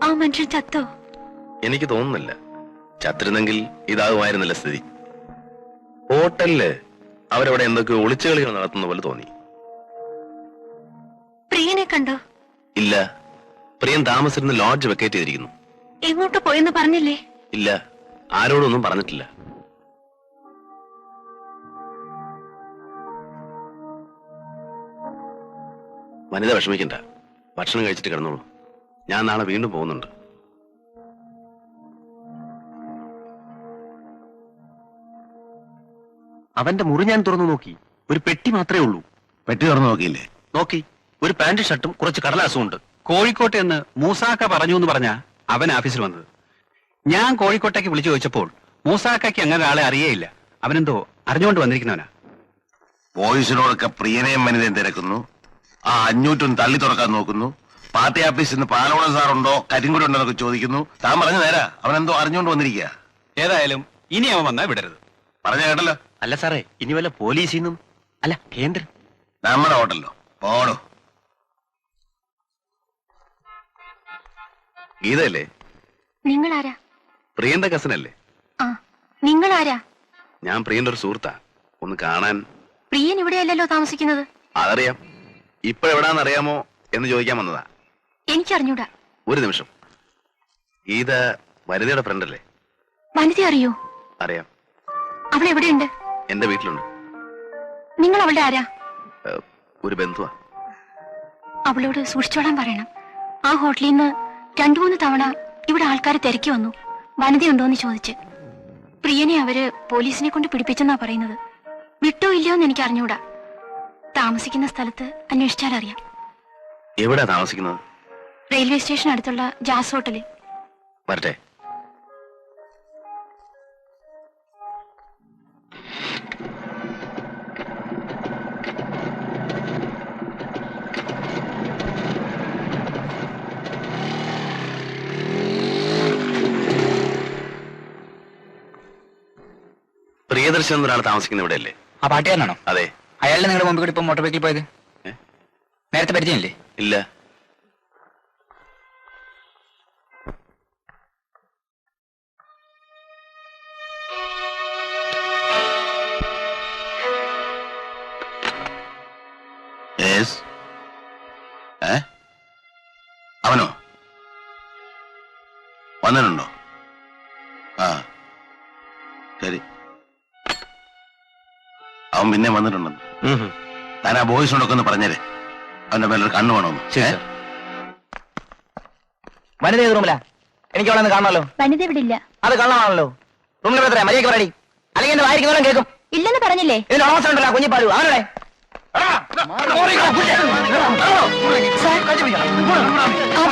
Speaker 1: ആ മനുഷ്യൻ ചത്തോ?
Speaker 2: എനിക്ക് തോന്നുന്നില്ല. ചത്തിരുന്നെങ്കിൽ ഇതാകുമായിരുന്നില്ല സ്ഥിതി. ഹോട്ടലില് അവരവിടെ എന്തൊക്കെ ഒളിച്ചുകളികൾ നടത്തുന്ന പോലെ തോന്നി.
Speaker 1: പ്രിയനെ കണ്ടോ?
Speaker 2: ഇല്ല, പ്രിയൻ താമസിച്ചിരുന്ന ലോഡ്ജ് വെക്കേറ്റ് ചെയ്തിരിക്കുന്നു.
Speaker 1: എങ്ങോട്ട് പോയെന്ന് പറഞ്ഞില്ലേ?
Speaker 2: ഇല്ല, ആരോടൊന്നും പറഞ്ഞിട്ടില്ല. വനിത വിഷമിക്കണ്ട, ഭക്ഷണം കഴിച്ചിട്ട് കിടന്നോളൂ. ഞാൻ നാളെ വീണ്ടും പോകുന്നുണ്ട്.
Speaker 7: അവന്റെ മുറി ഞാൻ തുറന്നു നോക്കി, ഒരു പെട്ടി മാത്രമേ ഉള്ളൂ.
Speaker 10: പെട്ടി തുറന്നു നോക്കിയില്ലേ?
Speaker 7: നോക്കി, ഒരു പാന്റ് ഷർട്ടും കുറച്ച് കടലാസും ഉണ്ട്.
Speaker 9: കോഴിക്കോട്ടെ എന്ന് മൂസാക്ക പറഞ്ഞു എന്ന് പറഞ്ഞ അവൻ ഓഫീസിൽ വന്നത്. ഞാൻ കോഴിക്കോട്ടേക്ക് വിളിച്ചു ചോദിച്ചപ്പോൾ മൂസാക്കയ്ക്ക് അങ്ങനെ ആളെ അറിയേയില്ല. അവനെന്തോ അറിഞ്ഞുകൊണ്ട് വന്നിരിക്കുന്നവനാ.
Speaker 10: ബോയ്സിനോടൊക്കെ പ്രിയനെയും വനിതയും തിരക്കുന്നു. ആ 500 തള്ളി തുറക്കാൻ നോക്കുന്നു. പാർട്ടി ഓഫീസിൽ നിന്ന് പാലോള സാറുണ്ടോ കരിങ്കുടി ഉണ്ടോ എന്നൊക്കെ ചോദിക്കുന്നു. താൻ പറഞ്ഞു നേരാ, അവനെന്തോ അറിഞ്ഞുകൊണ്ട് വന്നിരിക്കുക.
Speaker 9: ഏതായാലും ഇനി അവൻ വന്നാൽ വിടരുത്.
Speaker 10: പറഞ്ഞ കേട്ടല്ലോ.
Speaker 7: അല്ല സാറേ, ഇനി വല്ല പോലീസിൽ നിന്നും അല്ല കേന്ദ്രം
Speaker 10: നമ്മുടെ ഹോട്ടലിലോ പോടോ.
Speaker 2: ഗീതയല്ലേ?
Speaker 1: നിങ്ങളാരാ?
Speaker 2: പ്രിയന്റെ കസിനല്ലേ?
Speaker 1: ആ, നിങ്ങളാരാ?
Speaker 2: ഞാൻ പ്രിയന്റെ ഒരു സുഹൃത്താ. ഒന്ന് കാണാൻ.
Speaker 1: പ്രിയൻ ഇവിടെയല്ലല്ലോ താമസിക്കുന്നത്.
Speaker 2: അതറിയാം. ഇപ്പോഴെവിടാന്ന് അറിയാമോ എന്ന് ചോദിക്കാൻ വന്നതാ.
Speaker 1: എനിക്കറിഞ്ഞൂടാ.
Speaker 2: ഒരു നിമിഷം. ഗീത വനിതയുടെ ഫ്രണ്ട് അല്ലേ?
Speaker 1: വനിത അറിയോ?
Speaker 2: അറിയാം.
Speaker 1: അവൾ എവിടെയുണ്ട്?
Speaker 2: എന്റെ വീട്ടിലുണ്ട്.
Speaker 1: നിങ്ങൾ അവളുടെ ആരാ?
Speaker 2: ഒരു ബന്ധുവാ.
Speaker 1: അവളോട് സൂക്ഷിച്ചോളാൻ പറയണം. ആ ഹോട്ടലിൽ നിന്ന് 2-3 തവണ ഇവിടെ ആൾക്കാർ തിരക്കി വന്നു, വനിതയുണ്ടോന്ന് ചോദിച്ച്. പ്രിയനെ അവര് പോലീസിനെ കൊണ്ട് പിടിപ്പിച്ചെന്നാ പറയുന്നത്. വിട്ടോ ഇല്ലയോ എന്ന് എനിക്ക് അറിഞ്ഞൂടാ. താമസിക്കുന്ന സ്ഥലത്ത് അന്വേഷിച്ചാൽ അറിയാം.
Speaker 2: എവിടാ താമസിക്കുന്നത്?
Speaker 1: റെയിൽവേ സ്റ്റേഷൻ അടുത്തുള്ള ജാസ് ഹോട്ടലിൽ.
Speaker 2: വരട്ടെ. പ്രിയദർശൻ എന്നൊരാൾ താമസിക്കുന്ന ഇവിടെ അല്ലേ?
Speaker 5: ആ പാട്ടുകാരനാണോ?
Speaker 2: അതെ.
Speaker 5: അയാളുടെ നിങ്ങളുടെ മുമ്പിൽ കൂടി ഇപ്പൊ മോട്ടോർ ബൈക്കിൽ പോയത് നേരത്തെ പരിചയമില്ലേ?
Speaker 2: ഇല്ല.
Speaker 10: അവനോ വന്നിട്ടുണ്ടോ? ആ ശരി, അവൻ പിന്നെ വന്നിട്ടുണ്ടെന്ന്. താൻ ആ ബോയ്സിനോടൊക്കെ ഒന്ന് പറഞ്ഞേരെ, അവന്റെ മേലൊരു കണ്ണു വേണമെന്ന്.
Speaker 5: വനിത ഏത് റൂമിലാ? എനിക്ക് അവളെ ഒന്ന് കാണണമല്ലോ.
Speaker 6: വനിത ഇവിടെ ഇല്ല.
Speaker 5: അത് കള്ളമാണല്ലോ. റൂമിൽ എത്ര മര്യാദയ്ക്ക് പറയടി, അല്ലെങ്കിൽ എന്റെ വായിരിക്കുന്നവരും കേൾക്കും.
Speaker 6: ഇല്ലെന്ന് പറഞ്ഞില്ലേ?
Speaker 5: ഇതിന് അവസ്ഥ ഉണ്ടല്ലോ കുഞ്ഞിപ്പാലു. അവനോടെ
Speaker 6: ആ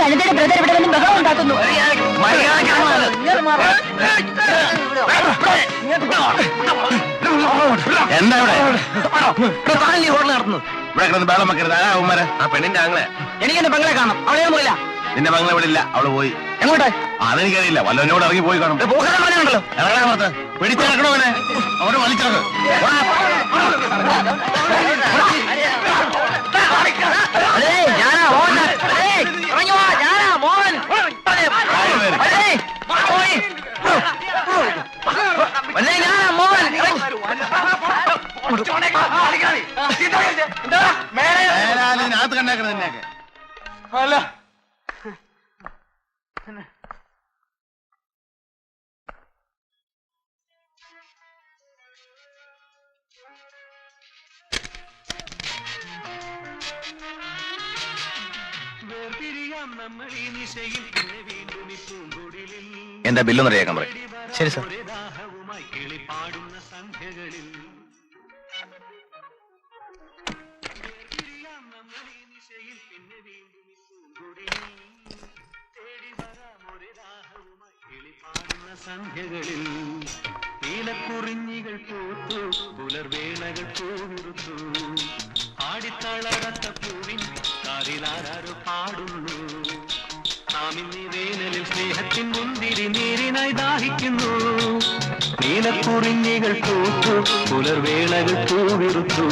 Speaker 6: വനിതയുടെ ബ്രദർ ഇവിടെ വന്ന് ബഹളം ഉണ്ടാക്കുന്നു.
Speaker 10: എന്താ ഇവിടെ
Speaker 5: ഹോട്ടൽ നടത്തുന്നത്?
Speaker 10: ഇവിടെ കിടന്ന് ബഹളം വെക്കരുത്. ആരാ അവന്മാരെ?
Speaker 7: ആ പെണ്ണിന്റെ ആങ്ങളെ.
Speaker 5: എനിക്ക് എന്റെ പെങ്ങളെ കാണണം. അവളെ പോയില്ല.
Speaker 10: നിന്റെ മകളെ ഇവിടെ ഇല്ല, അവള് പോയി.
Speaker 5: എങ്ങോട്ടെ?
Speaker 10: അതെനിക്കറിയില്ല, വല്ലവനോട് ഇറങ്ങി പോയി കാണും.
Speaker 5: പറഞ്ഞുണ്ടല്ലോ.
Speaker 10: ഇറങ്ങണ പുറത്ത് പിടിച്ചിറക്കണോ അവനെ? അവിടെ വലിച്ചിറക്കും.
Speaker 5: ഞാനാ മോഹൻ. ഇറങ്ങി വാ, ഞാനാ മോഹൻ. ഞാനാ മോഹൻ.
Speaker 10: അതിനകത്ത് കണ്ടേക്കണം നിന്നെയൊക്കെ.
Speaker 5: അല്ല
Speaker 2: എന്റെ ബില്ലൊന്ന് റെഡിയാക്കാൻ പറയും.
Speaker 5: ശരി സാർ.
Speaker 11: സന്ധ്യകളിൽ നീലക്കുറിഞ്ഞികൾ പൂത്തു, പുലർവേളകൾ പൂവിറുത്തു, ആടിത്തളരത്ത പൂവിൻ കാതിലാരോ പാടുന്നു. നാം ഇന്നീ വേനലിൽ സ്നേഹത്തിൻ മുന്തിരി നീരിനായി ദാഹിക്കുന്നു. നീലക്കുറിഞ്ഞികൾ പൂത്തു, പുലർവേളകൾ പൂവിറുത്തു,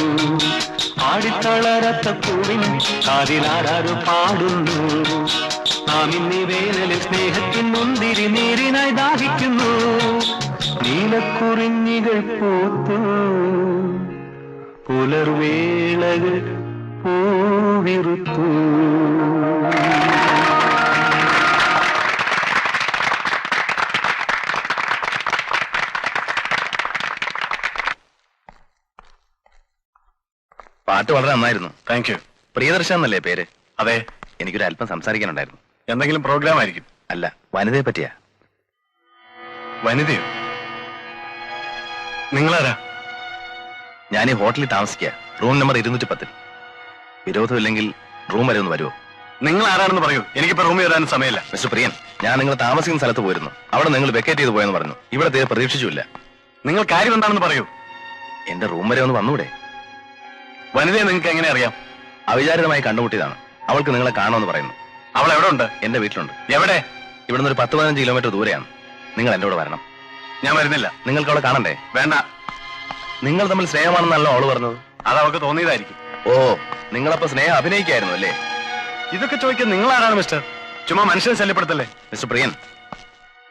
Speaker 11: ആടിത്തളരത്ത പൂവിൻ കാതിലാരോ പാടുന്നു. നാം ഇന്നീ വേനലിൽ സ്നേഹത്തിൻ മുന്തിരി നീരിനായി ദാഹിക്കുന്നു. നീലക്കുറിഞ്ഞികൾ പൂത്തു, പുലർവേളകൾ പൂവിറുത്തു.
Speaker 2: പാട്ട് വളരെ നന്നായിരുന്നു.
Speaker 4: Thank U.
Speaker 2: പ്രിയദർശൻ എന്നല്ലേ പേര്?
Speaker 4: അതെ.
Speaker 2: എനിക്കൊരു അല്പം സംസാരിക്കാനുണ്ടായിരുന്നു.
Speaker 4: എന്തെങ്കിലും പ്രോഗ്രാം ആയിരിക്കും?
Speaker 2: അല്ല, വനിതയെ പറ്റിയാ.
Speaker 4: വനിതയോ? നിങ്ങളാരാ?
Speaker 2: ഞാൻ ഈ ഹോട്ടലിൽ താമസിക്കുക, റൂം നമ്പർ 210. വിരോധമില്ലെങ്കിൽ റൂം വരെ ഒന്ന് വരുമോ?
Speaker 4: നിങ്ങൾ ആരാണെന്ന് പറയൂ, എനിക്കിപ്പോ റൂമിൽ വരാൻ സമയമില്ല.
Speaker 2: മിസ്റ്റർ പ്രിയൻ, ഞാൻ നിങ്ങൾ താമസിക്കുന്ന സ്ഥലത്ത് പോയിരുന്നു. അവിടെ നിങ്ങൾ വെക്കേറ്റ് ചെയ്ത് പോയെന്ന് പറഞ്ഞു. ഇവിടെ തീരെ പ്രതീക്ഷിച്ചില്ല.
Speaker 4: നിങ്ങൾ കാര്യം എന്താണെന്ന് പറയൂ.
Speaker 2: എന്റെ റൂം വരെ ഒന്ന് വന്നൂടെ?
Speaker 4: വനിതയെ നിങ്ങൾക്ക് എങ്ങനെ അറിയാം?
Speaker 2: അവിചാരിതമായി കണ്ടുമുട്ടിയതാണ്. അവൾക്ക് നിങ്ങളെ കാണുമെന്ന് പറയുന്നു.
Speaker 4: അവൾ എവിടെ ഉണ്ട്?
Speaker 2: എന്റെ വീട്ടിലുണ്ട്.
Speaker 4: എവിടെ?
Speaker 2: ഇവിടുന്ന് ഒരു 10-15 കിലോമീറ്റർ ദൂരെയാണ്. നിങ്ങൾ എന്റെ കൂടെ വരണം.
Speaker 4: ഞാൻ വരുന്നില്ല.
Speaker 2: നിങ്ങൾക്ക് അവളെ കാണണ്ടേ?
Speaker 4: വേണ്ട.
Speaker 2: നിങ്ങൾ തമ്മിൽ സ്നേഹമാണെന്നല്ലോ അവള് പറഞ്ഞത്.
Speaker 4: അത് അവൾക്ക് തോന്നിയതായിരിക്കും.
Speaker 2: ഓ, നിങ്ങളപ്പോ സ്നേഹം അഭിനയിക്കായിരുന്നു അല്ലേ?
Speaker 4: ഇതൊക്കെ ചോദിക്കാൻ നിങ്ങൾ ആരാണ് മിസ്റ്റർ? ചുമ്മാ മനുഷ്യനെ ശല്യപ്പെടുത്തല്ലേ.
Speaker 2: മിസ്റ്റർ പ്രിയൻ,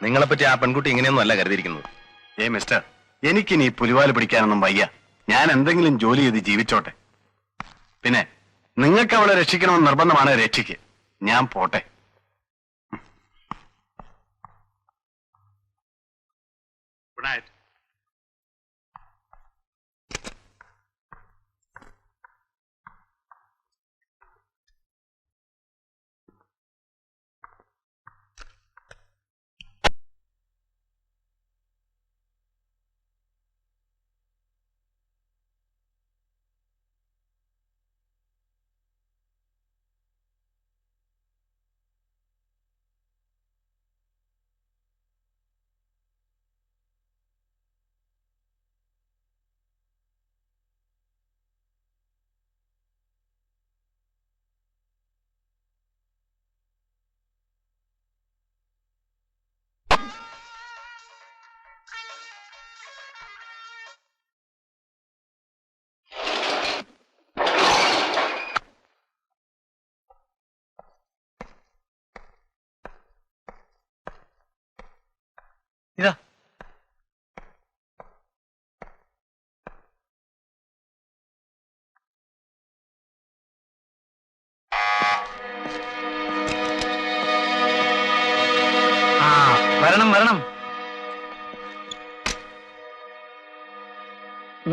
Speaker 2: നിങ്ങളെപ്പറ്റി ആ പെൺകുട്ടി ഇങ്ങനെയൊന്നും അല്ല കരുതിയിരിക്കുന്നത്.
Speaker 4: മിസ്റ്റർ, എനിക്കിനി പുലിവാല് പിടിക്കാനൊന്നും വയ്യ. ഞാൻ എന്തെങ്കിലും ജോലി ചെയ്ത് ജീവിച്ചോട്ടെ. പിന്നെ നിങ്ങൾക്ക് അവളെ രക്ഷിക്കണമെന്ന് നിർബന്ധമാണ്, രക്ഷിക്ക്. ഞാൻ പോട്ടെ. Good night.
Speaker 5: ഇതാ വരണം വരണം.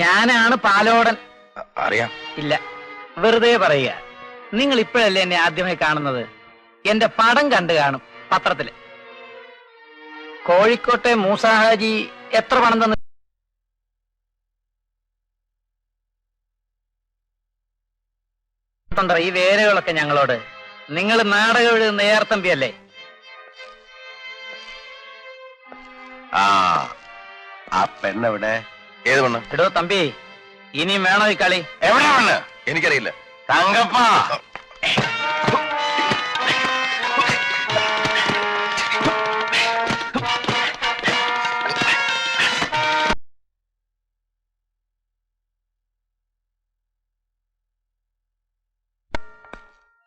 Speaker 5: ഞാനാണ് പാലോടൻ.
Speaker 2: അറിയാം.
Speaker 5: ഇല്ല, വെറുതെ പറയുക. നിങ്ങൾ ഇപ്പോഴല്ലേ എന്നെ ആദ്യമായി കാണുന്നത്? എന്റെ പടം കണ്ടു കാണും പത്രത്തില്. കോഴിക്കോട്ടെ മൂസാഹാജി എത്ര പണം തന്നു? ഈ വേലകളൊക്കെ ഞങ്ങളോട്. നിങ്ങൾ നാടകം എഴുതുന്ന ഏർത്തമ്പിയല്ലേ?
Speaker 10: ആ പെണ്ണെവിടെ?
Speaker 2: ഏത് പെണ്ണ്?
Speaker 5: എടോ തമ്പി, ഇനിയും വേണോ ഈ കളി?
Speaker 10: എവിടെ പെണ്ണ്?
Speaker 2: എനിക്കറിയില്ല.
Speaker 10: തങ്കപ്പ,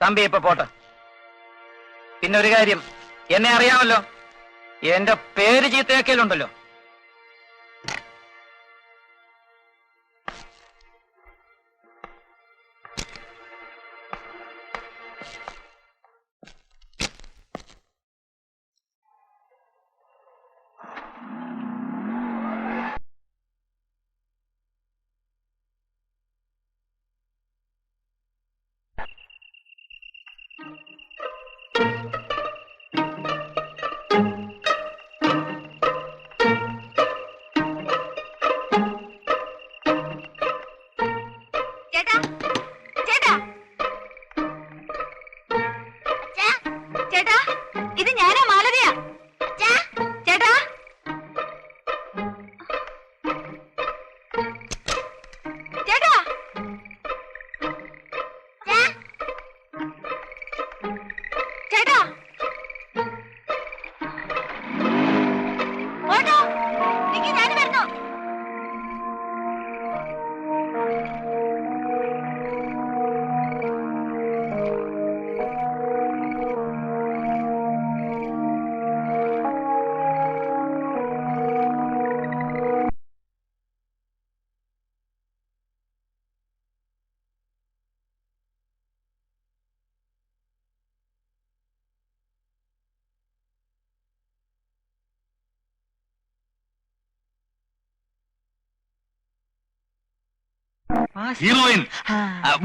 Speaker 5: തമ്പി ഇപ്പൊ പോട്ടെ. പിന്നെ ഒരു കാര്യം, എന്നെ അറിയാമല്ലോ. എന്റെ പേര് ചീത്തയാക്കിയാലുണ്ടല്ലോ.
Speaker 4: ഹീറോയിൻ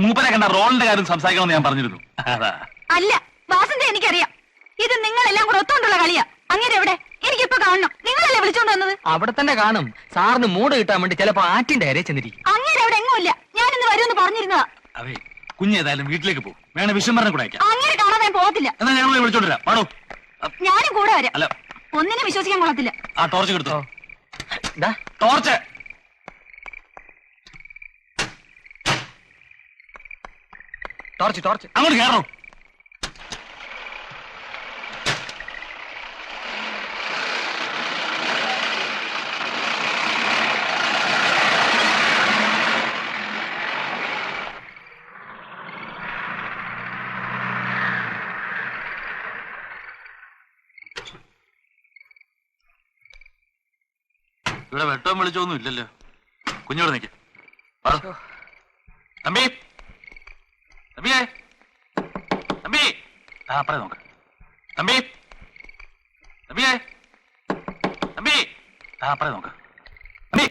Speaker 4: മൂപ്പരെ കണ്ട റോളിന്റെ കാര്യം സംസാരിക്കണമെന്ന് ഞാൻ പറഞ്ഞിരുന്നു. അതാ
Speaker 1: അല്ല വാസന്തി, എനിക്കറിയാം ഇത് നിങ്ങളെല്ലാം കൂടെ ഒത്തുകൊണ്ടുള്ള കളിയാ. അങ്ങനെ എവിടെ? എനിക്കിപ്പോ കാണണം. നിങ്ങളല്ലേ വിളിച്ചോണ്ട് വന്നത്?
Speaker 5: അവിടെ തന്നെ കാണും. സാറിന് മൂട് കിട്ടാൻ വേണ്ടി ചിലപ്പോ ആറ്റിന്റെ അരയെ ചെന്നിരിക്കും.
Speaker 1: അങ്ങനെ അവിടെ എങ്ങുമില്ല. ഞാനിന്ന് വരുമെന്ന് പറഞ്ഞിരുന്നതാ.
Speaker 4: അതെ, കുഞ്ഞേതായാലും വീട്ടിലേക്ക് പോകും. വേണേ വിശ്വംഭരനെ കൂടെ അയക്കാം.
Speaker 1: അങ്ങനെ കാണാൻ ഞാൻ പോകത്തില്ല.
Speaker 4: എന്നാ ഞങ്ങൾ വിളിച്ചോണ്ടിരാ. പാടോ.
Speaker 1: ഞാനും കൂടെ വരാം.
Speaker 4: അല്ല,
Speaker 1: ഒന്നിനും വിശ്വസിക്കാൻ കൊള്ളത്തില്ല.
Speaker 4: ആ ടോർച്ച് കൊടുത്തോ. ടോർച്ച്
Speaker 5: ടോർച്ച് ടോർച്ച്
Speaker 4: അങ്ങോട്ട് കയറോ. ഇവിടെ വെട്ടവും വിളിച്ചൊന്നും ഇല്ലല്ലോ. കുഞ്ഞോട് നിൽക്ക. തമ്പി, തമ്പിയേ, തമ്പി, അപ്പറേ നോക്ക. തമ്പി, തമ്പിയേ, തമ്പി, അപ്പറേ നോക്ക. തമ്പി,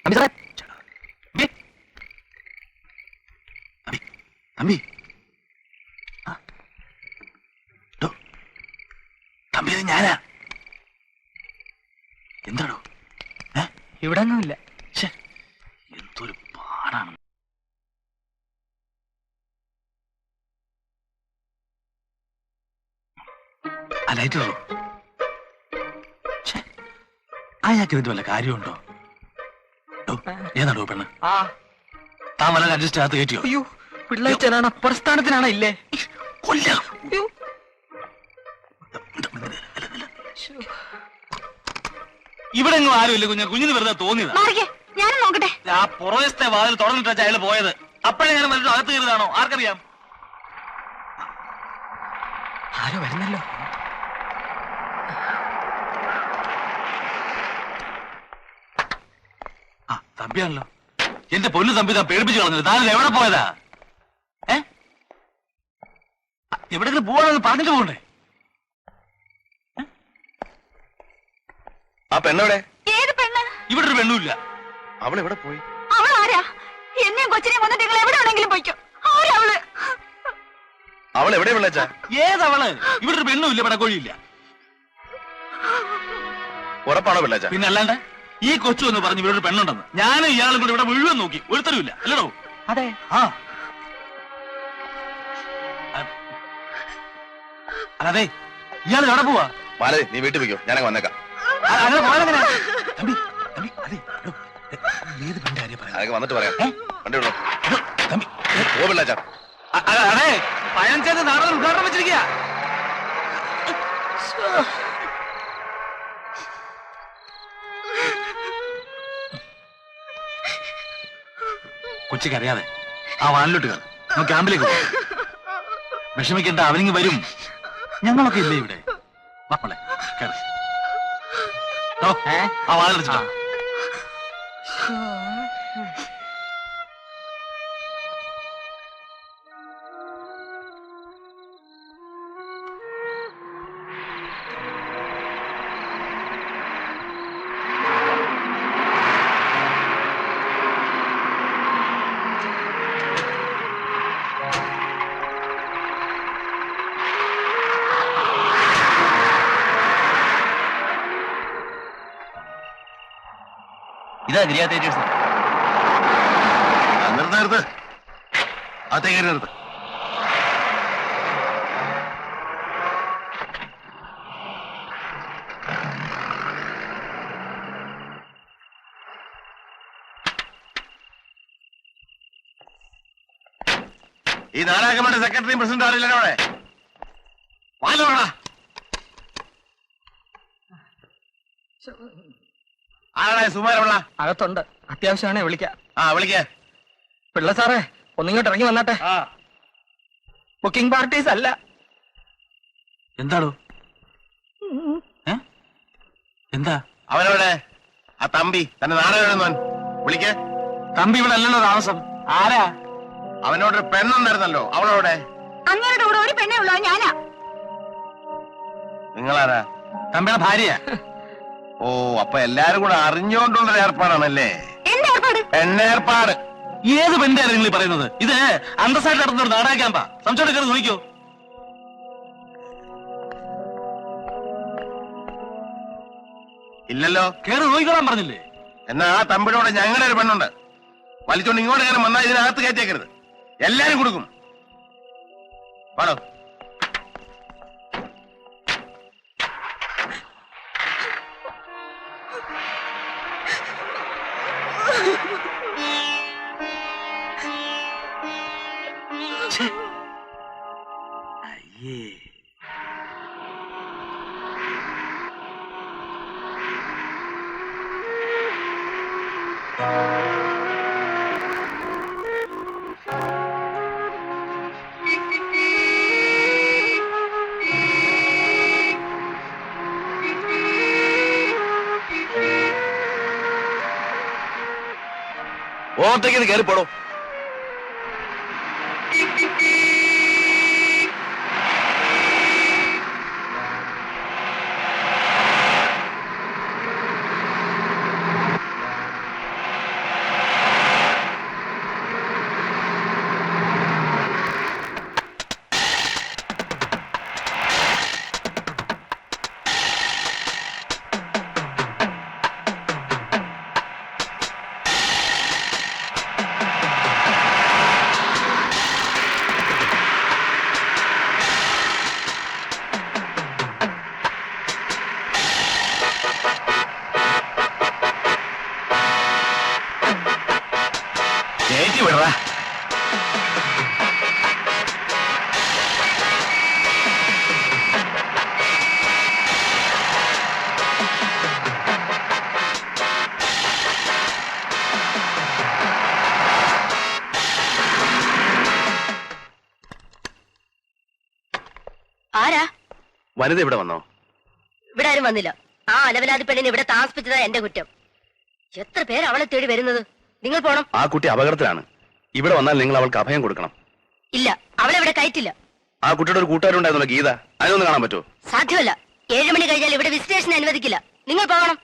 Speaker 4: തമ്പി സാറേ, തമ്പി, തമ്പി, തമ്പി, തമ്പി, ഇത് ഞാനാ. എന്താണോ?
Speaker 5: ഇവിടെ ഒന്നുമില്ല.
Speaker 4: എന്തൊരു പാടാണ്. ലൈറ്റ് ഉള്ളൂ. അയാൾക്ക് ഇതിന്റെ വല്ല കാര്യമുണ്ടോ? ഏതാണോ പെണ്ണ്? താൻ വല്ല അഡ്ജസ്റ്റ് അകത്ത് കയറ്റിയോ?
Speaker 5: അയ്യോ, പിള്ളേച്ചനാണ് പ്രസ്ഥാനത്തിനാണ് ഇല്ലേ?
Speaker 4: ഇവിടെ എങ്ങും ആരുമില്ല കുഞ്ഞ്. കുഞ്ഞിന് വെറുതെ തോന്നിയതാ.
Speaker 1: ഞാനും നോക്കട്ടെ.
Speaker 4: ആ പുറവശത്തെ വാതിൽ തുറന്നിട്ടാ അയാൾ പോയത്. അപ്പോഴേ ഞാൻ വന്നിട്ട് അകത്ത് കയറിയതാണോ? ആർക്കറിയാം.
Speaker 5: ആരോ വരുന്നല്ലോ.
Speaker 4: ആ തമ്പിയാണല്ലോ. എന്റെ പൊന്നു തമ്പി, താൻ പേടിപ്പിച്ചു കളഞ്ഞത്. താൻ എവിടെ പോയതാ? എവിടെങ്കിലും പോകണമെന്ന് പറഞ്ഞിട്ട് പോകണ്ടേ?
Speaker 2: ആ പെണ്ണെവിടെ?
Speaker 1: ഏത് പെണ്ണ്?
Speaker 4: ഇവിടെ ഒരു പെണ്ണുമില്ല.
Speaker 2: അവൾ എവിടെ പോയി?
Speaker 1: അവൾ ആരാ? എന്നെയും കൊച്ചിനെയും വന്നിട്ട് നിങ്ങൾ എവിടെ വേണമെങ്കിലും പോയിക്കോ. ആരാ അവള്?
Speaker 2: അവൾ എവിടെ വിളിച്ചാ?
Speaker 4: ഏതവള്? ഇവിടെ ഒരു പെണ്ണുമില്ല, പടക്കോഴിയില്ല.
Speaker 2: ഉറപ്പാണോ പിള്ളേച്ച?
Speaker 4: പിന്നെ അല്ലാണ്ട് ഈ കൊച്ചു എന്ന് പറഞ്ഞു ഇവിടെ ഒരു പെണ്ണുണ്ടെന്ന് ഞാനും ഇയാളും കൂടെ ഇവിടെ മുഴുവൻ നോക്കി, ഒരുത്തരുമില്ല. അല്ലടോ?
Speaker 5: അതെ.
Speaker 4: ആ അതെ, ഇയാൾ എവിടെ പോവാ?
Speaker 2: മാലതി, നീ വീട്ടിൽ പോയിക്കോ, ഞാനങ്ങ് വന്നേക്കാം.
Speaker 4: അങ്ങനെ പോയാലെങ്ങനെ? തമ്പി, തമ്പി, അതെ, ഏത് പെണ്ണിന്റെ കാര്യം പറയാം?
Speaker 2: അതൊക്കെ വന്നിട്ട് പറയാം. വണ്ടി വിടോ.
Speaker 4: തമ്പി,
Speaker 2: പോ പിള്ളേച്ച.
Speaker 4: അതെ, പഴഞ്ചേത് നാടൻ ഉദ്ഘാടനം വെച്ചിരിക്കുക. കൊച്ചിക്ക് അറിയാതെ ആ വാനിലോട്ട് കയറി നമുക്ക് ക്യാമ്പിലേക്ക് പോകാം. വിഷമിക്കണ്ട, അവനിങ്ങ് വരും. ഞങ്ങളൊക്കെ ഇല്ലേ ഇവിടെ? മക്കളെ കയറി. ആ വാതിലടിച്ചോ. ഇതാ ഗിരിയ തിയേറ്റേഴ്സ്.
Speaker 10: നിർത്ത്, അതേ നിർത്ത്. ഈ നാടകങ്ങളുടെ സെക്രട്ടറിയും പ്രസിഡന്റ് ആളില്ല അവിടെ. വാലോടാ. ആരാടാ സുമാരമുള്ള?
Speaker 5: അകത്തുണ്ട്. അത്യാവശ്യമാണേ വിളിക്കാം.
Speaker 10: ആ വിളിക്ക.
Speaker 5: പിള്ള സാറേ, ഒന്നിങ്ങോട്ട് ഇറങ്ങി വന്നാട്ടെ. ബുക്കിംഗ് പാർട്ടീസ് അല്ല.
Speaker 4: എന്താടോ? എന്താ?
Speaker 10: അവനവിടെ ആ തമ്പി തന്നെ നാടകം വിളിക്ക.
Speaker 4: തമ്പി ഇവിടെ അല്ലല്ലോ താമസം. ആരാ?
Speaker 10: അവനോടൊരു പെണ്ണുണ്ടായിരുന്നല്ലോ, അവളോടെ?
Speaker 1: അങ്ങയുടെ കൂടെ ഒരു പെണ്ണേ ഉള്ളൂ, ഞാനാ.
Speaker 10: നിങ്ങളാരാ?
Speaker 4: തമ്പിയുടെ ഭാര്യ.
Speaker 10: ഓ, അപ്പൊ എല്ലാരും കൂടെ അറിഞ്ഞുകൊണ്ടുള്ള ഏർപ്പാടാണല്ലേ?
Speaker 1: എന്റെ ഏർപ്പാട്?
Speaker 10: പെണ്ണേർപ്പാട്.
Speaker 4: ഏത് പെണ്ണാണ് നിങ്ങൾ പറയുന്നത്? ഇത് അന്തസ്സായിട്ട് നടത്തുന്ന ഒരു നാടകക്കാമ്പാ. സംശയം കയറി നോക്കിയോ.
Speaker 10: ഇല്ലല്ലോ,
Speaker 4: കയറി നോക്കിക്കോളാൻ പറഞ്ഞില്ലേ?
Speaker 10: എന്നാ ആ തമ്പിനോട് ഞങ്ങളുടെ ഒരു പെണ്ണുണ്ട്, വലിച്ചോണ്ട് ഇങ്ങോട്ട് കയറി വന്നാൽ ഇതിനകത്ത് കയറ്റേക്കരുത്, എല്ലാരും കൊടുക്കും. പാടോ.
Speaker 4: അയ്യേ,
Speaker 2: ഓർത്തേക്ക് ഇത് കയറി പോടോ.
Speaker 10: കയറ്റി വിടറാ.
Speaker 3: ആരാ?
Speaker 2: വനിത ഇവിടെ വന്നോ?
Speaker 3: ഇവിടെ ആരും വന്നില്ല. ആ അലവലാതി പെണ്ണിനെ ഇവിടെ താമസിപ്പിച്ചതാ എന്റെ കുറ്റം. എത്ര പേര് അവളെ തേടി വരുന്നത്? നിങ്ങൾ പോണം.
Speaker 2: ആ കുട്ടി അപകടത്തിലാണ്. ഇവിടെ വന്നാൽ നിങ്ങൾ അവൾക്ക് അഭയം കൊടുക്കണം.
Speaker 3: ഇല്ല, അവളെ ഇവിടെ കയറ്റില്ല.
Speaker 2: ആ കുട്ടിയുടെ ഒരു കൂട്ടുകാരുണ്ടായിരുന്നല്ലോ, ഗീത, അതിനൊന്ന് കാണാൻ പറ്റുമോ?
Speaker 3: സാധ്യമല്ല. 7 മണി കഴിഞ്ഞാൽ ഇവിടെ വിസിറ്റേഷൻ അനുവദിക്കില്ല. നിങ്ങൾ പോകണം.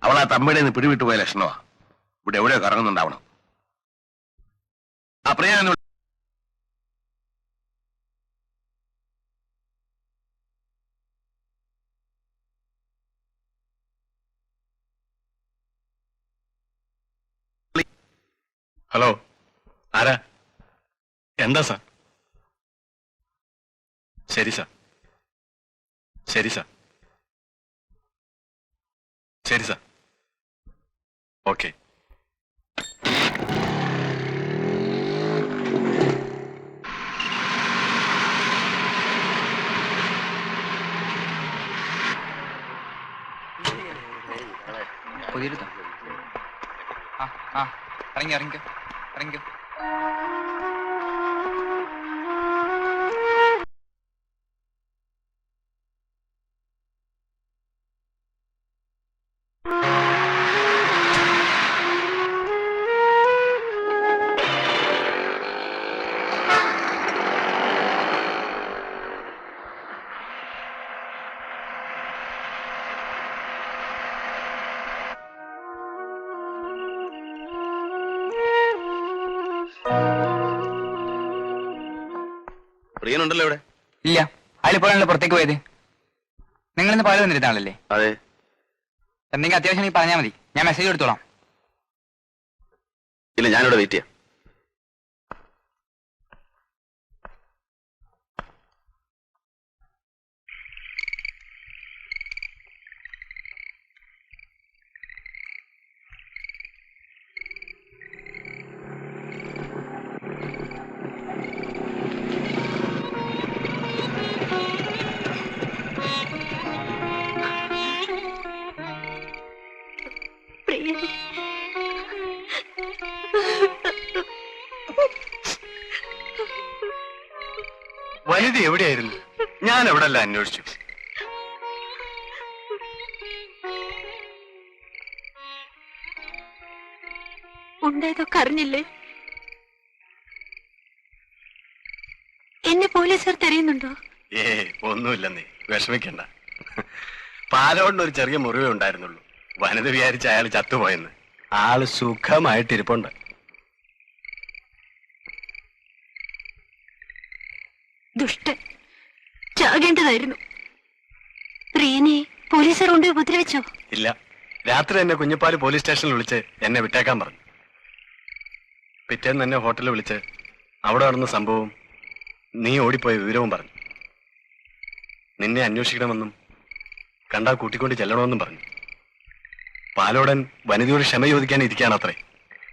Speaker 10: അവൾ ആ തമ്പിയുടെ നിന്ന് പിടിവിട്ടു പോയ ലക്ഷണമാ. ഇവിടെ എവിടെയോ കറങ്ങുന്നുണ്ടാവണം. ആ പ്രിയ,
Speaker 8: ഹലോ, ആരാ? എന്താ സാർ? ശരി സാർ, ശരി സാർ, ശരി സാർ, ഓക്കെ.
Speaker 5: പുതിയൊരു ഇറങ്ങി ഇറങ്ങിക്കോ ഇറങ്ങിക്കോ.
Speaker 2: പ്രിയനുണ്ടല്ലോ ഇവിടെ?
Speaker 5: ഇല്ല, അതിൽ പോയാണല്ലോ പുറത്തേക്ക് പോയത്. നിങ്ങൾ ഇന്ന് പാല് വന്നിരുന്നാളല്ലേ?
Speaker 2: അതെ.
Speaker 5: എന്തെങ്കിലും അത്യാവശ്യം പറഞ്ഞാൽ മതി, ഞാൻ മെസ്സേജ് എടുത്തോളാം.
Speaker 2: ഇല്ല, ഞാനിവിടെ വെയിറ്റ് ചെയ്യാം.
Speaker 8: വനിത എവിടെയായിരുന്നു? ഞാൻ എവിടെല്ലാം അന്വേഷിച്ചു.
Speaker 1: ഉണ്ടായതൊക്കെ അറിഞ്ഞില്ലേ? എന്നെ പോലീസുകാർ തെരയുന്നുണ്ടോ?
Speaker 8: ഒന്നുമില്ലെന്നേ, വിഷമിക്കണ്ട. പാലോടിന് ഒരു ചെറിയ മുറിവേ ഉണ്ടായിരുന്നുള്ളൂ. വനിത വിചാരിച്ച അയാൾ ചത്തുപോയെന്ന്. ആള് സുഖമായിട്ടിരിപ്പുണ്ട്.
Speaker 1: ദുഷ്ടൻ, ചാകേണ്ടതായിരുന്നു. പ്രിയനെ പോലീസുകാർ കൊണ്ട് ഉപദ്രവിച്ചോ?
Speaker 8: ഇല്ല, രാത്രി തന്നെ കുഞ്ഞിപ്പാല് പോലീസ് സ്റ്റേഷനിൽ വിളിച്ച് എന്നെ വിട്ടേക്കാൻ പറഞ്ഞു. പിറ്റേന്ന് തന്നെ ഹോട്ടലിൽ വിളിച്ച് അവിടെ നടന്ന സംഭവം, നീ ഓടിപ്പോയ വിവരവും പറഞ്ഞു. നിന്നെ അന്വേഷിക്കണമെന്നും കണ്ടാ കൂട്ടിക്കൊണ്ട് ചെല്ലണമെന്നും പറഞ്ഞു. പാലോടൻ വനിതയോട് ക്ഷമ ചോദിക്കാൻ ഇരിക്കാനത്രേ.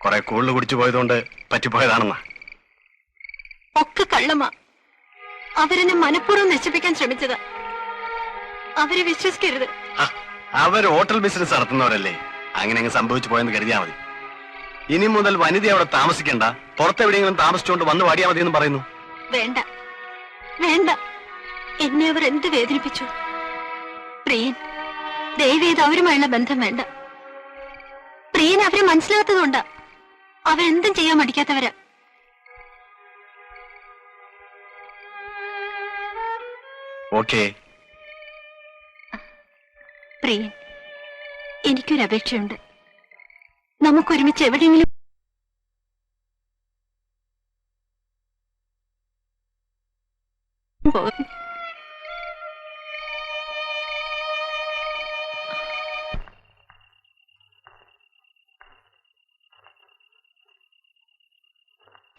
Speaker 8: കുറെ കൂടുതൽ കുടിച്ചു പോയതുകൊണ്ട് പറ്റിപ്പോയതാണെന്നാ.
Speaker 1: ഒക്കെ കള്ളമാ. അവരെന്നെ മനഃപൂർവ്വം നശിപ്പിക്കാൻ ശ്രമിച്ചതാ. അവരെ വിശ്വസിക്കരുത്.
Speaker 8: അവർ ഹോട്ടൽ ബിസിനസ് നടത്തുന്നവരല്ലേ, അങ്ങനെ അങ്ങ് സംഭവിച്ചു പോയെന്ന് കരുതിയാ മതി. ഇനി മുതൽ വനിത അവിടെ താമസിക്കണ്ട, പുറത്തെവിടെയെങ്കിലും താമസിച്ചുകൊണ്ട് വന്ന് വാടിയാ മതി എന്ന് പറയുന്നു.
Speaker 1: വേണ്ട വേണ്ട, എന്നെ അവർ എന്ത് വേദനിപ്പിച്ചു. പ്രിയൻ, ദയവേത് അവരുമായുള്ള ബന്ധം വേണ്ട. പ്രിയൻ അവരെ മനസ്സിലാത്തതുകൊണ്ടാ. അവരെന്തും ചെയ്യാൻ മടിക്കാത്തവരാ.
Speaker 8: ഓക്കേ.
Speaker 1: പ്രിയൻ, എനിക്കൊരു അപേക്ഷയുണ്ട്. നമുക്കൊരുമിച്ച് എവിടെയെങ്കിലും പോകാം.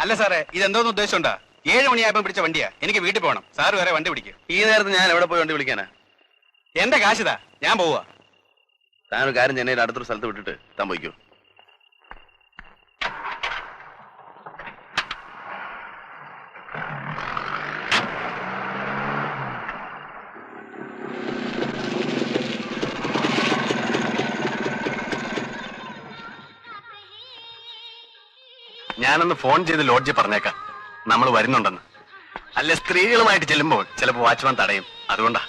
Speaker 9: അല്ല സാറേ, ഇതെന്തോന്ന് ഉദ്ദേശമുണ്ടാ? 7 മണിയായപ്പോ പിടിച്ച വണ്ടിയാ. എനിക്ക് വീട്ടിൽ പോകണം. സാറ് വേറെ വണ്ടി പിടിക്കും.
Speaker 2: ഈ നേരത്ത് ഞാൻ എവിടെ പോയി വണ്ടി വിളിക്കാനാ?
Speaker 9: എന്റെ കാശിതാ, ഞാൻ പോവാ.
Speaker 2: താനൊരു കാര്യം ചെന്നൈയിൽ അടുത്തൊരു സ്ഥലത്ത് വിട്ടിട്ട് താൻ പോയിക്കോ.
Speaker 8: ഞാനൊന്ന് ഫോൺ ചെയ്ത് ലോഡ്ജിൽ പറഞ്ഞേക്കാം നമ്മൾ വരുന്നുണ്ടെന്ന്. അല്ലെ സ്ത്രീകളുമായിട്ട് ചെല്ലുമ്പോൾ ചിലപ്പോ വാച്ച്മാൻ തടയും. അതുകൊണ്ടാ.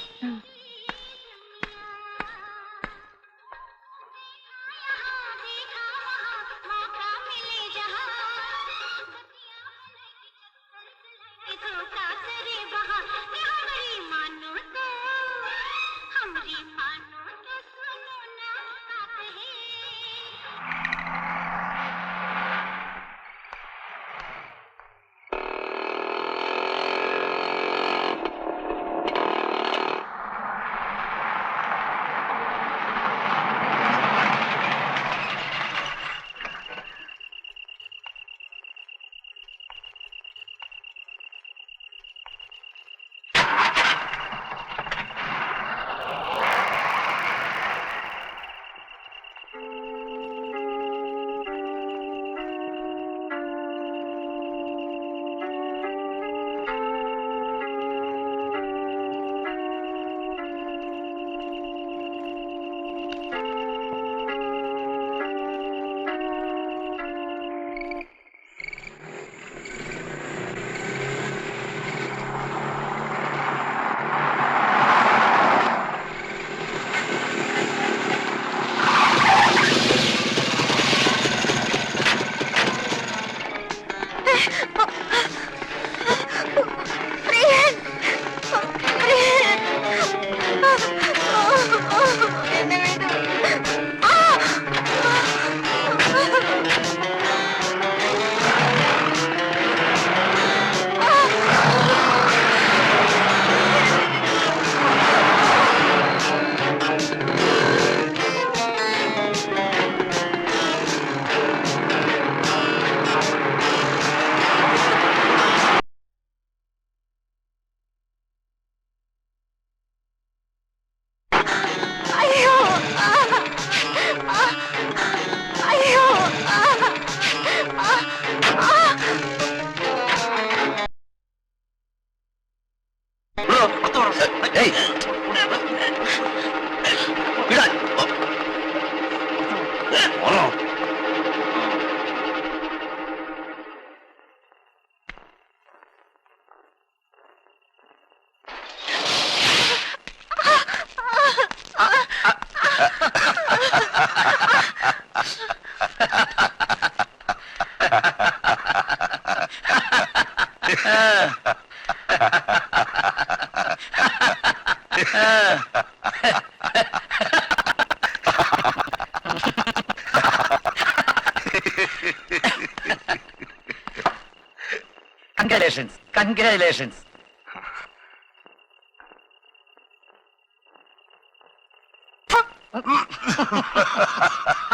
Speaker 5: Congratulations congratulations.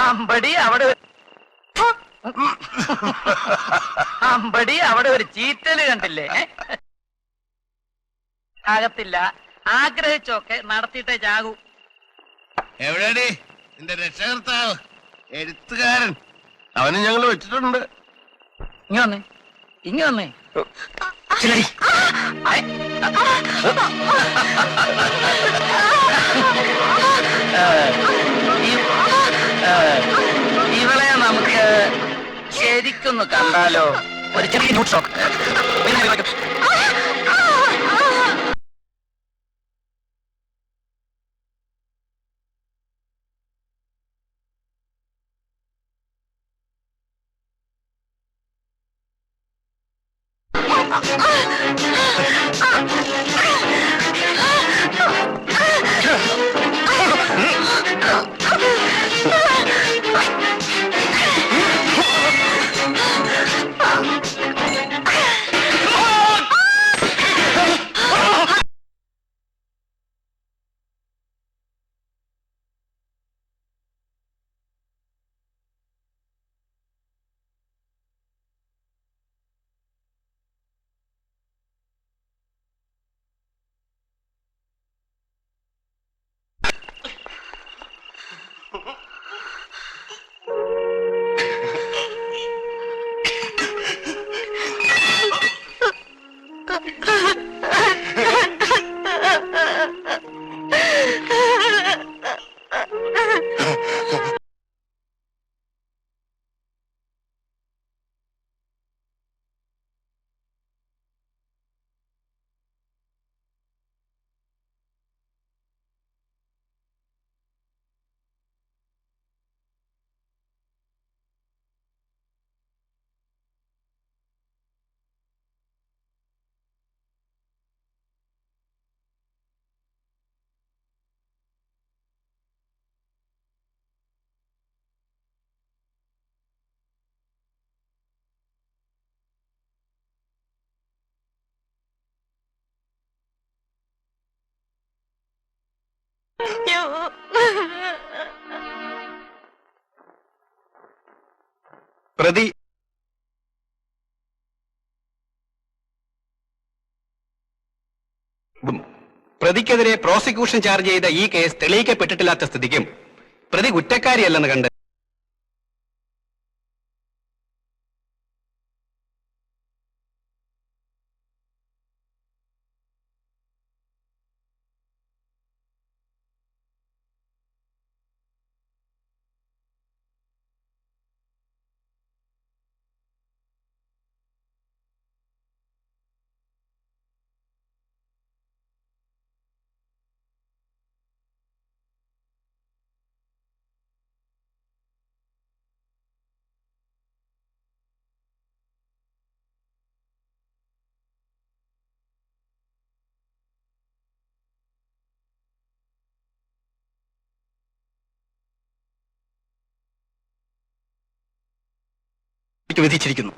Speaker 5: അമ്പടി അവിടെ അമ്പടി അവിടെ ഒരു ചീറ്റല് കണ്ടില്ലേ? ആകത്തില്ല, ആഗ്രഹിച്ചൊക്കെ നടത്തിയിട്ടേ ചാകൂ.
Speaker 10: എവിടെയാടി നിന്റെ രക്ഷകർത്താവ് എഴുത്തുകാരൻ? അവന് ഞങ്ങൾ വെച്ചിട്ടുണ്ട്.
Speaker 5: ഇങ്ങ വന്നേ, ഇങ്ങ വന്നേ. ഇവളെ നമുക്ക് ശരിക്കൊന്ന് കണ്ടാലോ? ഒരു ചെറിയ ന്യൂസ് ഷോക്ക്.
Speaker 9: പ്രതി പ്രതിക്കെതിരെ പ്രോസിക്യൂഷൻ ചാർജ് ചെയ്ത ഈ കേസ് തെളിയിക്കപ്പെട്ടിട്ടില്ലാത്ത സ്ഥിതിക്കും പ്രതി കുറ്റക്കാരിയല്ലെന്ന് കണ്ട് വിധിച്ചിരിക്കുന്നു.